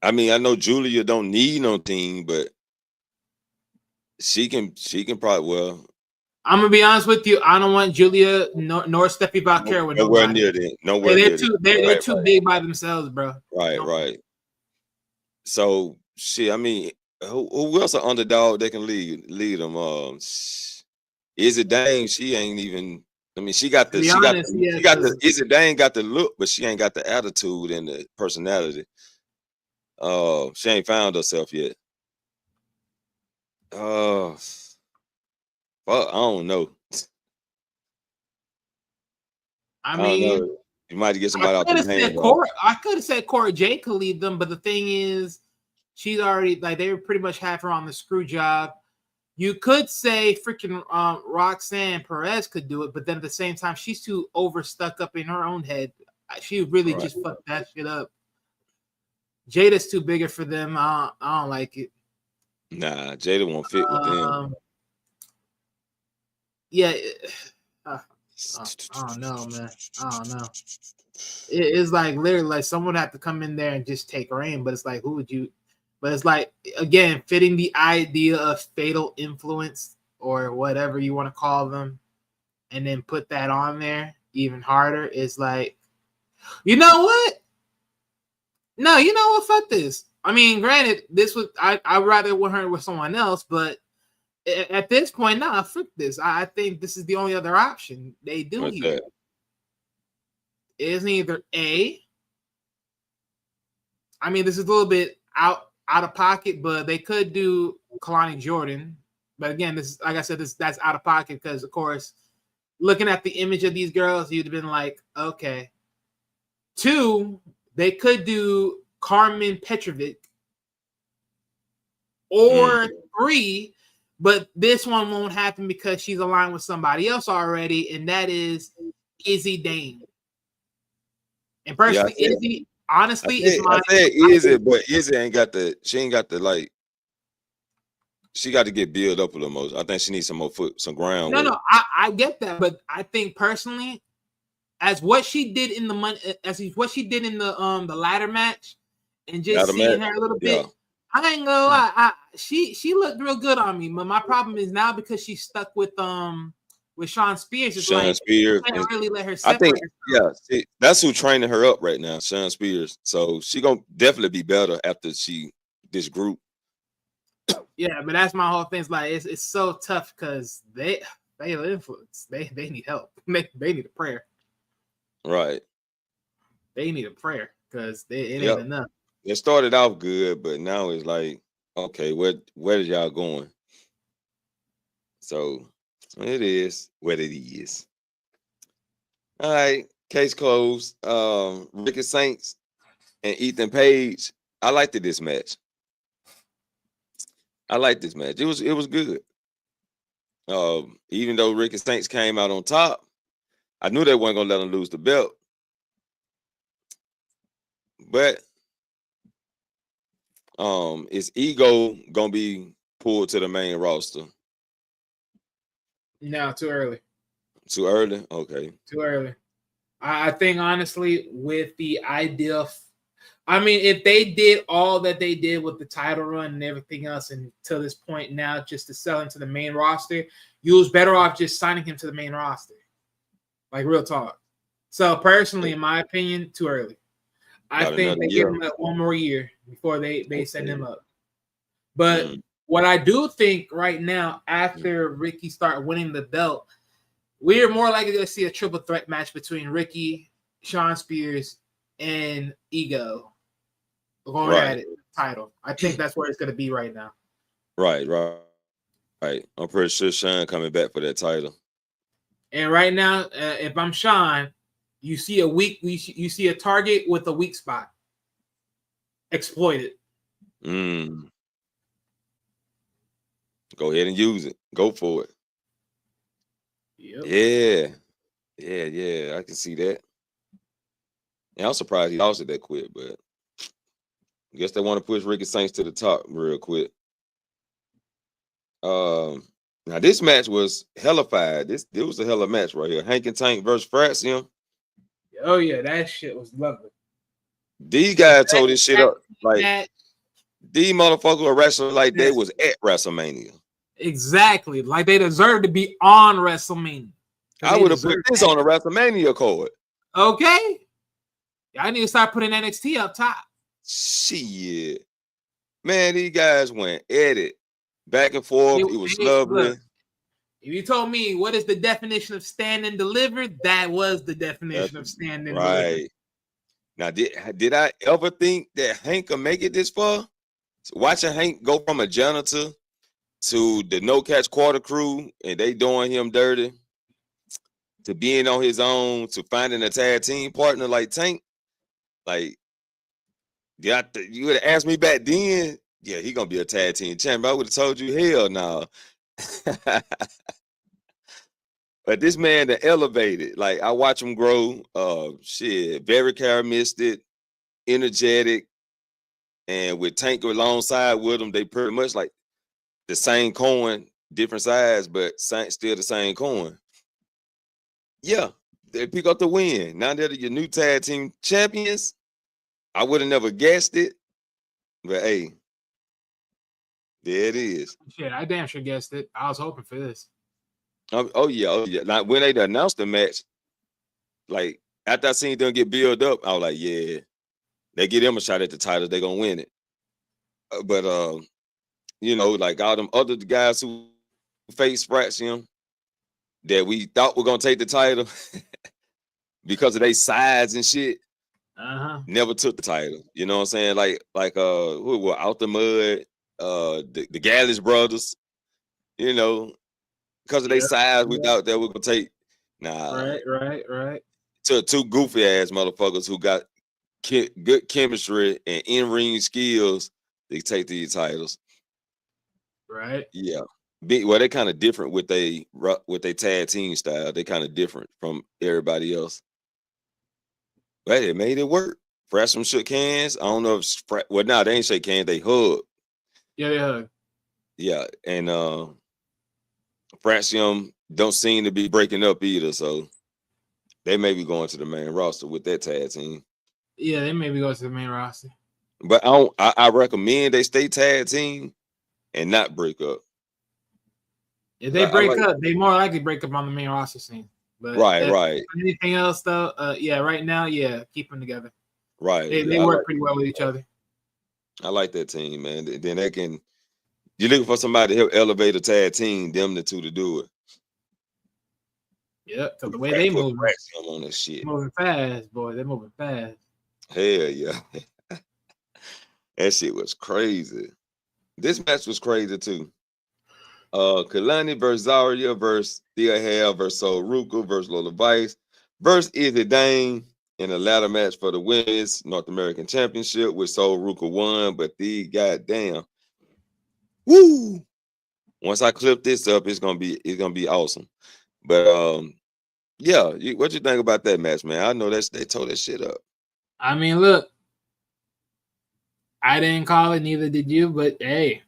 I know Julia don't need no team, but she can probably. Well, I'm gonna be honest with you. I don't want Julia nor Steffi Valkyrie with nowhere near them. They're too big by themselves, bro. Right. So who else an underdog that can lead them? Izzy Dang, she ain't even. She got the Izzy Dang got the look, but she ain't got the attitude and the personality. She ain't found herself yet. Fuck, I don't know. You might get somebody out the hand. I could have said Cora Jade could lead them, but the thing is, she's already they pretty much have her on the screw job. You could say freaking Roxanne Perez could do it, but then at the same time, she's too overstuck up in her own head. She really just fucked that shit up. Jada's too bigger for them. I don't like it. Nah, Jada won't fit with them. Yeah. I don't know, man. I don't know. It's like literally like someone had to come in there and just take reign, but it's like, who would you? But it's like, again, fitting the idea of Fatal Influence or whatever you want to call them, and then put that on there even harder is like, you know what? No, you know what? Fuck this. Granted, this was I'd rather want her with someone else, but at this point, nah, fuck this. I think this is the only other option they do here. It's either A. This is a little bit out of pocket, but they could do Kalani Jordan. But again, this is, like I said, that's out of pocket because, of course, looking at the image of these girls, you'd have been like, okay. 2, they could do Carmen Petrovic. Or 3, But this one won't happen because she's aligned with somebody else already, and that is Izzy Dane. And personally, Izzy, honestly, is my. I said Izzy, but Izzy ain't got the. She ain't got the like. She got to get built up a little more. I think she needs some more some ground. No, I get that, but I think personally, as what she did in the what she did in the ladder match, and just seeing her a little bit. I ain't gonna lie. She looked real good on me, but my problem is now because she's stuck with Sean Spears. It's Sean Spears. You can't really let her separate. I think, that's who training her up right now, Sean Spears. So she gonna definitely be better after this group. Yeah, but that's my whole thing. It's like it's so tough because they influence. They need help. They need a prayer. Right. They need a prayer because it ain't enough. It started off good, but now it's like, okay, where is y'all going? So it is what it is. All right, case closed. Ricky Saints and Ethan Page. I liked this match. It was good. Even though Ricky Saints came out on top, I knew they weren't gonna let him lose the belt. But is Ego gonna be pulled to the main roster? No, too early. Too early? Okay. Too early. I think honestly, with the idea if they did all that they did with the title run and everything else, and to this point now, just to sell into the main roster, you was better off just signing him to the main roster. Like real talk. So personally, in my opinion, too early. I think they give him like one more year before they send him up. But what I do think right now, after Ricky start winning the belt, we're more likely to see a triple threat match between Ricky, Sean Spears, and Ego going at it title. I think that's where it's going to be right now. Right. I'm pretty sure Sean coming back for that title. And right now, if I'm Sean, you see you see a target with a weak spot. Exploit it. Go ahead and use it. Go for it. Yep. Yeah. I can see that. And I'm surprised he lost it that quick, but I guess they want to push Ricky Saints to the top real quick. Now this match was hellified. This was a hella match right here. Hank and Tank versus Fraxium. Oh yeah, that shit was lovely. These guys told this shit up like these motherfuckers were wrestling like they was at WrestleMania. Exactly, like they deserve to be on WrestleMania. I would have put this on a WrestleMania card. Okay, I need to start putting NXT up top. Shit, man, these guys went at it back and forth. It was lovely. Look, if you told me what is the definition of stand and deliver, that was the definition of stand and deliver. Now, did I ever think that Hank could make it this far? So watching Hank go from a janitor to the No Catch Quarter Crew and they doing him dirty, to being on his own, to finding a tag team partner like Tank, like, you would have asked me back then, yeah, he gonna be a tag team champion. I would have told you, hell no. But this man that elevated, like I watch him grow. Very charismatic, energetic, and with Tank alongside with him, they pretty much like the same coin, different sides, but still the same coin. Yeah, they pick up the win. Now they're your new tag team champions. I would have never guessed it, but hey, there it is. Shit, I damn sure guessed it. I was hoping for this. Oh yeah. Like when they announced the match, like after I seen them get built up, I was like, yeah, they get them a shot at the title, they gonna win it. But like all them other guys who faced Fraxium that we thought were gonna take the title because of their size and shit, never took the title. You know what I'm saying? Like who were Out the Mud, the Gallus brothers, because of their size, we thought they were gonna take. Nah, right. To two goofy ass motherfuckers who got good chemistry and in ring skills, they take these titles. Right. Yeah. well, they're kind of different with they tag team style. They kind of different from everybody else. But it made it work. Freshman shook hands. I don't know if now they ain't shake hands. They hug. Yeah, they hug. Yeah, and Francium don't seem to be breaking up either. So they may be going to the main roster with that tag team. Yeah, they may be going to the main roster. But I recommend they stay tag team and not break up. If they break up, they more likely break up on the main roster scene. But right. Anything else though? Right now, keep them together. Right. They work pretty well with each other. I like that team, man. Then they can. You're looking for somebody to help elevate a tag team, them the two to do it. Yep, because the way they move on this shit. Moving fast, boy. They're moving fast. Hell yeah. That shit was crazy. This match was crazy too. Kalani versus Zarya versus Thea Hale versus Sol Ruka versus Lola Vice versus Izzy Dane in a ladder match for the women's North American Championship, with Sol Ruka won, but the goddamn. Woo! Once I clip this up, it's gonna be awesome. But yeah, what you think about that match, man? I know they tore that shit up. I mean, look, I didn't call it, neither did you, but hey.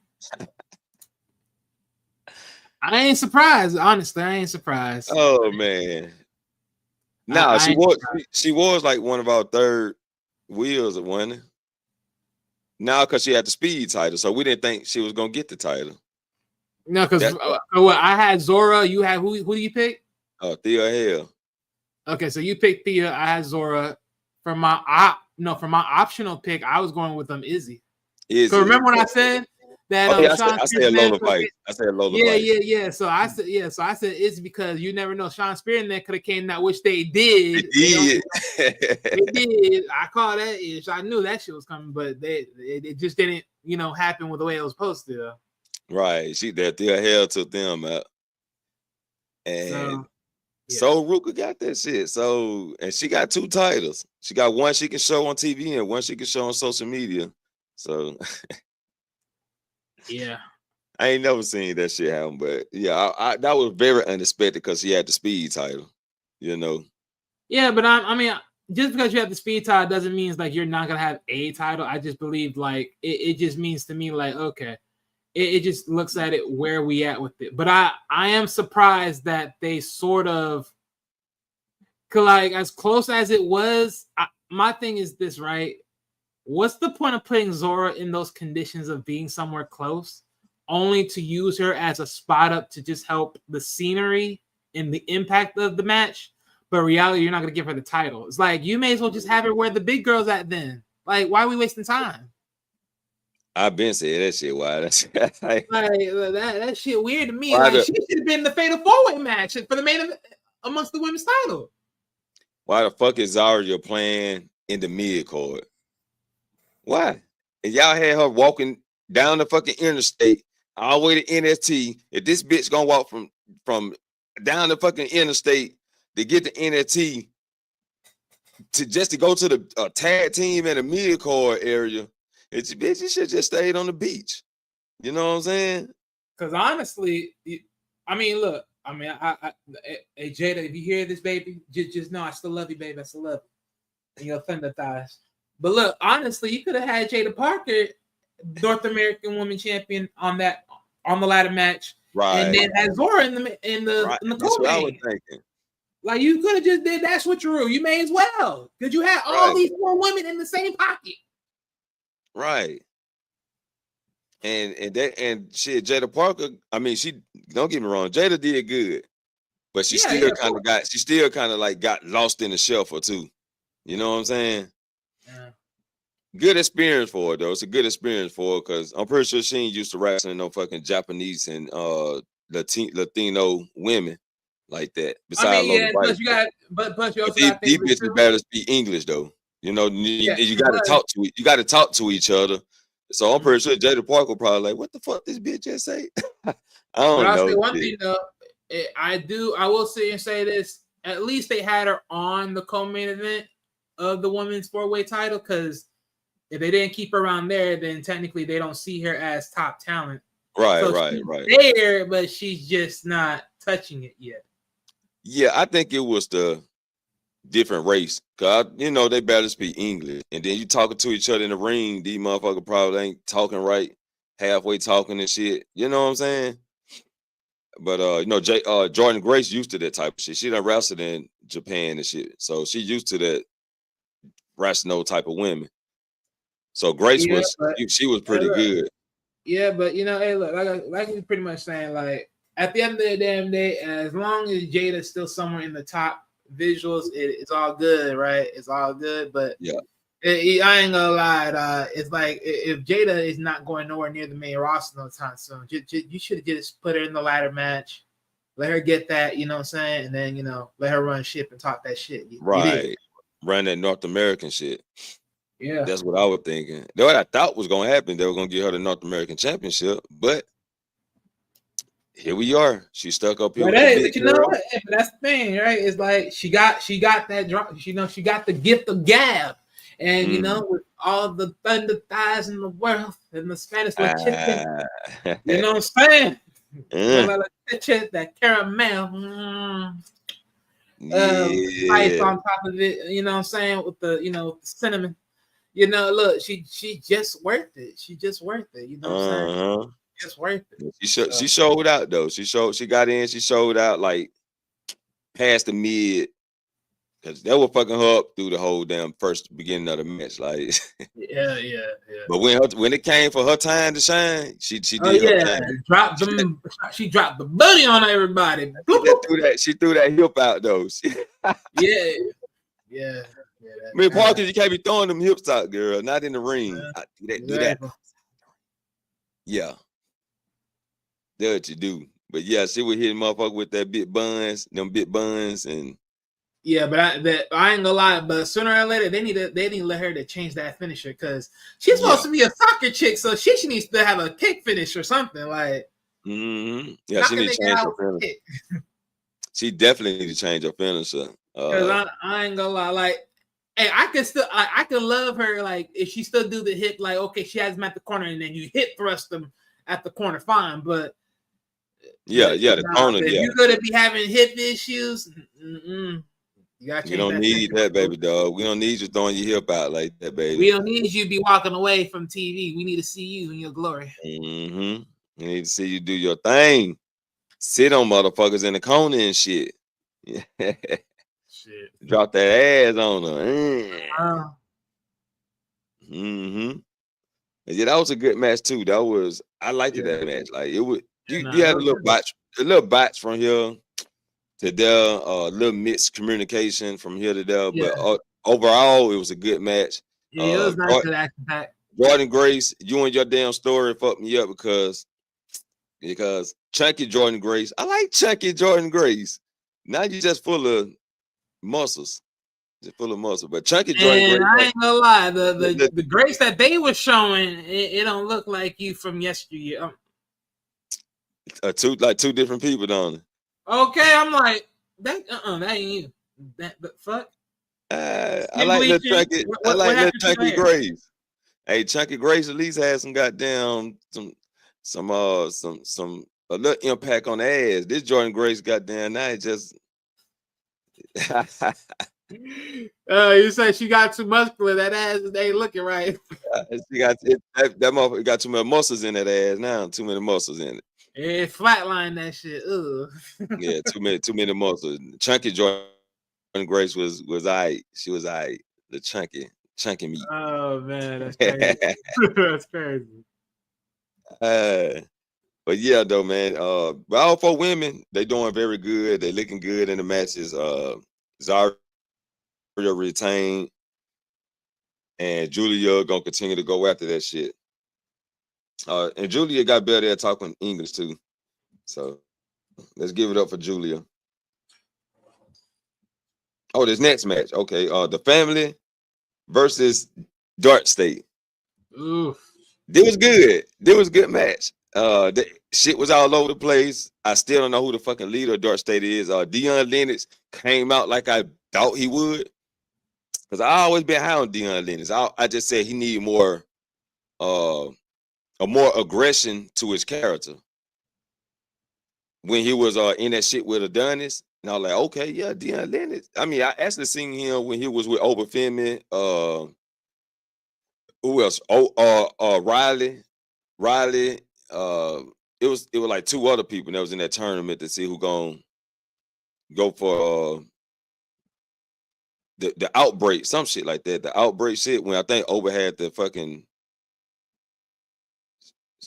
I ain't surprised, honestly. I ain't surprised. Oh man. No, she was like one of our third wheels at one. Now, because she had the speed title, so we didn't think she was gonna get the title. No, because I had Zora. You had who do you pick? Thea Hale. Okay, so you picked Thea. I had Zora. For my optional pick, I was going with Izzy. So remember when I said that? I said Lola Vice. I said Lola Vice. Yeah. So I said Izzy because you never know. Sean Spearman could have came out, which they did. They did. I called that ish. I knew that shit was coming, but it just didn't, happen with the way it was supposed to. Right. Thea Hale took them out, and So Ruka got that shit. So, and she got 2 titles. She got one she can show on TV and one she can show on social media. So, yeah, I ain't never seen that shit happen. But yeah, I that was very unexpected because she had the speed title. Yeah, but I mean, just because you have the speed title doesn't mean it's like you're not gonna have a title. I just believe like it just means to me like okay. It just looks at it where we at with it. But I am surprised that they sort of, like, as close as it was, my thing is this, right? What's the point of putting Zora in those conditions of being somewhere close, only to use her as a spot up to just help the scenery and the impact of the match? But reality, you're not going to give her the title. It's like, you may as well just have her where the big girl's at then. Like, why are we wasting time? I've been saying that shit. Why? That shit weird to me. Like, she should have been the fatal 4-way match for the main amongst the women's title. Why the fuck is Zarya playing in the mid card? Why? And y'all had her walking down the fucking interstate all the way to NXT. If this bitch gonna walk from down the fucking interstate to get to NXT to go to the tag team in the mid card area. It's bitch, you should just stayed on the beach. You know what I'm saying? Because honestly, I mean, look, hey Jada, if you hear this, baby, just know I still love you, baby. I still love you. And your thunder thighs. But look, honestly, you could have had Jada Parker, North American Women Champion, on the ladder match, right? And then had Zora in the That's what I was thinking. Like you could have just did that switcheroo. You may as well, because you had all these 4 women in the same pocket. Right. And shit, Jada Parker, I mean, she don't get me wrong, Jada did good, but she still kind of like got lost in the shuffle too. You know what I'm saying? Yeah. Good experience for her though. It's a good experience for her because I'm pretty sure she ain't used to wrestling no fucking Japanese and Latino women like that. Besides, plus you also got these bitches better speak English though. You know, you got to talk to it. You got to talk to each other. So I'm pretty sure Jada Parker probably like, what the fuck this bitch just say? I don't know. I'll say one thing though. I will sit and say this. At least they had her on the co-main event of the women's 4-way title, because if they didn't keep her around there, then technically they don't see her as top talent. Right, So right, she's right. there, but she's just not touching it yet. Yeah, I think it was the different race. Cause they barely speak English. And then you talking to each other in the ring, these motherfuckers probably ain't talking right, halfway talking and shit. You know what I'm saying? But Jordan Grace used to that type of shit. She done wrestled in Japan and shit. So she used to that wrestling type of women. So Grace Yeah, was but she was hey, pretty look, good. yeah, but hey, look, like you're pretty much saying, like at the end of the damn day, as long as Jada's still somewhere in the top visuals, it's all good, right? It's all good. But Yeah. I ain't gonna lie, it's like if Jada is not going nowhere near the main roster no time soon, you should just put her in the ladder match, let her get that, you know what I'm saying, and then let her run ship and talk that shit. Right. Run that North American shit. Yeah. That's what I was thinking. That's what I thought was gonna happen. They were gonna give her the North American Championship, but here we are. She stuck up here But with the hey, big but you know girl. what? Hey, but that's the thing, right? It's like she got that drop. She got the gift of gab, and with all the thunder thighs in the world and the Spanish la chicken, you know what I'm saying? That caramel, spice on top of it. You know what I'm saying, with the the cinnamon. Look, she just worth it. She just worth it. You know what I'm saying? Just worth it. She showed out though. She got in. She showed out like past the mid, because they were fucking her up through the whole damn first beginning of the match. Like, yeah. But when it came for her time to shine, she did her thing. She dropped the booty on everybody. She threw that hip out though. Yeah. Man, Parker, you can't be throwing them hips out, girl. Not in the ring. Do that. Yeah. That's what you do. But yeah, she was hitting motherfucker with them big buns, and yeah, but I ain't gonna lie. But sooner or later, they need to let her to change that finisher, because she's supposed to be a soccer chick, so she needs to have a kick finish or something like. Yeah, she needs to change her finisher. She definitely need to change her finisher. Because I ain't gonna lie, like, hey, I can love her, like, if she still do the hip, like, okay, she has them at the corner and then you hip thrust them at the corner, fine, but the corner. If you're gonna be having hip issues, we don't need that, baby dog. We don't need you throwing your hip out like that, baby. We don't need you to be walking away from TV. We need to see you in your glory. We need to see you do your thing. Sit on motherfuckers in the corner and shit. Shit. Drop that ass on her. Yeah, that was a good match too. I liked that match. Like it would. You had a little botch from here to there, little miscommunication from here to there. Yeah. But overall, it was a good match. Yeah, it was nice to action pack. Jordan Grace, you and your damn story fucked me up because Chunky Jordan Grace. I like Chunky Jordan Grace. Now you just full of muscles. Just full of muscle. But Chunky Jordan Grace. I ain't gonna lie, the Grace that they were showing, it don't look like you from yesteryear. Two different people, don't it? Okay, I'm like that. That ain't you. That fuck. I like the Chunky. I like the Chunky Grace. Hey, Chunky Grace at least had some goddamn a little impact on the ass. This Jordan Grace goddamn now just. You say she got too muscular. That ass ain't looking right. She got that motherfucker got too many muscles in that ass now. Too many muscles in it. Yeah, flatline that shit. Ugh. Yeah, too many muscles. Chunky Jordan Grace was alright. She was alright. The chunky meat. Oh man, that's crazy. That's crazy. But yeah, though, man. But all four women, they doing very good. They looking good in the matches. Zaria retained, and Julia gonna continue to go after that shit. And Julia got better at talking English too. So let's give it up for Julia. Oh, this next match. Okay. The Family versus Dark State. Ooh. It was good. It was a good match. The shit was all over the place. I still don't know who the fucking leader of Dark State is. Deion Lennox came out like I thought he would. Because I always been high on Deion Lennox. I just said he need more more aggression to his character when he was in that shit with Adonis. And I was like, okay, yeah, Deion Lennox. I mean, I actually seen him when he was with Obafemi. Who else? Riley. It was like two other people that was in that tournament to see who gonna go for the outbreak, some shit like that. The outbreak shit when I think Oba had the fucking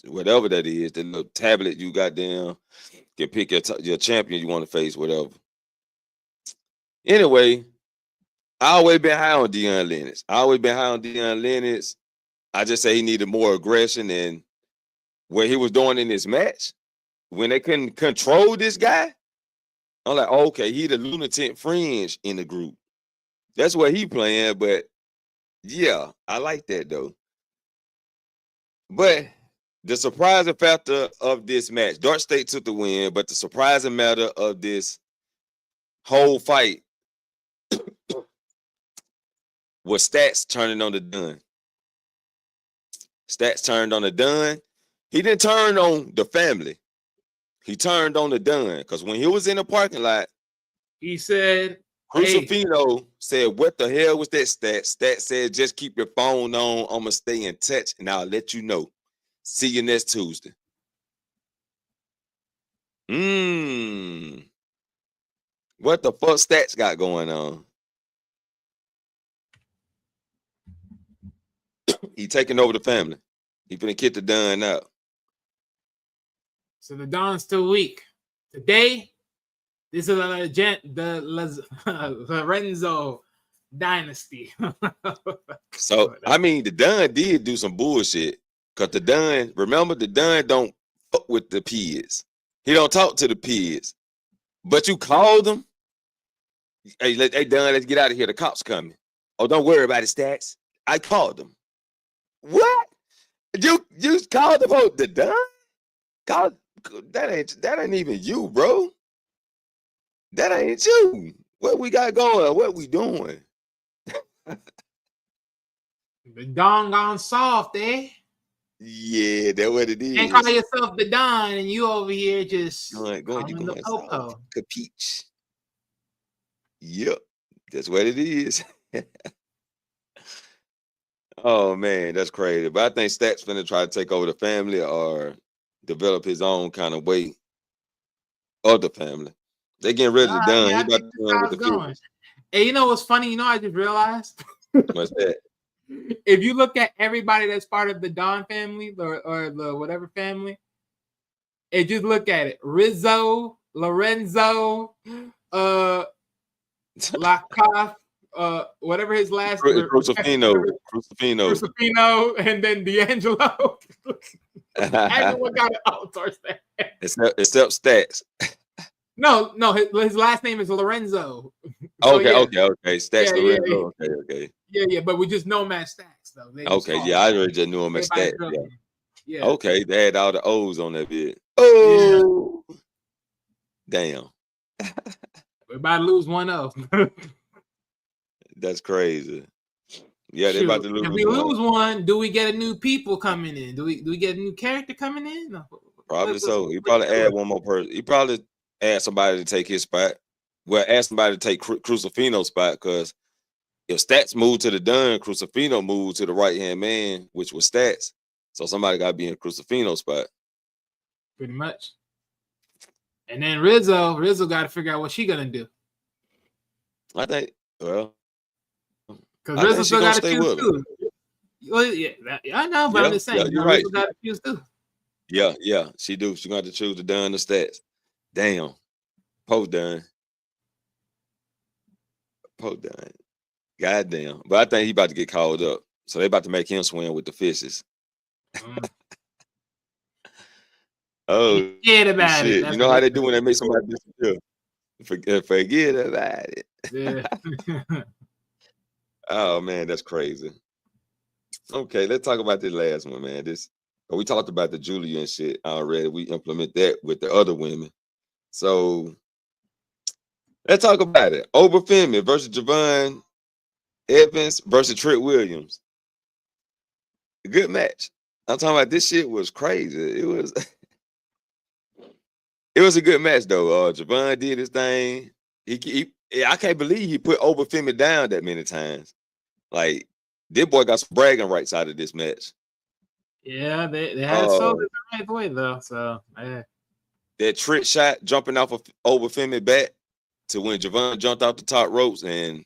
whatever that is, the little tablet you got down, can pick your champion you want to face, whatever. Anyway, I always been high on Deion Lennox. I just say he needed more aggression, and what he was doing in this match, when they couldn't control this guy, I'm like, okay, he the lunatic fringe in the group. That's what he playing, but yeah, I like that though. But the surprising factor of this match, Dark State took the win, but the surprising matter of this whole fight was Stats turning on the Dunn. Stats turned on the Dunn. He didn't turn on the family. He turned on the Dunn because when he was in the parking lot, he said, Crucifino said, what the hell was that, Stats? Stats said, just keep your phone on. I'm going to stay in touch, and I'll let you know. See you next Tuesday. What the fuck Stats got going on? He taking over the family. He finna kick the Dunn out. So the Don's still weak. Today, this is the Lorenzo dynasty. So, I mean, the Dunn did do some bullshit. Because the Dunn, remember, the Dunn don't fuck with the peers. He don't talk to the peers. But you called them. Hey, Dunn, let's get out of here. The cops coming. Oh, don't worry about it, Stacks. I called them. What? You called them on the Dunn? That ain't even you, bro. That ain't you. What we got going? What we doing? The Don gone soft, eh? Yeah, that's what it is. Can't call yourself the Don and you over here just going the popo. Capiche. Yep, that's what it is. Oh man, that's crazy. But I think Stats finna try to take over the family or develop his own kind of way of the family. They getting ready to done. He about to done with the going. Hey, you know what's funny? You know, I just realized. What's that? If you look at everybody that's part of the Don family or the whatever family, and just look at it: Rizzo, Lorenzo, Lacoste, whatever his last name, Crucifino, and then D'Angelo. Everyone got an outsource that. Except Stats. No, his last name is Lorenzo. Okay. Stats Lorenzo. Yeah. Okay. Yeah, but we just know him as Stacks, though. I already just knew him as Stacks. Yeah. Okay, they had all the O's on that bit. Oh, yeah. Damn. We're about to lose 1-0. That's crazy. Yeah, they're about to lose. If we lose one, do we get a new people coming in? Do we get a new character coming in? No. Probably so. He probably add one more person. He probably add somebody to take his spot. Well, ask somebody to take Crucifino's spot because if Stats moved to the Dunn, Crucifino moved to the right-hand man, which was Stats. So somebody got to be in Crucifino's spot. Pretty much. And then Rizzo got to figure out what she going to do. I think, well. Because Rizzo still got to choose too. Well, yeah, I know, but I'm just saying. You're right. Rizzo got to choose too. Yeah, she do. She's going to choose the Dunn or Stats. Damn. Post Dunn. Goddamn. But I think he about to get called up. So they about to make him swim with the fishes. Oh, forget about shit. it. You know how they do when they make somebody disappear? Forget about it. Yeah. Oh, man, that's crazy. Okay, let's talk about this last one, man. We talked about the Julia and shit already. We implement that with the other women. So let's talk about it. Obafemi versus Javon Evans versus Trick Williams. Good match. I'm talking about this shit was crazy. It was it was a good match though. Javon did his thing. I can't believe he put Obafemi down that many times. Like, this boy got some bragging rights out of this match. Yeah, they had sold it the right way though. So that trick shot jumping off of Obafemi back to when Javon jumped off the top ropes and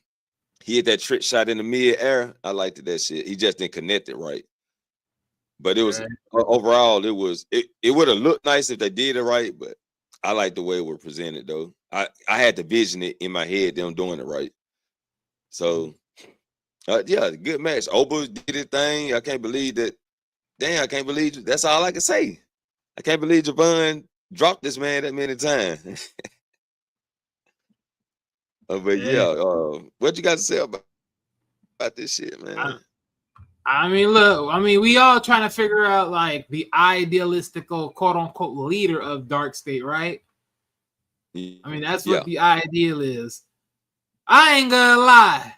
he hit that trick shot in the mid-air. I liked that shit. He just didn't connect it right. But it was overall, it would have looked nice if they did it right, but I like the way it was presented though. I had to vision it in my head, them doing it right. So yeah, good match. Oba did his thing. I can't believe that. Damn, I can't believe that's all I can say. I can't believe Javon dropped this man that many times. But yeah, what you got to say about this shit, man? I mean, look, we all trying to figure out like the idealistical quote unquote leader of Dark State, right? I mean, that's what the ideal is. I ain't gonna lie.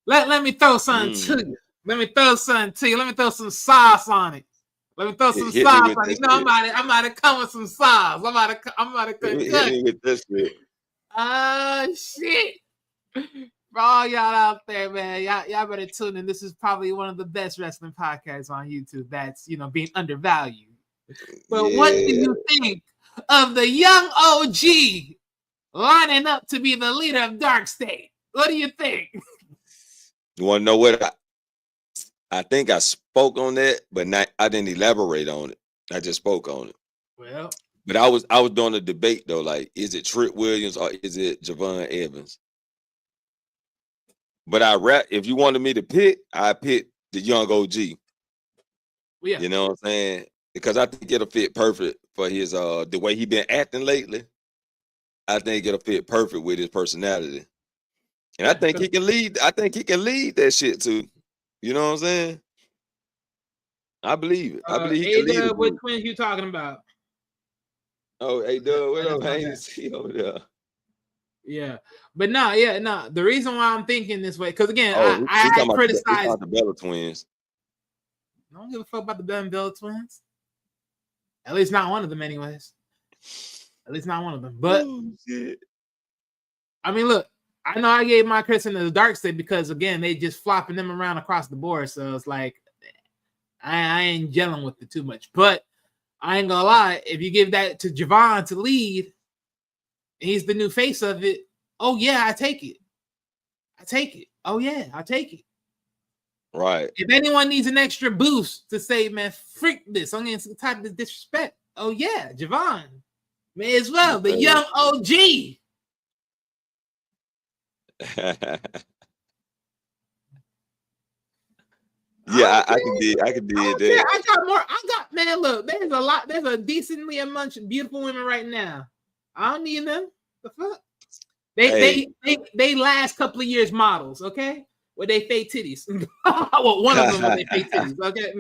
Let me throw something to you. Let me throw something to you. Let me throw some sauce on it. Let me throw some sauce on it. No, I'm about to come with some sauce. I'm about to cook. Hit me with this shit. Shit. For all y'all out there, man, y'all better tune in. This is probably one of the best wrestling podcasts on YouTube that's, being undervalued. But what do you think of the young OG lining up to be the leader of Dark State? What do you think? You want to know what I think I spoke on that, but I didn't elaborate on it. I just spoke on it. Well, but I was doing a debate though, like, is it Trick Williams or is it Javon Evans? But if you wanted me to pick, I pick the young OG. Yeah. You know what I'm saying? Because I think it'll fit perfect for his the way he been acting lately. I think it'll fit perfect with his personality. And I think he can lead. I think he can lead that shit too. You know what I'm saying? I believe it. I believe he can lead it. What twins you talking about? Oh, hey, Doug, what up? I ain't see over there. Yeah, but no. The reason why I'm thinking this way, because again, I criticized the Bella twins. I don't give a fuck about the Bella twins. At least not one of them, anyways. At least not one of them. But I mean, look, I know I gave my criticism to the Dark State because again, they just flopping them around across the board. So it's like I ain't gelling with it too much. But I ain't gonna lie, if you give that to Javon to lead, he's the new face of it. Oh yeah, I take it. Oh yeah, I take it. Right. If anyone needs an extra boost to say, man, freak this, I'm getting some type of disrespect. Oh yeah, Javon. May as well. The young OG. Yeah, I can do that. I got more. Man, look, there's a decently amount of beautiful women right now. I don't need them. The fuck? They last couple of years models, okay? With they fake titties. Well, one of them with they fake titties, okay?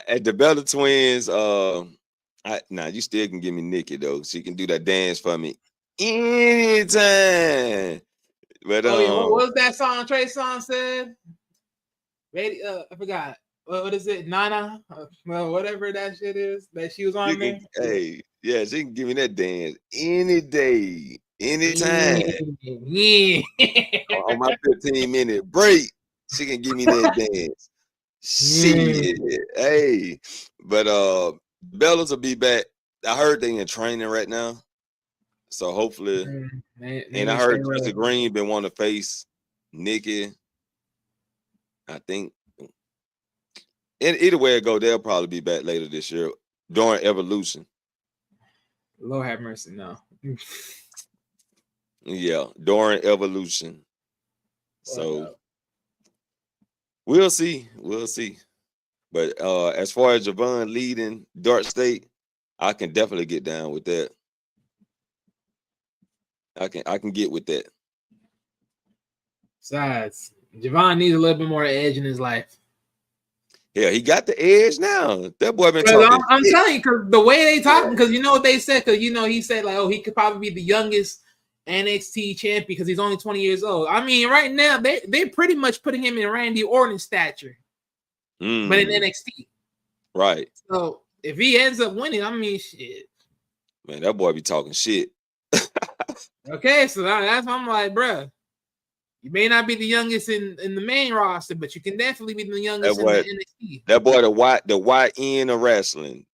At the Bella twins, you still can give me Nikki though. She can do that dance for me anytime. But what was that song Trey Songz said? I forgot. What is it? Nana? Well, whatever that shit is that she was on there. Hey, yeah, she can give me that dance any day, anytime. Yeah. On my 15-minute break, she can give me that dance. Shit. Hey. But Bellas will be back. I heard they in training right now. So hopefully, and I heard Mr. Green been wanting to face Nikki. I think. And either way it go, they'll probably be back later this year during Evolution. Lord have mercy, no. Yeah, during Evolution. So we'll see. But as far as Javon leading Dark State, I can definitely get down with that. I can get with that. Besides, Javon needs a little bit more edge in his life. Yeah, he got the edge now. That boy been talking. I'm telling you, because the way they talking, because you know what they said, because he said like, he could probably be the youngest NXT champion because he's only 20 years old. I mean, right now they're pretty much putting him in Randy Orton stature. but in NXT. Right. So if he ends up winning, I mean, shit. Man, that boy be talking shit. Okay, so that's why I'm like, bruh, you may not be the youngest in the main roster, but you can definitely be the youngest in the NXT. That boy, the YN of wrestling.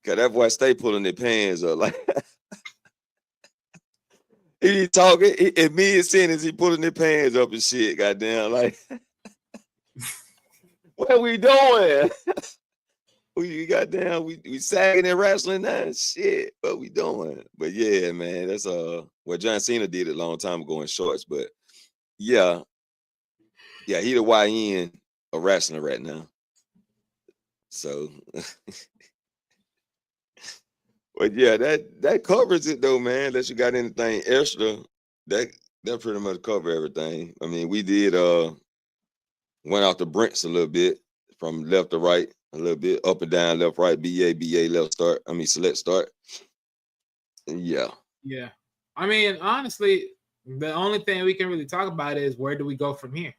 Cause that boy stay pulling their pants up. Like he talking in mid sentence, he pulling their pants up and shit. Goddamn, like what we doing? we goddamn, we sagging and wrestling now. Shit, what we doing? But yeah, man, that's well, John Cena did it a long time ago in shorts, but yeah, he the YN of wrestling right now. So, but yeah, that covers it though, man. Unless you got anything extra, that pretty much cover everything. I mean, we did went off the Brents a little bit from left to right, a little bit up and down, left, right, BA, left start. I mean, select start. Yeah. Yeah. I mean, honestly, the only thing we can really talk about is where do we go from here?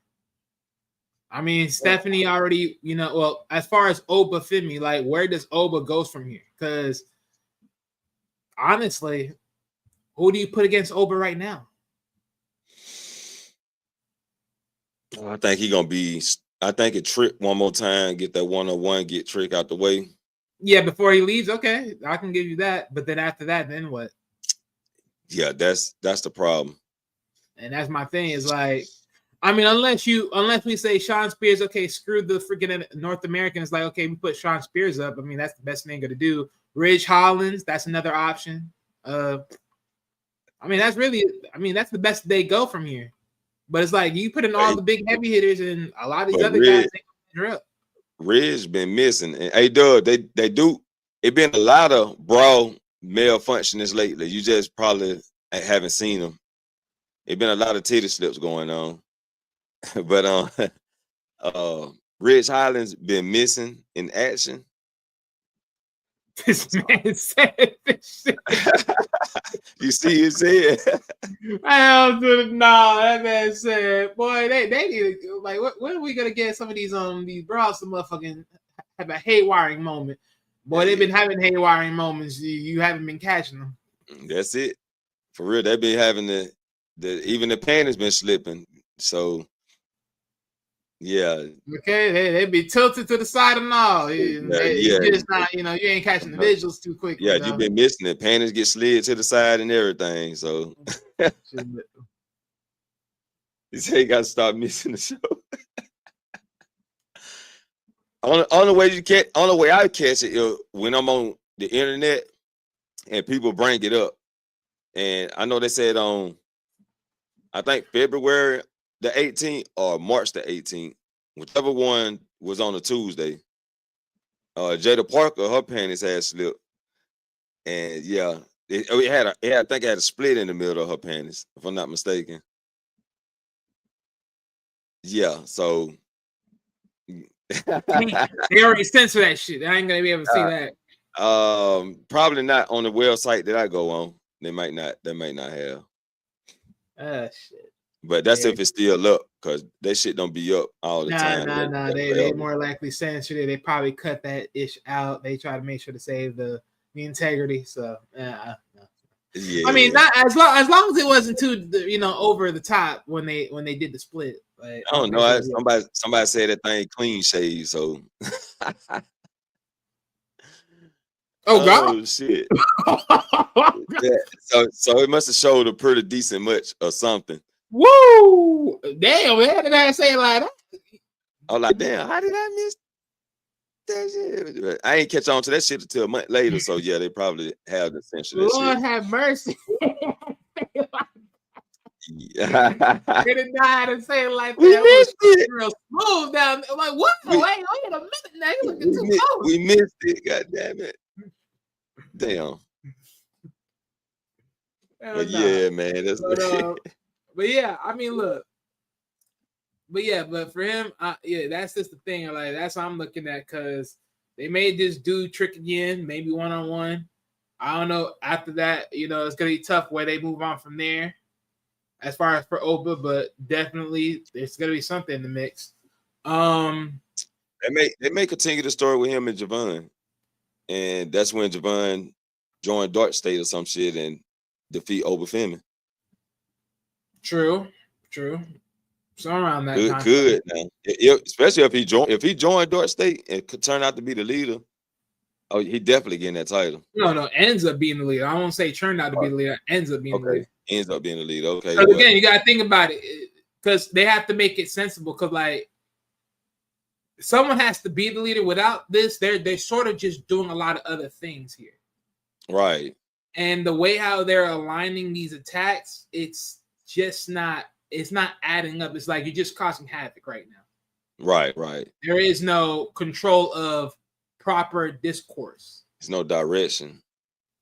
I mean, Stephanie already, well, as far as Oba Femi, like, where does Oba go from here? Because honestly, who do you put against Oba right now? I think he gonna be. I think it Trick one more time, get that 101, get Trick out the way. Yeah, before he leaves, okay, I can give you that. But then after that, then what? Yeah, that's the problem. And that's my thing. Is like, I mean, unless we say Sean Spears, okay, screw the freaking North Americans. Like, okay, we put Sean Spears up. I mean, that's the best thing to do. Ridge Hollins, that's another option. I mean, that's the best they go from here. But it's like you put in all the big heavy hitters and a lot of these other guys, they're up. Ridge been missing. And hey, Doug, they do. It been a lot of brawl malfunctionings lately. You just probably haven't seen them. It been a lot of titty slips going on. But Ridge Hollins been missing in action. This man said this shit. You see his head? That man said, boy, they need to, like, when are we gonna get some of these bras to motherfucking have a haywiring moment? Boy, they've been having haywiring moments. You haven't been catching them. That's it. For real, they've been having the even the panties been slipping. So yeah. Okay, they be tilted to the side and all. You just not, you ain't catching the visuals too quick. Yeah, you've been missing it. Panties get slid to the side and everything. So he said you got to stop missing the show. Only way I catch it is when I'm on the internet and people bring it up. And I know they said on, I think February the 18th or March the 18th, whichever one was on a Tuesday. Jada Parker, her panties had slipped, and yeah, I think it had a split in the middle of her panties, if I'm not mistaken. Yeah, so they already censor that shit. I ain't gonna be able to see that. Probably not on the website that I go on. They might not have. Shit. But that's if it's still up, because that shit don't be up all the time. Nah. They more likely censored it. They probably cut that ish out. They try to make sure to save the integrity. So yeah. I mean, not as long as it wasn't too over the top when they did the split. Like, I don't know. Somebody said that thing clean shave. So. Oh God! Shit! Yeah, so it must have showed a pretty decent much or something. Woo! Damn, man, did I say like that? I'm like, damn, how did I miss that shit? I ain't catch on to that shit until a month later. So yeah, they probably have the censor. Lord have mercy. Yeah. They didn't know how to say it like that. We missed it. Real smooth down. I'm like, what? Wait a minute now. You're looking too close. We missed it. God damn it. Damn. But yeah, man. But yeah, I mean, look. But for him, that's just the thing. Like, that's what I'm looking at, because they made this dude Trick again, maybe one-on-one. I don't know. After that, it's gonna be tough where they move on from there. As far as for Oba, but definitely there's gonna be something in the mix. They may continue the story with him and Javon, and that's when Javon joined Dark State or some shit and defeat Obafemi. True. So around that time. Could now, especially if he joined Dark State and could turn out to be the leader. Oh, he definitely getting that title. No, ends up being the leader. I won't say turned out to be the leader. Ends up being the leader. Ends up being the leader. Okay. So again, you gotta think about it because they have to make it sensible. Because like someone has to be the leader. Without this, they're sort of just doing a lot of other things here. Right. And the way how they're aligning these attacks, it's just not. It's not adding up. It's like you're just causing havoc right now. Right. There is no control of proper discourse. There's no direction.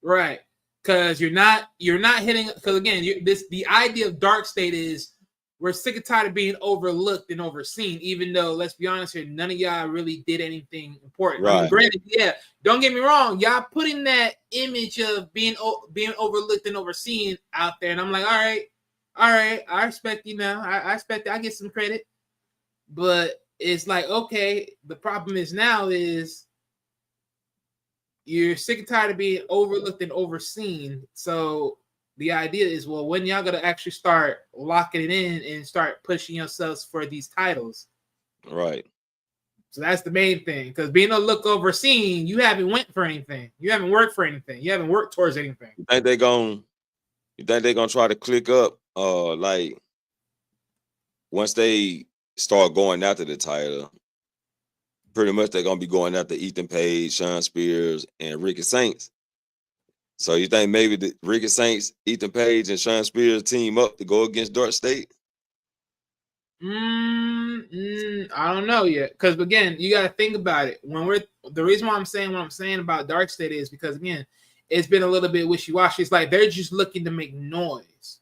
Right. Because you're not hitting. Because again, the idea of Dark State is we're sick and tired of being overlooked and overseen. Even though, let's be honest here, none of y'all really did anything important. Right. I mean, granted, yeah. Don't get me wrong. Y'all putting that image of being overlooked and overseen out there, and I'm like, all right, I respect you now. I expect I get some credit, but it's like, okay, the problem is now is you're sick and tired of being overlooked and overseen. So the idea is, well, when y'all gonna actually start locking it in and start pushing yourselves for these titles? Right. So that's the main thing. Because being a look overseen, you haven't went for anything. You haven't worked for anything. You haven't worked towards anything. You think they're gonna try to click up? Like once they start going after the title, pretty much they're gonna be going after Ethan Page, Shawn Spears, and Ricky Saints. So you think maybe the Ricky Saints, Ethan Page, and Shawn Spears team up to go against Dark State? I don't know yet. Because again, you got to think about it. The reason why I'm saying what I'm saying about Dark State is because again, it's been a little bit wishy-washy. It's like they're just looking to make noise.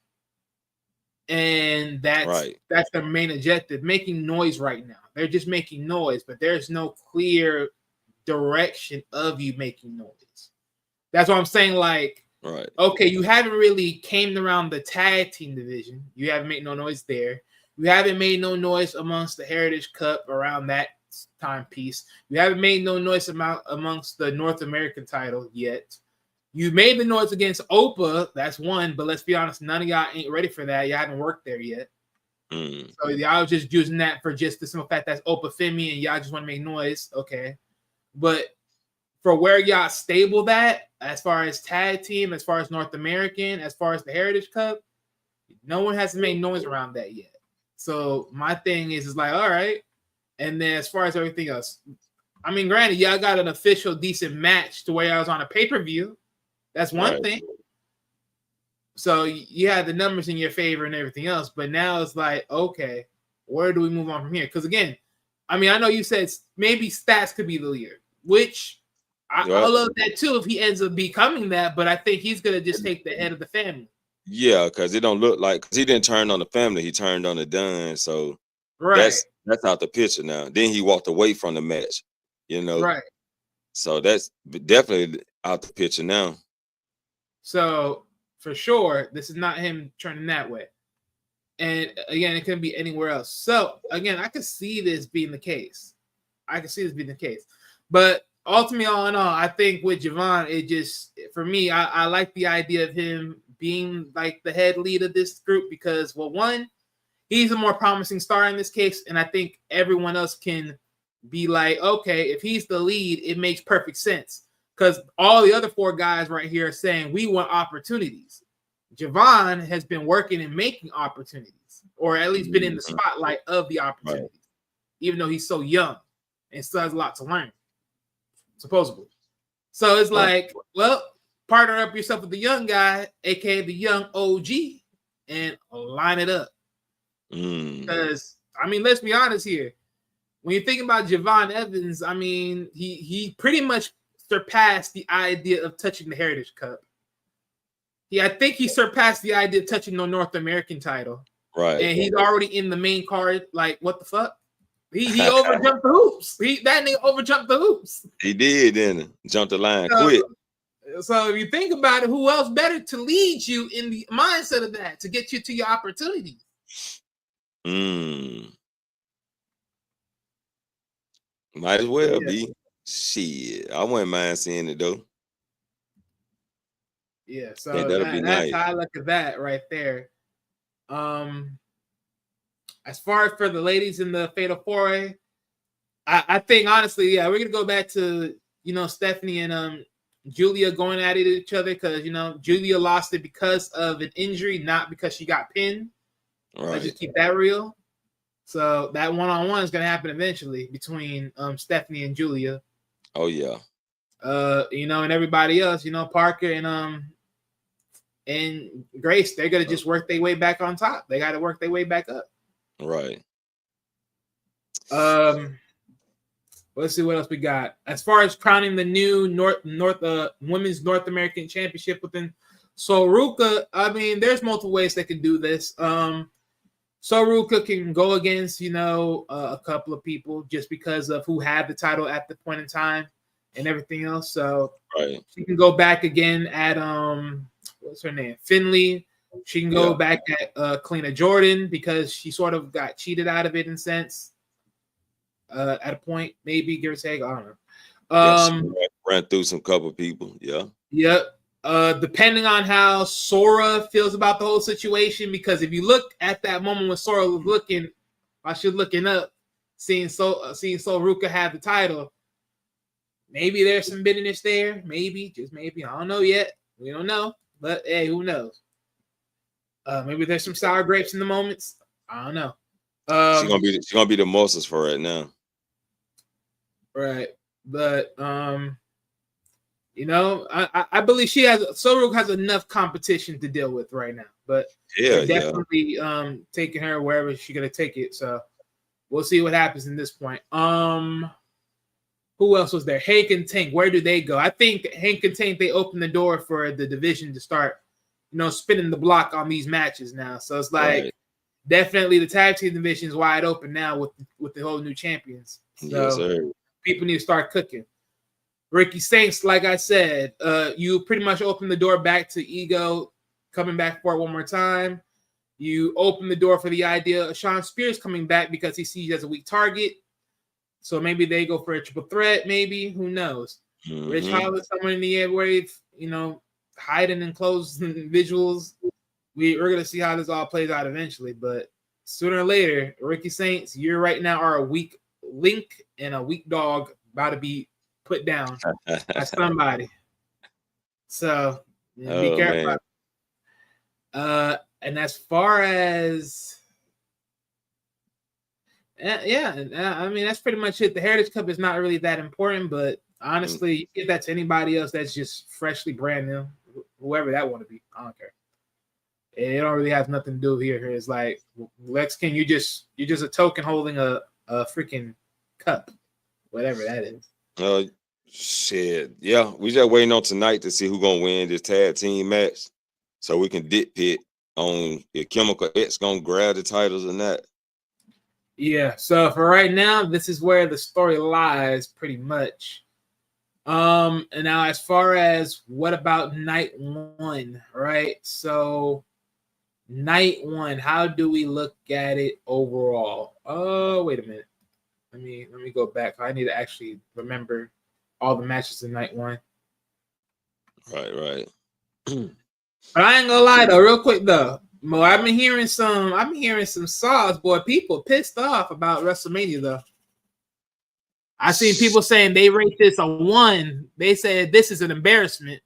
And that's their main objective, making noise right now. They're just making noise, but there's no clear direction of you making noise. That's what I'm saying. Like, okay, you haven't really came around the tag team division. You haven't made no noise there. You haven't made no noise amongst the Heritage Cup around that timepiece. You haven't made no noise amongst the North American title yet. You made the noise against Opa. That's one, but let's be honest, none of y'all ain't ready for that. Y'all haven't worked there yet. So y'all was just using that for just the simple fact that's Opa Femi and y'all just want to make noise. Okay. But for where y'all stable that, as far as tag team, as far as North American, as far as the Heritage Cup, no one has made noise around that yet. So my thing is like, all right. And then as far as everything else, I mean, granted, y'all got an official decent match to where I was on a pay-per-view. That's one thing. So you had the numbers in your favor and everything else, but now it's like, okay, where do we move on from here? Because again, I mean, I know you said maybe Stats could be the leader, which I love that too if he ends up becoming that, but I think he's gonna just take the head of the family. Yeah, because it don't look like because he didn't turn on the family, he turned on the Dunn. So that's out the picture now. Then he walked away from the match, you know. Right. So that's definitely out the picture now. So for sure, this is not him turning that way. And again, it couldn't be anywhere else. So again, I could see this being the case. But ultimately, all in all, I think with Javon, it just, for me, I like the idea of him being like the head lead of this group because, well, one, he's a more promising star in this case. And I think everyone else can be like, okay, if he's the lead, it makes perfect sense. Because all the other four guys right here are saying we want opportunities. Javon has been working and making opportunities, or at least been in the spotlight of the opportunities, even though he's so young and still has a lot to learn, supposedly. So it's like, well, partner up yourself with the young guy, aka the young OG, and line it up. Because, I mean, let's be honest here. When you think about Javon Evans, I mean, he pretty much surpassed the idea of touching the Heritage Cup. I think he surpassed the idea of touching the North American title. Right. And he's already in the main card. Like, what the fuck? He overjumped the hoops. That nigga overjumped the hoops. He did, didn't he? Jumped the line quick. So if you think about it, who else better to lead you in the mindset of that, to get you to your opportunities? Might as well Yeah. be. Shit, I wouldn't mind seeing it though. Yeah, Yeah, so that'll be that's nice. how I look at that right there. As far as for the ladies in the Fatal 4-Way, I think honestly, yeah, we're gonna go back to Stephanie and Julia going at it each other because Julia lost it because of an injury, not because she got pinned. Let's Right. just keep that real. So that one-on-one is gonna happen eventually between Stephanie and Julia. Oh yeah. And everybody else, Parker and Grace, they're gonna just work their way back on top. They gotta work their way back up. Right. Let's see what else we got. As far as crowning the new women's North American Championship within Soruka, I mean, there's multiple ways they can do this. Soruka can go against, a couple of people just because of who had the title at the point in time and everything else. So right. She can go back again at what's her name? Finley. She can go back at Kalina Jordan because she sort of got cheated out of it in a sense. At a point, maybe give or take. I don't know. Ran through some couple people. Yeah. Yep. Depending on how Sora feels about the whole situation, because if you look at that moment when Sora was looking, while she was looking up, seeing Ruka have the title, maybe there's some bitterness there. Maybe, just maybe. I don't know yet. We don't know. But hey, who knows? Maybe there's some sour grapes in the moments. I don't know. She's gonna be the Moses for right now. Right. But I believe Soruk has enough competition to deal with right now. But definitely taking her wherever she's gonna take it. So we'll see what happens in this point. Who else was there? Hank and Tank. Where do they go? I think Hank and Tank, they open the door for the division to start, spinning the block on these matches now. So it's like definitely the tag team division is wide open now with the whole new champions. So yes, sir. People need to start cooking. Ricky Saints, like I said, you pretty much open the door back to Ego coming back for it one more time. You open the door for the idea of Sean Spears coming back because he sees you as a weak target. So maybe they go for a triple threat, maybe. Who knows? Mm-hmm. Rich Hollis somewhere in the airwave, hiding in closed visuals. We're going to see how this all plays out eventually. But sooner or later, Ricky Saints, you right now are a weak link and a weak dog about to be put down by somebody. So be careful. And as far as I mean, that's pretty much it. The Heritage Cup is not really that important, but honestly, you give that to anybody else that's just freshly brand new, whoever that want to be. I don't care. It don't really have nothing to do here. It's like Lex King, you're just a token holding a freaking cup, whatever that is. Shit. Yeah, we just waiting on tonight to see who's gonna win this tag team match, so we can dip pit on if Chemical X gonna grab the titles or not. Yeah. So for right now, this is where the story lies, pretty much. And now as far as what about night one, right? So night one, how do we look at it overall? Oh, wait a minute. Let me go back. I need to actually remember all the matches in night one. Right. But I ain't gonna lie though, real quick though. Mo, I've been hearing some saws, boy. People pissed off about WrestleMania though. I seen people saying they rate this a 1. They said this is an embarrassment.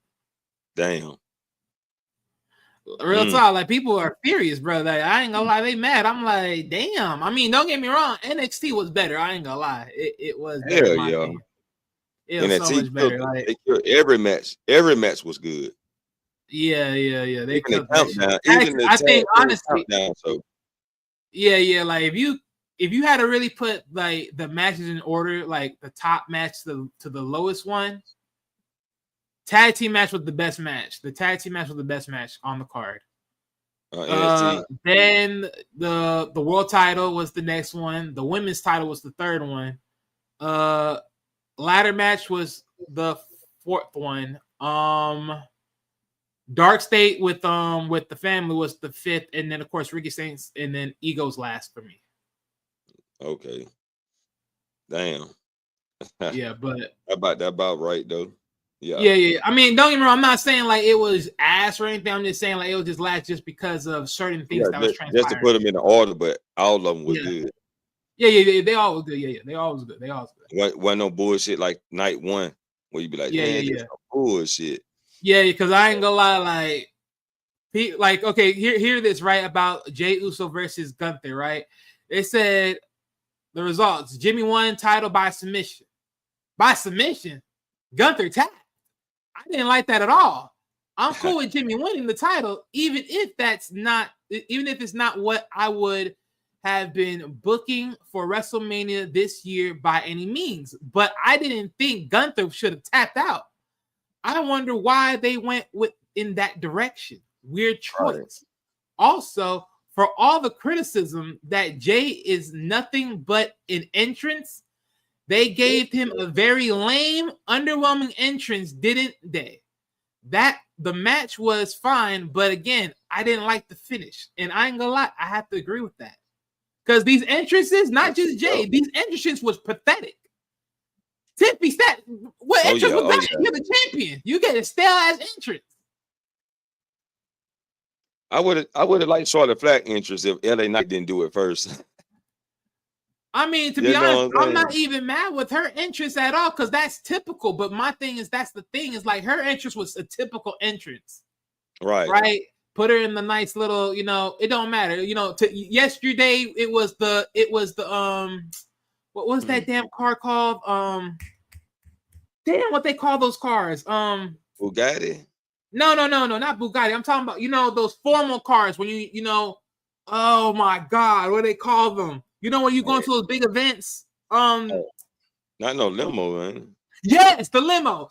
Damn. Real talk, like people are furious, bro. Like I ain't gonna lie, they mad. I'm like, damn. I mean, don't get me wrong, NXT was better. I ain't gonna lie, it was better. Hell yeah. It was so much better. Like every match was good. Yeah. They even the countdown. I think honestly, countdown, so. Yeah. Like if you had to really put like the matches in order, like the top match to the lowest one. Tag team match was the best match. The tag team match was the best match on the card. Then the world title was the next one. The women's title was the third one. Ladder match was the fourth one. Dark State with the family was the fifth, and then of course Ricky Saints, and then Ego's last for me. Okay. Damn. Yeah, but about right though. Yeah. Yeah. I mean, don't get me wrong. I'm not saying like it was ass or anything. I'm just saying like it was just last just because of certain things that was transpiring. Just to put them in the order, but all of them was Yeah. good. Yeah. They all was good. Yeah. They all was good. Wasn't no bullshit like night one where you be like, man, this some bullshit. Yeah, because I ain't gonna lie, like okay, hear this right about Jey Uso versus Gunther, right? They said the results: Jimmy won title by submission. By submission, Gunther tapped. I didn't like that at all. I'm cool with Jimmy winning the title, even if it's not what I would have been booking for WrestleMania this year by any means. But I didn't think Gunther should have tapped out. I wonder why they went in that direction. Weird choice. Right. Also, for all the criticism that Jey is nothing but an entrance, they gave him a very lame, underwhelming entrance, didn't they? That the match was fine, but again, I didn't like the finish. And I ain't gonna lie, I have to agree with that. Because these entrances, not just Jey, these entrances was pathetic. Tippy stat. What entrance was that? You're the champion. You get a stale ass entrance. I would have liked Charlotte Flair entrance if LA Knight didn't do it first. I mean, to be honest, I'm not even mad with her entrance at all because that's typical. But my thing is, that's the thing is like her entrance was a typical entrance, right? Put her in the nice little, it don't matter, yesterday it was the what was that damn car called? Damn, what they call those cars? Bugatti. No, not Bugatti. I'm talking about those formal cars when oh my god, what do they call them? When you go into those big events. Not no limo, man. Yes, the limo.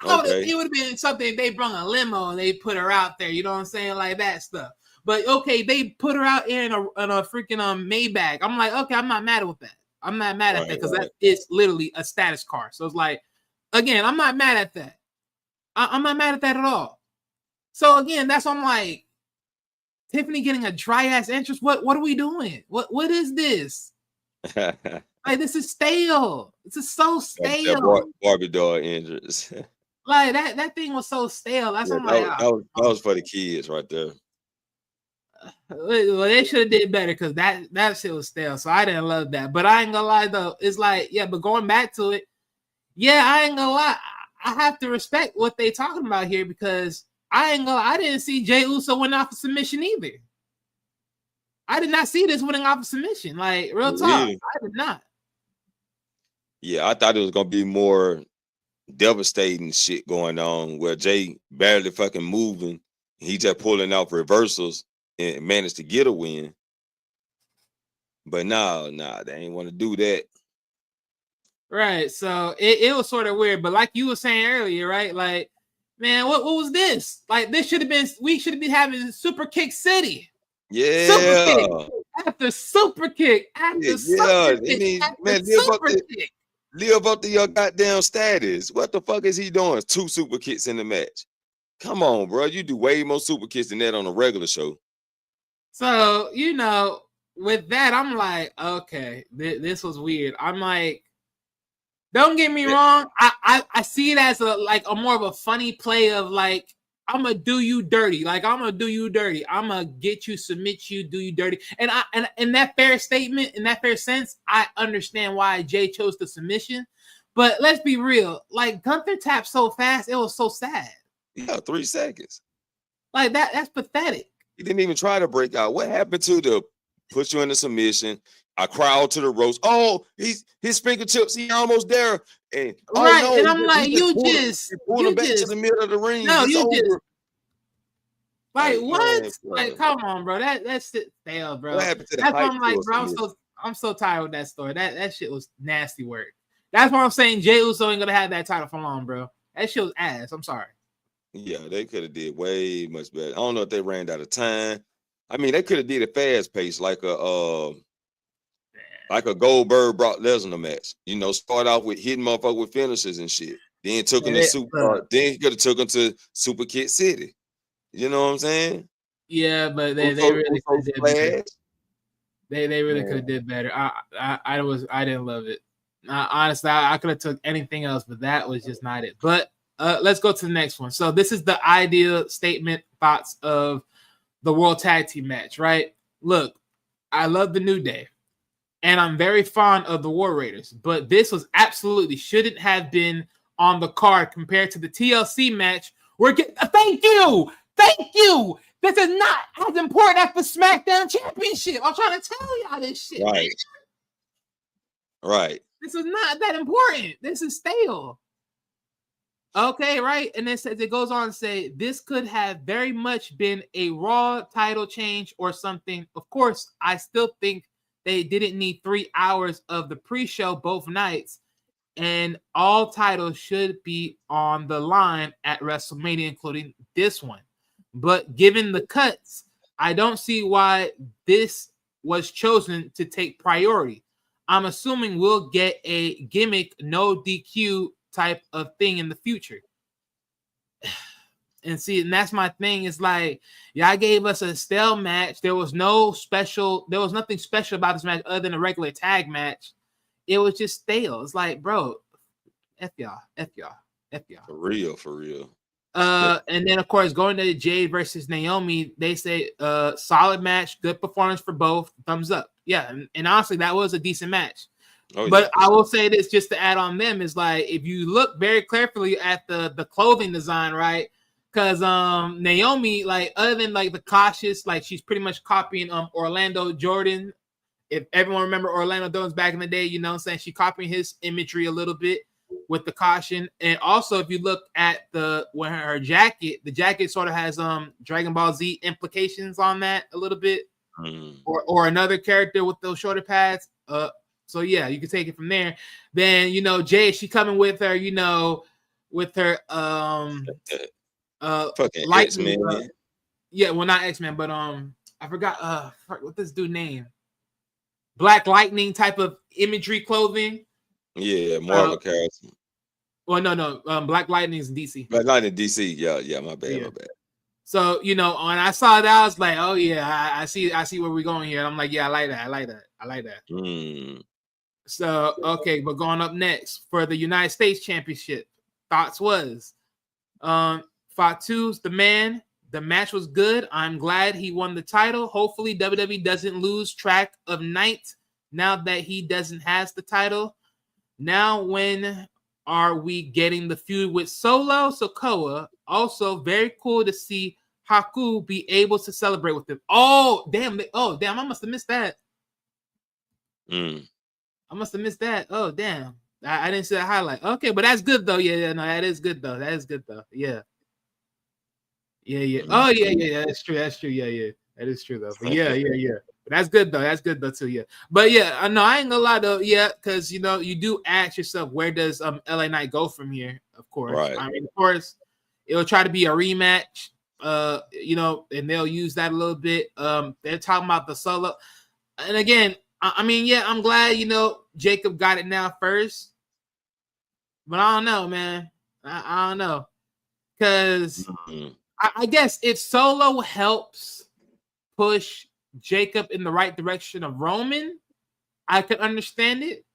It would have been something if they brought a limo and they put her out there. You know what I'm saying, like that stuff. But okay, they put her out in a freaking Maybach. I'm like, okay, I'm not mad with that. I'm not mad at that because that is literally a status car. So it's like, again, I'm not mad at that. I'm not mad at that at all. So again, that's why I'm like, Tiffany getting a dry ass entrance. What are we doing? What is this? Like this is stale. This is so stale. That Barbie doll entrance. Like that thing was so stale. That's that was for the kids right there. Well, they should have did better because that shit was stale. So I didn't love that. But I ain't gonna lie though. It's like, but going back to it, I ain't gonna lie. I have to respect what they talking about here because I didn't see Jey Uso win off a submission either. I did not see this winning off a submission. Like, real talk. I did not. Yeah, I thought it was gonna be more devastating shit going on where Jey barely fucking moving. He just pulling out reversals and managed to get a win. But nah, they ain't want to do that. Right. So it was sort of weird. But like you were saying earlier, right? Like, man, what was this? Like, we should have been having Super Kick City. Yeah. Super kick after super kick after super kick after super kick. Live up to your goddamn status. What the fuck is he doing? 2 super kicks in the match. Come on, bro. You do way more super kicks than that on a regular show. So, with that, I'm like, okay, this was weird. I'm like, don't get me wrong. I see it as a more of a funny play of like, I'm gonna do you dirty. Like, I'm gonna do you dirty. I'm gonna get you, submit you, do you dirty. And in that fair statement, in that fair sense, I understand why Jey chose the submission. But let's be real. Like, Gunther tapped so fast, it was so sad. Yeah, 3 seconds. Like that's pathetic. He didn't even try to break out. What happened to the put you in the submission? I crowd to the roast. Oh, his fingertips, he almost there. And right, no, and I'm like, you pull him back to the middle of the ring. No, it's you over. just like what? Man, like, come on, bro. That's stale, bro. What happened to the That's why I'm like, bro. I'm so tired with that story. That shit was nasty work. That's why I'm saying Jey Uso ain't gonna have that title for long, bro. That shit was ass. I'm sorry. Yeah, they could have did way much better. I don't know if they ran out of time. I mean, they could have did a fast pace like a Goldberg Brock Lesnar match. Start off with hitting motherfucker with finishes and shit. Then took him to Super. Then he could have took him to Super Kid City. You know what I'm saying? Yeah, but they really could have did better. They really could have did better. I didn't love it. Honestly, I could have took anything else, but that was just not it. But let's go to the next one. So this is the ideal statement thoughts of the World Tag Team match, right? Look, I love the New Day, and I'm very fond of the War Raiders, but this was absolutely shouldn't have been on the card compared to the TLC match. Thank you. This is not as important as the SmackDown Championship. I'm trying to tell y'all this shit. Right. This is not that important. This is stale. Okay, right? And then it goes on to say this could have very much been a Raw title change or something. Of course, I still think they didn't need 3 hours of the pre-show both nights, and all titles should be on the line at WrestleMania, including this one. But given the cuts, I don't see why this was chosen to take priority. I'm assuming we'll get a gimmick, no DQ type of thing in the future. And see, and that's my thing. Is like, y'all gave us a stale match. There was nothing special about this match other than a regular tag match. It was just stale. It's like, bro, F y'all. For real. And then of course going to Jade versus Naomi, they say solid match, good performance for both, thumbs up. Yeah, and honestly, that was a decent match. But I will say this just to add on them is like, if you look very carefully at the clothing design, right? Because Naomi, like, other than like the cautious, like she's pretty much copying Orlando Jordan. If everyone remember Orlando Jones back in the day, you know what I'm saying? She copying his imagery a little bit with the caution. And also if you look at her jacket, the jacket sort of has Dragon Ball Z implications on that a little bit. Or another character with those shorter pads. So yeah, you can take it from there. Then Jay, she coming with her, with her fucking lightning. X-Men. Yeah, well, not X-Men, but I forgot what this dude name. Black Lightning type of imagery clothing. Yeah, Marvel character. Well, no, Black Lightning is DC. Black Lightning DC. Yeah, my bad. So when I saw that, I was like, oh yeah, I see where we're going here. And I'm like, yeah, I like that. So okay, but going up next for the United States Championship, thoughts was Fatu's the man. The match was good. I'm glad he won the title. Hopefully WWE doesn't lose track of Knight now that he doesn't have the title. Now when are we getting the feud with Solo Sikoa? Also very cool to see Haku be able to celebrate with him. Oh damn! I must have missed that. I must have missed that. Oh damn! I didn't see that highlight. Okay, but that's good though. Yeah, no, that is good though. Yeah. Oh yeah. That's true. Yeah. That is true though. But yeah. But that's good though too. Yeah. But yeah, I know I ain't gonna lie though. Yeah, because you do ask yourself, where does LA Knight go from here? Of course. Right. I mean, of course, it'll try to be a rematch. And they'll use that a little bit. They're talking about the Solo, and again, I mean, yeah, I'm glad Jacob got it now first, but I don't know, man. I don't know, because I guess if Solo helps push Jacob in the right direction of Roman, I could understand it.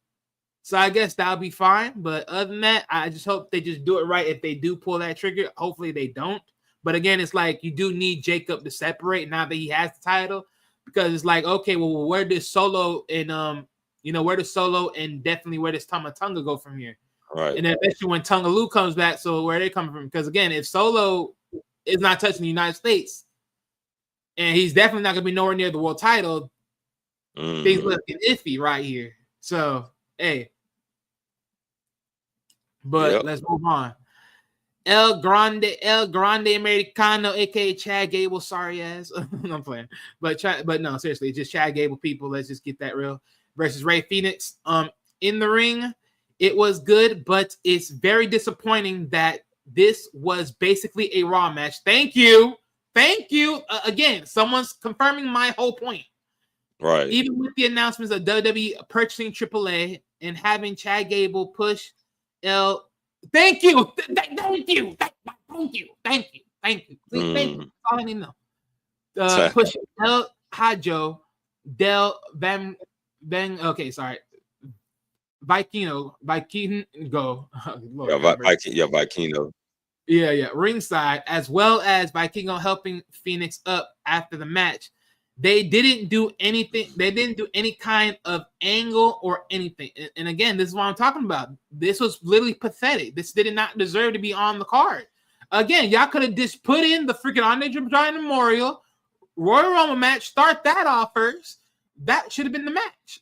So I guess that'll be fine. But other than that, I just hope they just do it right. If they do pull that trigger, hopefully they don't. But again, it's like you do need Jacob to separate now that he has the title, because it's like, okay, well, where does Solo and definitely where does Tama Tonga go from here? Right. And then especially when Tonga Lu comes back, so where are they coming from? Because again, if Solo is not touching the United States, and he's definitely not going to be nowhere near the world title, things looking iffy right here. So, hey. But let's move on. El Grande Americano, aka Chad Gable, sorry ass. I'm playing. But no, seriously, just Chad Gable people. Let's just get that real. Versus Rey Fenix. In the ring, it was good, but it's very disappointing that this was basically a Raw match. Thank you. Again, someone's confirming my whole point. Right. Even with the announcements of WWE purchasing AAA and having Chad Gable push El. Thank you. Thank you. Thank you. That's all I need to know. Push El Hajo Del Van. Okay, sorry. Vikino go. Lord have mercy. Vikino. Yeah, ringside, as well as Vikingo helping Phoenix up after the match. They didn't do anything. They didn't do any kind of angle or anything. And again, this is what I'm talking about. This was literally pathetic. This did not deserve to be on the card. Again, y'all could have just put in the freaking Andre Giant Memorial Royal Rumble match. Start that off first. That should have been the match.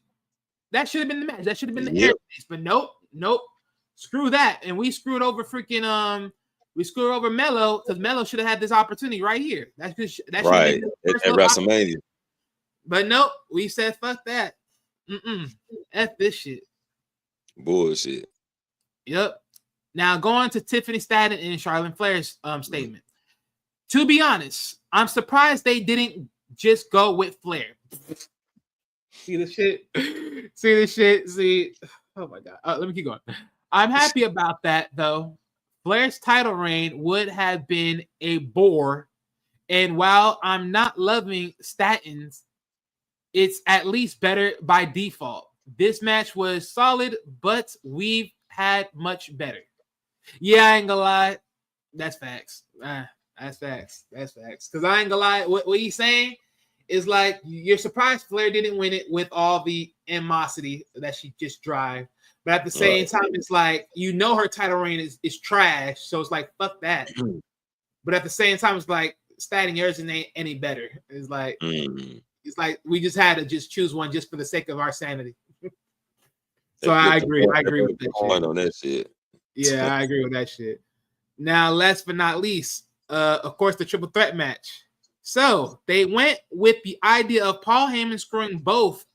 That should have been the match. That should have been the air chase. But nope. Screw that. And we screwed over freaking we screwed over Melo because Melo should have had this opportunity right here. That right at WrestleMania. But nope, we said fuck that. F this shit. Bullshit. Yep. Now going to Tiffany Stratton and Charlotte Flair's statement. To be honest, I'm surprised they didn't just go with Flair. See the shit. See. Oh my god. Let me keep going. I'm happy about that though. Flair's title reign would have been a bore, and while I'm not loving Statins, it's at least better by default. This match was solid, but we've had much better. Yeah, I ain't gonna lie. That's facts. That's facts. Because I ain't gonna lie. What he's saying is like, you're surprised Flair didn't win it with all the animosity that she just drive. But at the same time, it's like, her title reign is trash. So it's like, fuck that. But at the same time, it's like, Statting yours ain't any better. It's like, we just had to just choose one just for the sake of our sanity. So I agree. I agree with that shit. On that shit. Yeah, I agree with that shit. Now, last but not least, of course, the triple threat match. So they went with the idea of Paul Heyman screwing both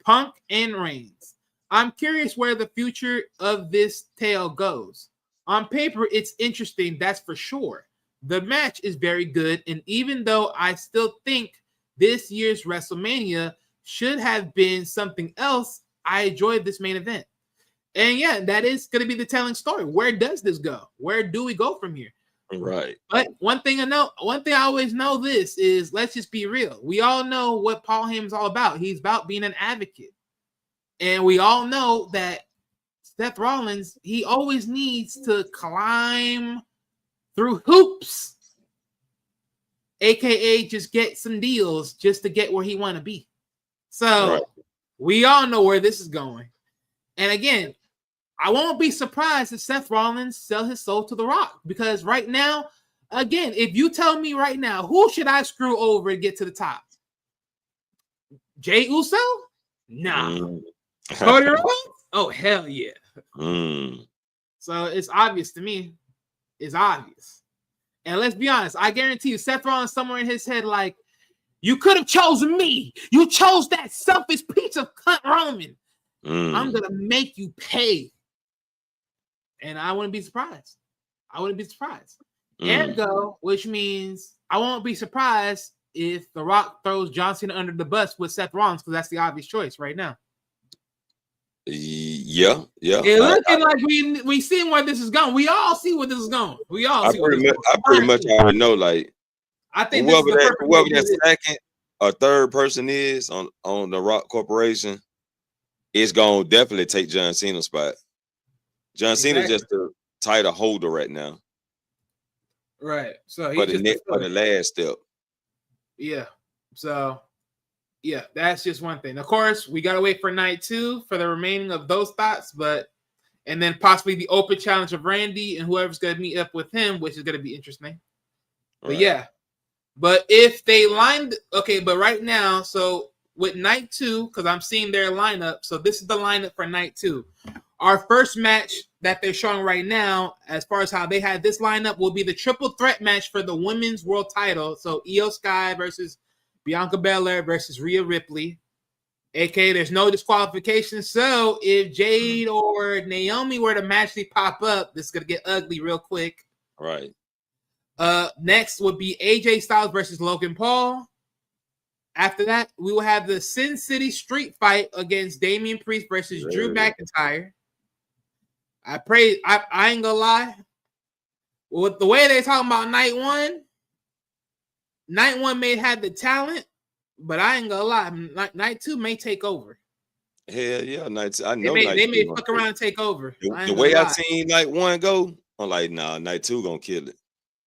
Punk and Reigns. I'm curious where the future of this tale goes. On paper, it's interesting, that's for sure. The match is very good, and even though I still think this year's WrestleMania should have been something else, I enjoyed this main event. And yeah, that is going to be the telling story. Where does this go? Where do we go from here? Right. But one thing I always know this is, let's just be real. We all know what Paul Heyman's all about. He's about being an advocate. And we all know that Seth Rollins, he always needs to climb through hoops, aka just get some deals just to get where he want to be. So we all know where this is going. And again, I won't be surprised if Seth Rollins sell his soul to The Rock, because right now, again, if you tell me right now, who should I screw over to get to the top? Jey Uso? Nah. Cody Rhodes? Oh, hell yeah. So it's obvious to me. It's obvious. And let's be honest, I guarantee you, Seth Rollins somewhere in his head, like, you could have chosen me. You chose that selfish piece of cunt Roman. I'm going to make you pay. And I wouldn't be surprised. Ergo, which means I won't be surprised if The Rock throws John Cena under the bus with Seth Rollins, because that's the obvious choice right now. Yeah. It's looking like we see where this is going. We all see where this is going. I pretty much already know. Like, I think whoever that second or third person is on the Rock Corporation, it's gonna definitely take John Cena's spot. John Cena's just the title holder right now. Right. So for the last step. Yeah. So yeah, that's just one thing. Of course, we gotta wait for night 2 for the remaining of those thoughts, and then possibly the open challenge of Randy and whoever's gonna meet up with him, which is gonna be interesting. But yeah. But if they but right now, so with night 2, because I'm seeing their lineup, so this is the lineup for night 2. Our first match that they're showing right now, as far as how they had this lineup, will be the triple threat match for the women's world title. So Io Sky versus Bianca Belair versus Rhea Ripley. AKA, there's no disqualification. So if Jade or Naomi were to magically pop up, this is going to get ugly real quick. Right. Next would be AJ Styles versus Logan Paul. After that, we will have the Sin City Street Fight against Damian Priest versus Drew McIntyre. I ain't gonna lie. With the way they're talking about night 1 may have the talent, but I ain't gonna lie. Night 2 may take over. Hell yeah, night two. I They know may night they two may gonna fuck kill around it. and take over. I The ain't gonna way I lie. seen night one go, I'm like, nah, night two gonna kill it.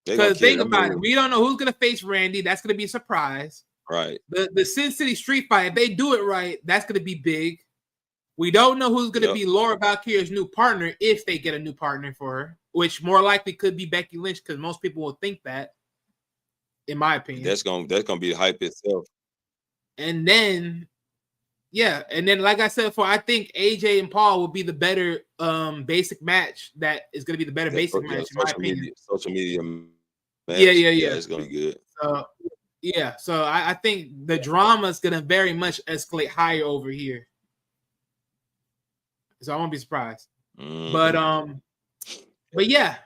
They gonna Because kill think it. about it, we don't know who's gonna face Randy. That's gonna be a surprise. Right. The Sin City Street Fight, if they do it right, that's gonna be big. We don't know who's gonna be Laura Valkyrie's new partner if they get a new partner for her, which more likely could be Becky Lynch because most people will think that, in my opinion. That's gonna be the hype itself. And then, like I said before, I think AJ and Paul will be the better basic match. That is gonna be the better basic match in my opinion. Social media match. Yeah. It's gonna be good. So I think the drama is gonna very much escalate higher over here. So I won't be surprised. Mm-hmm. But yeah.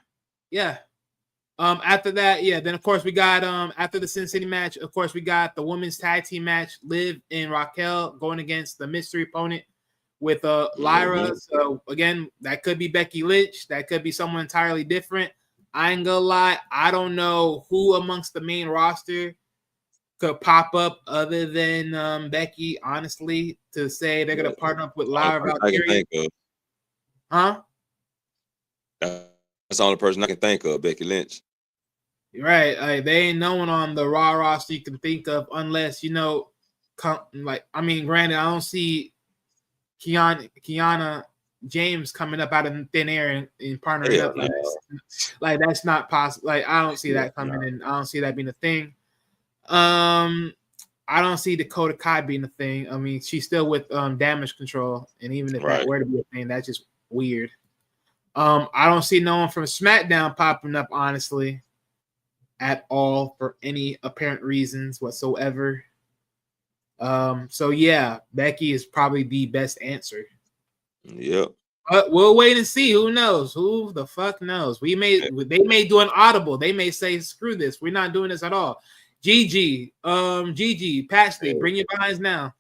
After that, then of course we got after the Sin City match, of course we got the women's tag team match, Liv and Raquel going against the mystery opponent with Lyra. Mm-hmm. So again, that could be Becky Lynch, that could be someone entirely different. I ain't gonna lie, I don't know who amongst the main roster could pop up other than Becky, honestly, to say they're gonna partner up with Lyra Valkyrie. Huh? That's the only person I can think of, Becky Lynch. Right, like they ain't no one on the Raw roster you can think of unless granted, I don't see Kiana James coming up out of thin air and partnering up like this. Like that's not possible. Like I don't see that coming in. I don't see that being a thing. I don't see Dakota Kai being a thing. I mean, she's still with Damage Control, and even if that were to be a thing, that's just weird. I don't see no one from SmackDown popping up, honestly, at all for any apparent reasons whatsoever. So yeah, Becky is probably the best answer. Yep. But we'll wait and see. Who knows? Who the fuck knows? They may do an audible. They may say, screw this. We're not doing this at all. Gigi, Patchley, bring your behinds now.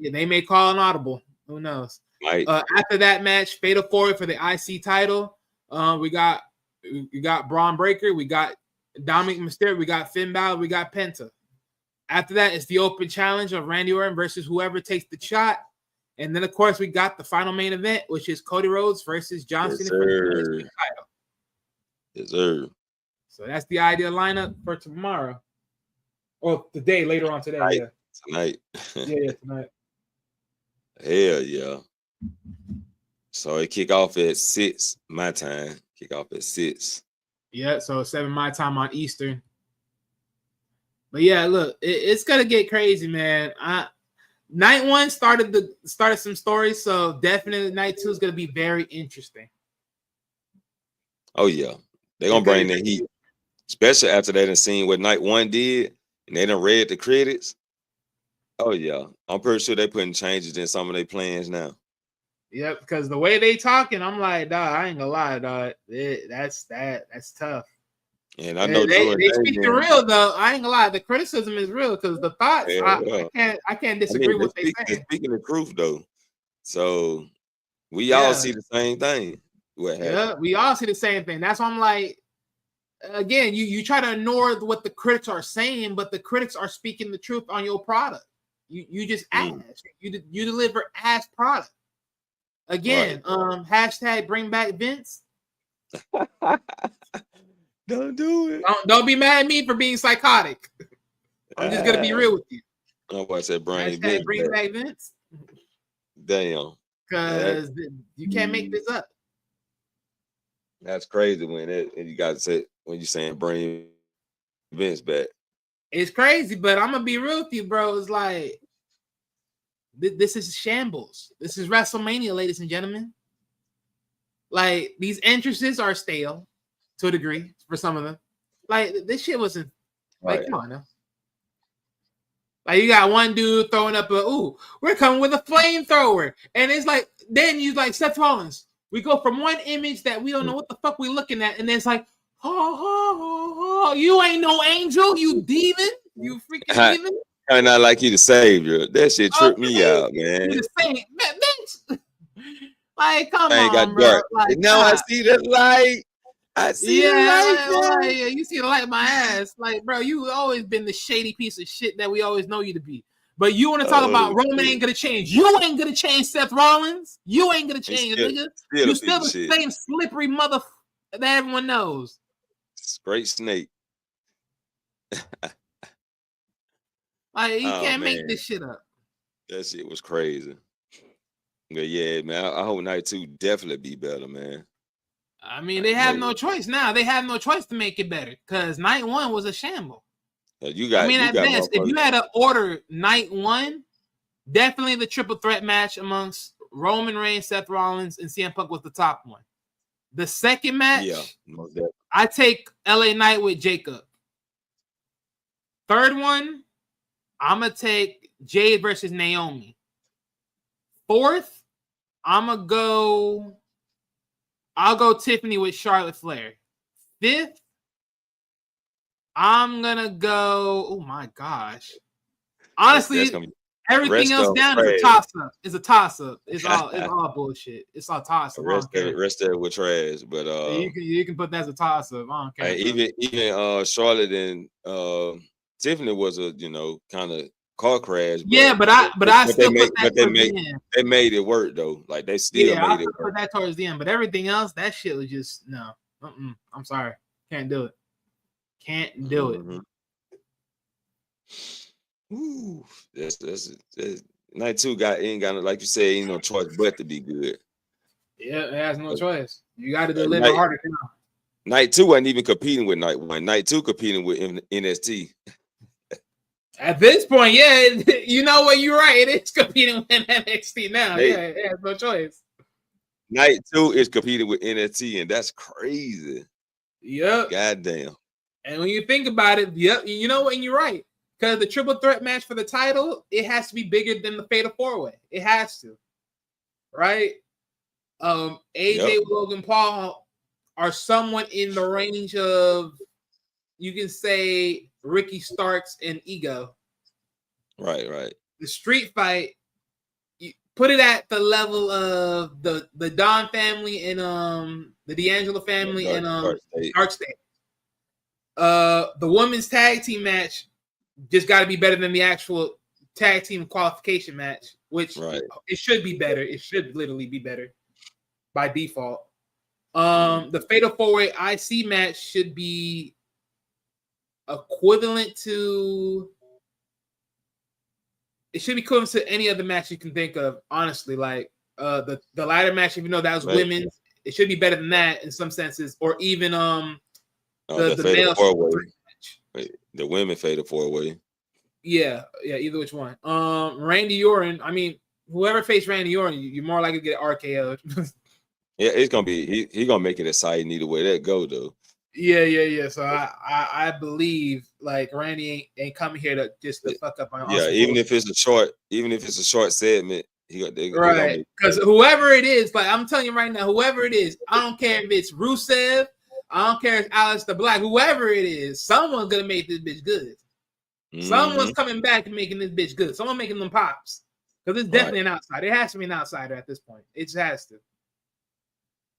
They may call an audible. Who knows? Right. After that match, Fatal 4 for the IC title. We got Braun Breaker, we got Dominic Mysterio, we got Finn Balor, we got Penta. After that, it's the open challenge of Randy Orton versus whoever takes the shot. And then, of course, we got the final main event, which is Cody Rhodes versus John Cena for the title. Yes, sir. So that's the ideal lineup for tomorrow. Or today, later on today. Tonight. Tonight. Hell yeah. So it kick off at 6 my time. Kick off at 6. Yeah, so 7 my time on Eastern. But yeah, look, it's gonna get crazy, man. Night 1 started some stories, so definitely night 2 is gonna be very interesting. Oh yeah, they're gonna bring the heat, especially after they done seen what night 1 did, and they done read the credits. Oh yeah, I'm pretty sure they putting changes in some of their plans now. Yep, because the way they talking, I'm like, dog, I ain't gonna lie, dog. That's tough. And I know they speak the real though. I ain't gonna lie, the criticism is real because the thoughts I can't disagree with what they say. Speaking the truth though, so we all see the same thing. Yeah, we all see the same thing. That's why I'm like, again, you try to ignore what the critics are saying, but the critics are speaking the truth on your product. You just ask. You deliver ass product. Again, hashtag bring back Vince. Don't do it. Don't be mad at me for being psychotic. I'm just gonna be real with you. I said bring back Vince. Damn. Because you can't make this up. That's crazy when you got to say when you saying bring Vince back. It's crazy, but I'm gonna be real with you, bro. It's like this is shambles. This is WrestleMania, ladies and gentlemen. Like these entrances are stale to a degree for some of them. Like this shit wasn't like come on now. Like you got one dude throwing up we're coming with a flamethrower, and it's like then you like Seth Rollins. We go from one image that we don't know what the fuck we're looking at, and then it's like, you ain't no angel, you demon, you freaking demon. I'm not like you the savior. That shit tripped me out, man. You the same, bitch. Like, come on, got bro. Dark. Like, now I see the light. I see the light. You see the light in my ass. Like, bro, you always been the shady piece of shit that we always know you to be. But you want to talk about Roman ain't gonna change. You ain't gonna change Seth Rollins. You ain't gonna change, nigga. You still the same slippery mother that everyone knows. Straight snake. Like you can't make this shit up. That shit was crazy. But yeah, man, I hope night 2 definitely be better, man. I mean, they have no choice now. They have no choice to make it better because night 1 was a shamble. At best, if you had to order night 1, definitely the triple threat match amongst Roman Reigns, Seth Rollins, and CM Punk was the top one. The second match, I take LA Knight with Jacob. Third one, I'm going to take Jade versus Naomi. Fourth, I'll go Tiffany with Charlotte Flair. Fifth, I'm going to go, oh my gosh. Honestly, everything else down is a toss-up. It's a toss-up. It's all bullshit. It's all toss-up. Rest of it with trash, but you can put that as a toss-up. I don't care. Even Charlotte and Tiffany was a kind of car crash. But I still put that towards the end. They made it work though. Like they still made it work. Put that towards the end, but everything else, that shit was just no. I'm sorry, can't do it. Can't do it. Ooh, that's night 2 ain't got like you say, ain't no choice but to be good. Yeah, it has no choice. You got to deliver harder now. Night 2 wasn't even competing with night 1. Night 2 competing with NXT. At this point, yeah, you know what? You're right. It is competing with NXT now. It has no choice. Night 2 is competing with NXT, and that's crazy. Yep. Goddamn. And when you think about it, yep, you know what? And you're right. Because the triple threat match for the title, it has to be bigger than the Fatal 4-Way. It has to. Right? AJ, Logan Paul are somewhat in the range of, you can say, Ricky Starks and Ego. Right. The street fight, you put it at the level of the Don family and the D'Angelo family and Dark State. The women's tag team match just got to be better than the actual tag team qualification match, which it should be better. It should literally be better by default. The Fatal 4-Way IC match should be equivalent to any other match you can think of, honestly. Like the ladder match, if you know that was women's, it should be better than that in some senses, or even the male 4-Way match. The women Fatal 4-Way. Yeah, either which one. Randy Orton, I mean, whoever faced Randy Orton, you're more likely to get RKO'd. Yeah, it's gonna be he gonna make it exciting either way that go though. Yeah. So I believe like Randy ain't coming here to just to fuck up on. Yeah, even if it's a short segment, right. Because whoever it is, like I'm telling you right now, whoever it is, I don't care if it's Rusev, I don't care if it's Aleister Black, whoever it is, someone's gonna make this bitch good. Mm-hmm. Someone's coming back and making this bitch good. Someone making them pops. Because it's definitely an outsider. It has to be an outsider at this point. It just has to.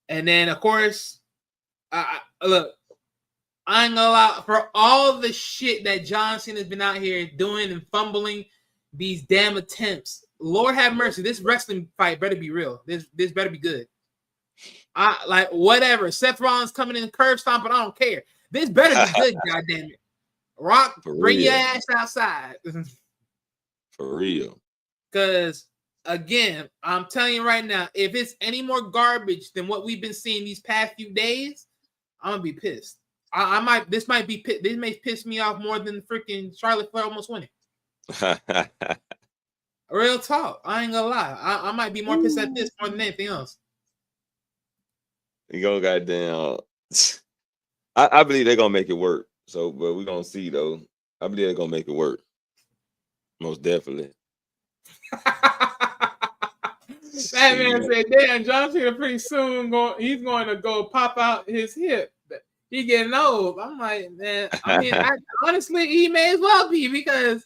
And then, of course, look, I ain't gonna lie, for all the shit that John Cena has been out here doing and fumbling these damn attempts, Lord have mercy, this wrestling fight better be real. This better be good. Like whatever. Seth Rollins coming in curve stomping, I don't care. This better be good, goddamn it. Rock, bring your ass outside. For real. Because again, I'm telling you right now, if it's any more garbage than what we've been seeing these past few days, I'm gonna be pissed. This may piss me off more than freaking Charlotte Flair almost winning. Real talk. I ain't gonna lie. I might be more pissed at this more than anything else. You go goddamn. I believe they're gonna make it work. So, but we're gonna see though. I believe they're gonna make it work. Most definitely. That man said, "Damn, John Cena pretty soon he's going to go pop out his hip. He getting old." I'm like, man. I mean, honestly, he may as well be because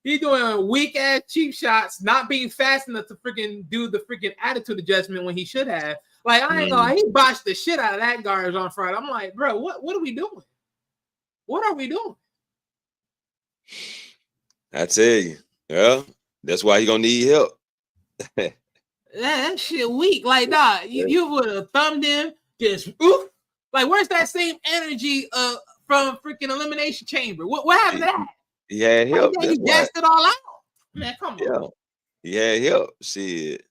he's doing weak ass cheap shots, not being fast enough to freaking do the freaking attitude adjustment when he should have. Like, I ain't gonna, he botched the shit out of that garbage on Friday. I'm like, bro, what are we doing? What are we doing? I tell you, Yeah, that's why he gonna need help. That shit weak. Like, nah, you would have thumbed him, just oof. Like, where's that same energy from freaking Elimination Chamber? What happened to that? He had help. Like, That's he why. gassed it all out. Man, come on. Yeah, he had help. Shit.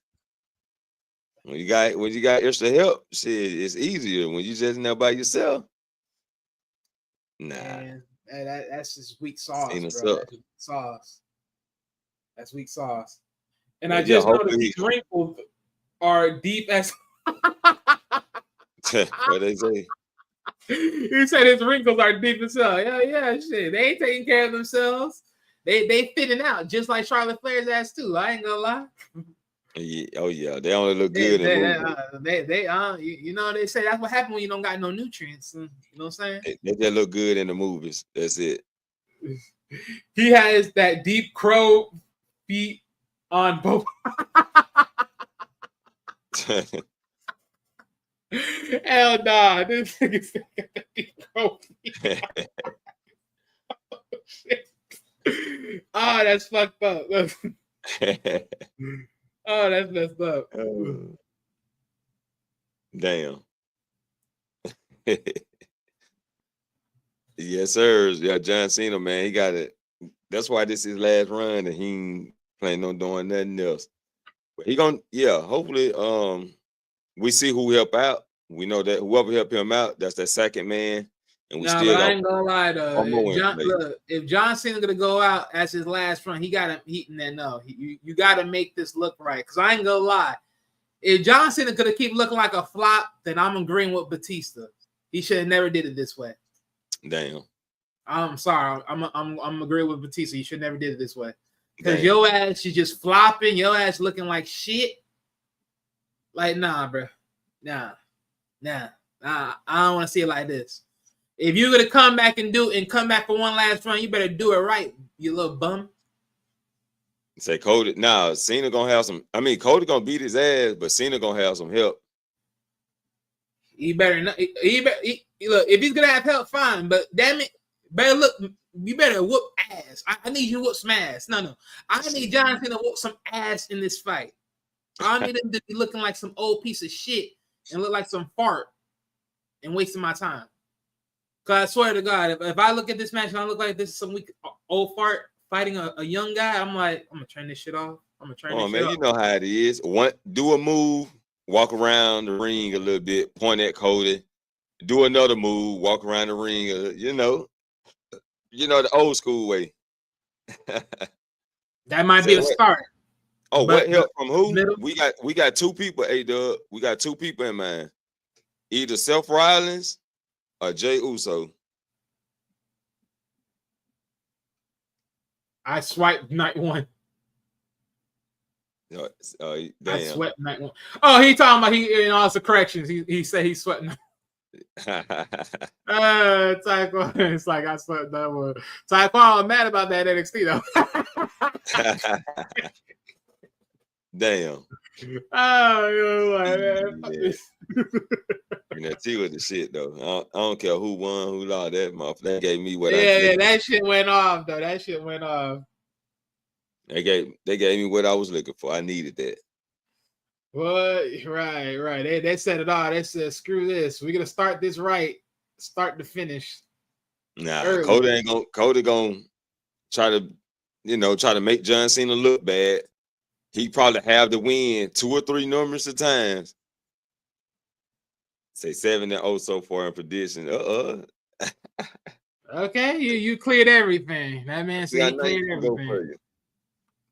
When you got extra help, shit, it's easier. When you just in there by yourself, nah. Man, that's just weak sauce, Cena bro. suck. That's weak sauce. That's weak sauce. And Well, I yeah, just noticed hopefully these wrinkles are deep as. what they say. He said his wrinkles are deep as hell. Yeah, shit. They ain't taking care of themselves. They fitting out just like Charlotte Flair's ass too. I ain't gonna lie. Yeah, oh yeah, they only look good in movies. You know they say that's what happened when you don't got no nutrients. You know what I'm saying? They just look good in the movies. That's it. He has that deep crow feet on both. Hell nah, this nigga's got that deep crow feet. Oh, that's fucked up. Oh, that's messed up. Damn. Yes, sir. Yeah, John Cena, man, he got it. That's why this is his last run, and he ain't planning on doing nothing else. But he gonna, hopefully, we see who help out. We know that whoever help him out, that's that second man. And we Nah, still but I ain't gonna lie though. If If John Cena gonna go out as his last run, he gotta you gotta make this look right. Cause I ain't gonna lie. If John Cena could have keep looking like a flop, then I'm agreeing with Batista. He should have never did it this way. Damn. I'm sorry. I'm agreeing with Batista. You should never did it this way. Because your ass, you just flopping, your ass looking like shit. Like, nah, bro. Nah. I don't want to see it like this. If you're gonna come back for one last run, you better do it right, you little bum. Say Cody. Nah, Cena gonna have some. I mean, Cody gonna beat his ass, but Cena gonna have some help. He better not. Look, if he's gonna have help, fine. But damn it, you better whoop ass. I need you to whoop some ass. No. I need John Cena to whoop some ass in this fight. I need him to be looking like some old piece of shit and look like some fart and wasting my time. Cause I swear to God, if I look at this match and I look like this is some weak old fart fighting a young guy, I'm gonna turn this shit off. You know how it is. Do a move, walk around the ring a little bit, point at Cody. Do another move, walk around the ring. You know the old school way. That might be a start. Oh, what help from who? Middle? We got two people, A-Dub. We got two people in mind. Either Seth Rollins or Jey Uso. I swiped night one. Damn. I swept night one. Oh, he talking about in all the corrections. He said he sweating. Taekwondo. It's like I swept that one. Taekwondo mad about that NXT though. Damn. Oh, you're like, NXT with the shit though. I don't care who won, who lost. That motherfucker. That gave me what that shit went off though. That shit went off. They gave me what I was looking for. I needed that. What? Right. They said it all. They said, screw this. We're gonna start this right. Start to finish. Nah, early. Cody gonna try to make John Cena look bad. He probably have the win 2 or 3 numerous of times. Say 7-0 so far in prediction. Okay, you cleared everything. That man said he cleared everything.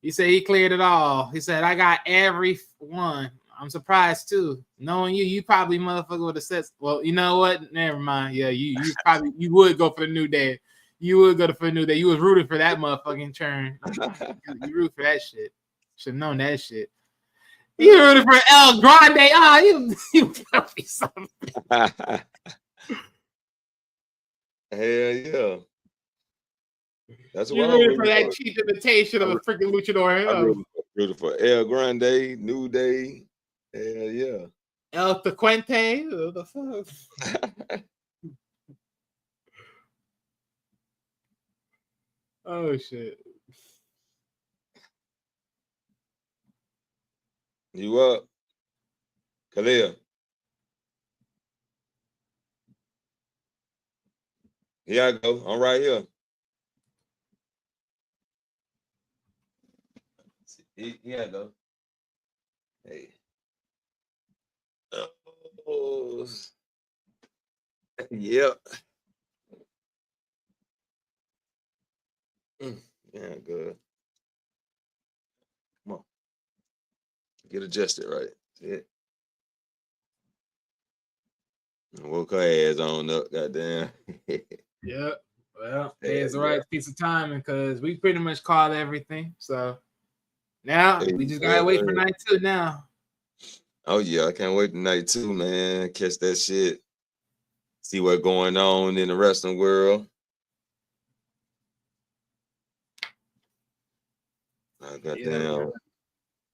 He said he cleared it all. He said, I got every one. I'm surprised too. Knowing you probably motherfucker would have said, well, you know what? Never mind. Yeah, you would go for the New Day. You would go for the New Day. You was rooting for that motherfucking turn. You root for that shit. Should have known that shit. You rooting for El Grande. Oh, you tell me something. Hell yeah. That's you rooting for that cheap imitation of a freaking luchador. I'm rooting for El Grande, New Day. Hell yeah. El Tequente. What the fuck? Oh shit. You up? Khalil. Here I go. I'm right here. Here I go. Hey. Oh. Yep. Yeah, good. Come on. Get adjusted right. Yeah. Woke her ass on up, goddamn. Yep. Well, hey, it's the right piece of timing because we pretty much called everything. So now we just gotta wait for night 2 now. Oh yeah, I can't wait for night 2, man. Catch that shit. See what's going on in the wrestling world. Goddamn,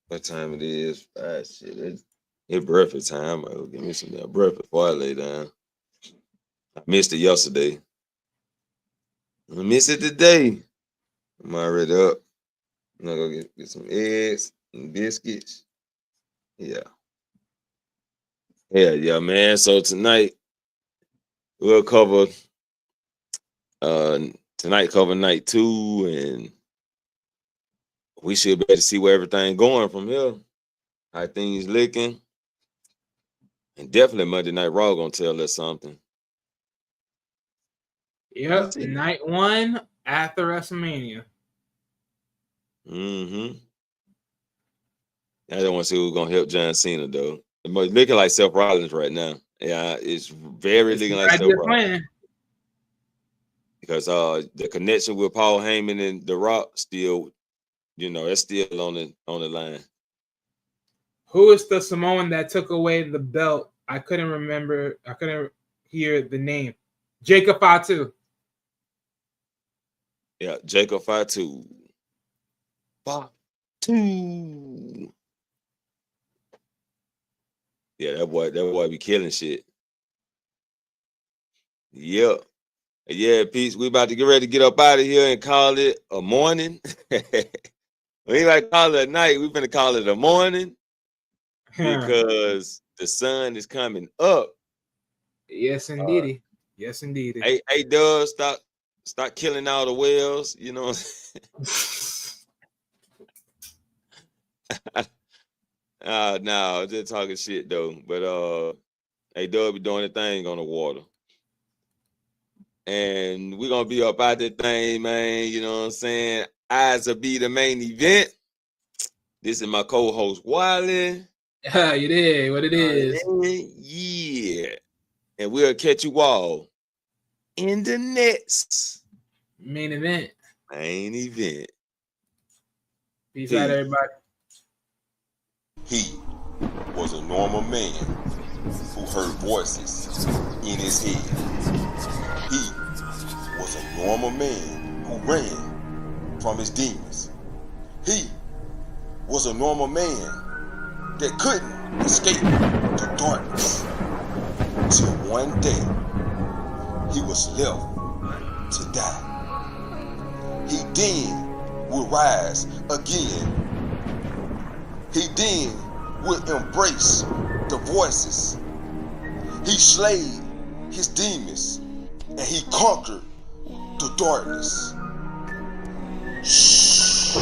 what time it is? Shit, it's breakfast time. I'll give me some damn breakfast before I lay down. I missed it yesterday. I miss it today. I'm already up. I'm gonna go get some eggs and biscuits. Yeah. Yeah, man. So tonight we'll cover cover night 2, and we should be able to see where everything going from here. How things looking. And definitely Monday Night Raw gonna tell us something. Yep, night 1 after WrestleMania. I don't want to see who's gonna help John Cena though. It's looking like Seth Rollins right now. Yeah, it's very looking like Seth Rollins. Because the connection with Paul Heyman and The Rock still, it's still on the line. Who is the Samoan that took away the belt? I couldn't remember. I couldn't hear the name. Jacob Fatu. Yeah, Jacob Fatu. Fatu. Yeah, that boy be killing shit. Yep. Yeah, Pete, we about to get ready to get up out of here and call it a morning. We ain't like call it a night. We're gonna call it a morning because the sun is coming up. Yes, indeed. Yes, indeed. Hey, Doug, stop killing all the whales. You know. No, just talking shit though. But hey, Doug be doing the thing on the water. And we're gonna be up out that thing, man. You know what I'm saying? Eyes will be the main event. This is my co-host Wiley. You did what it is. Yeah. And we'll catch you all in the next main event. Peace out, everybody. He was a normal man who heard voices in his head. He was a normal man who ran from his demons. He was a normal man that couldn't escape the darkness till one day he was left to die. He then would rise again. He then would embrace the voices. He slayed his demons and he conquered the darkness. Shh.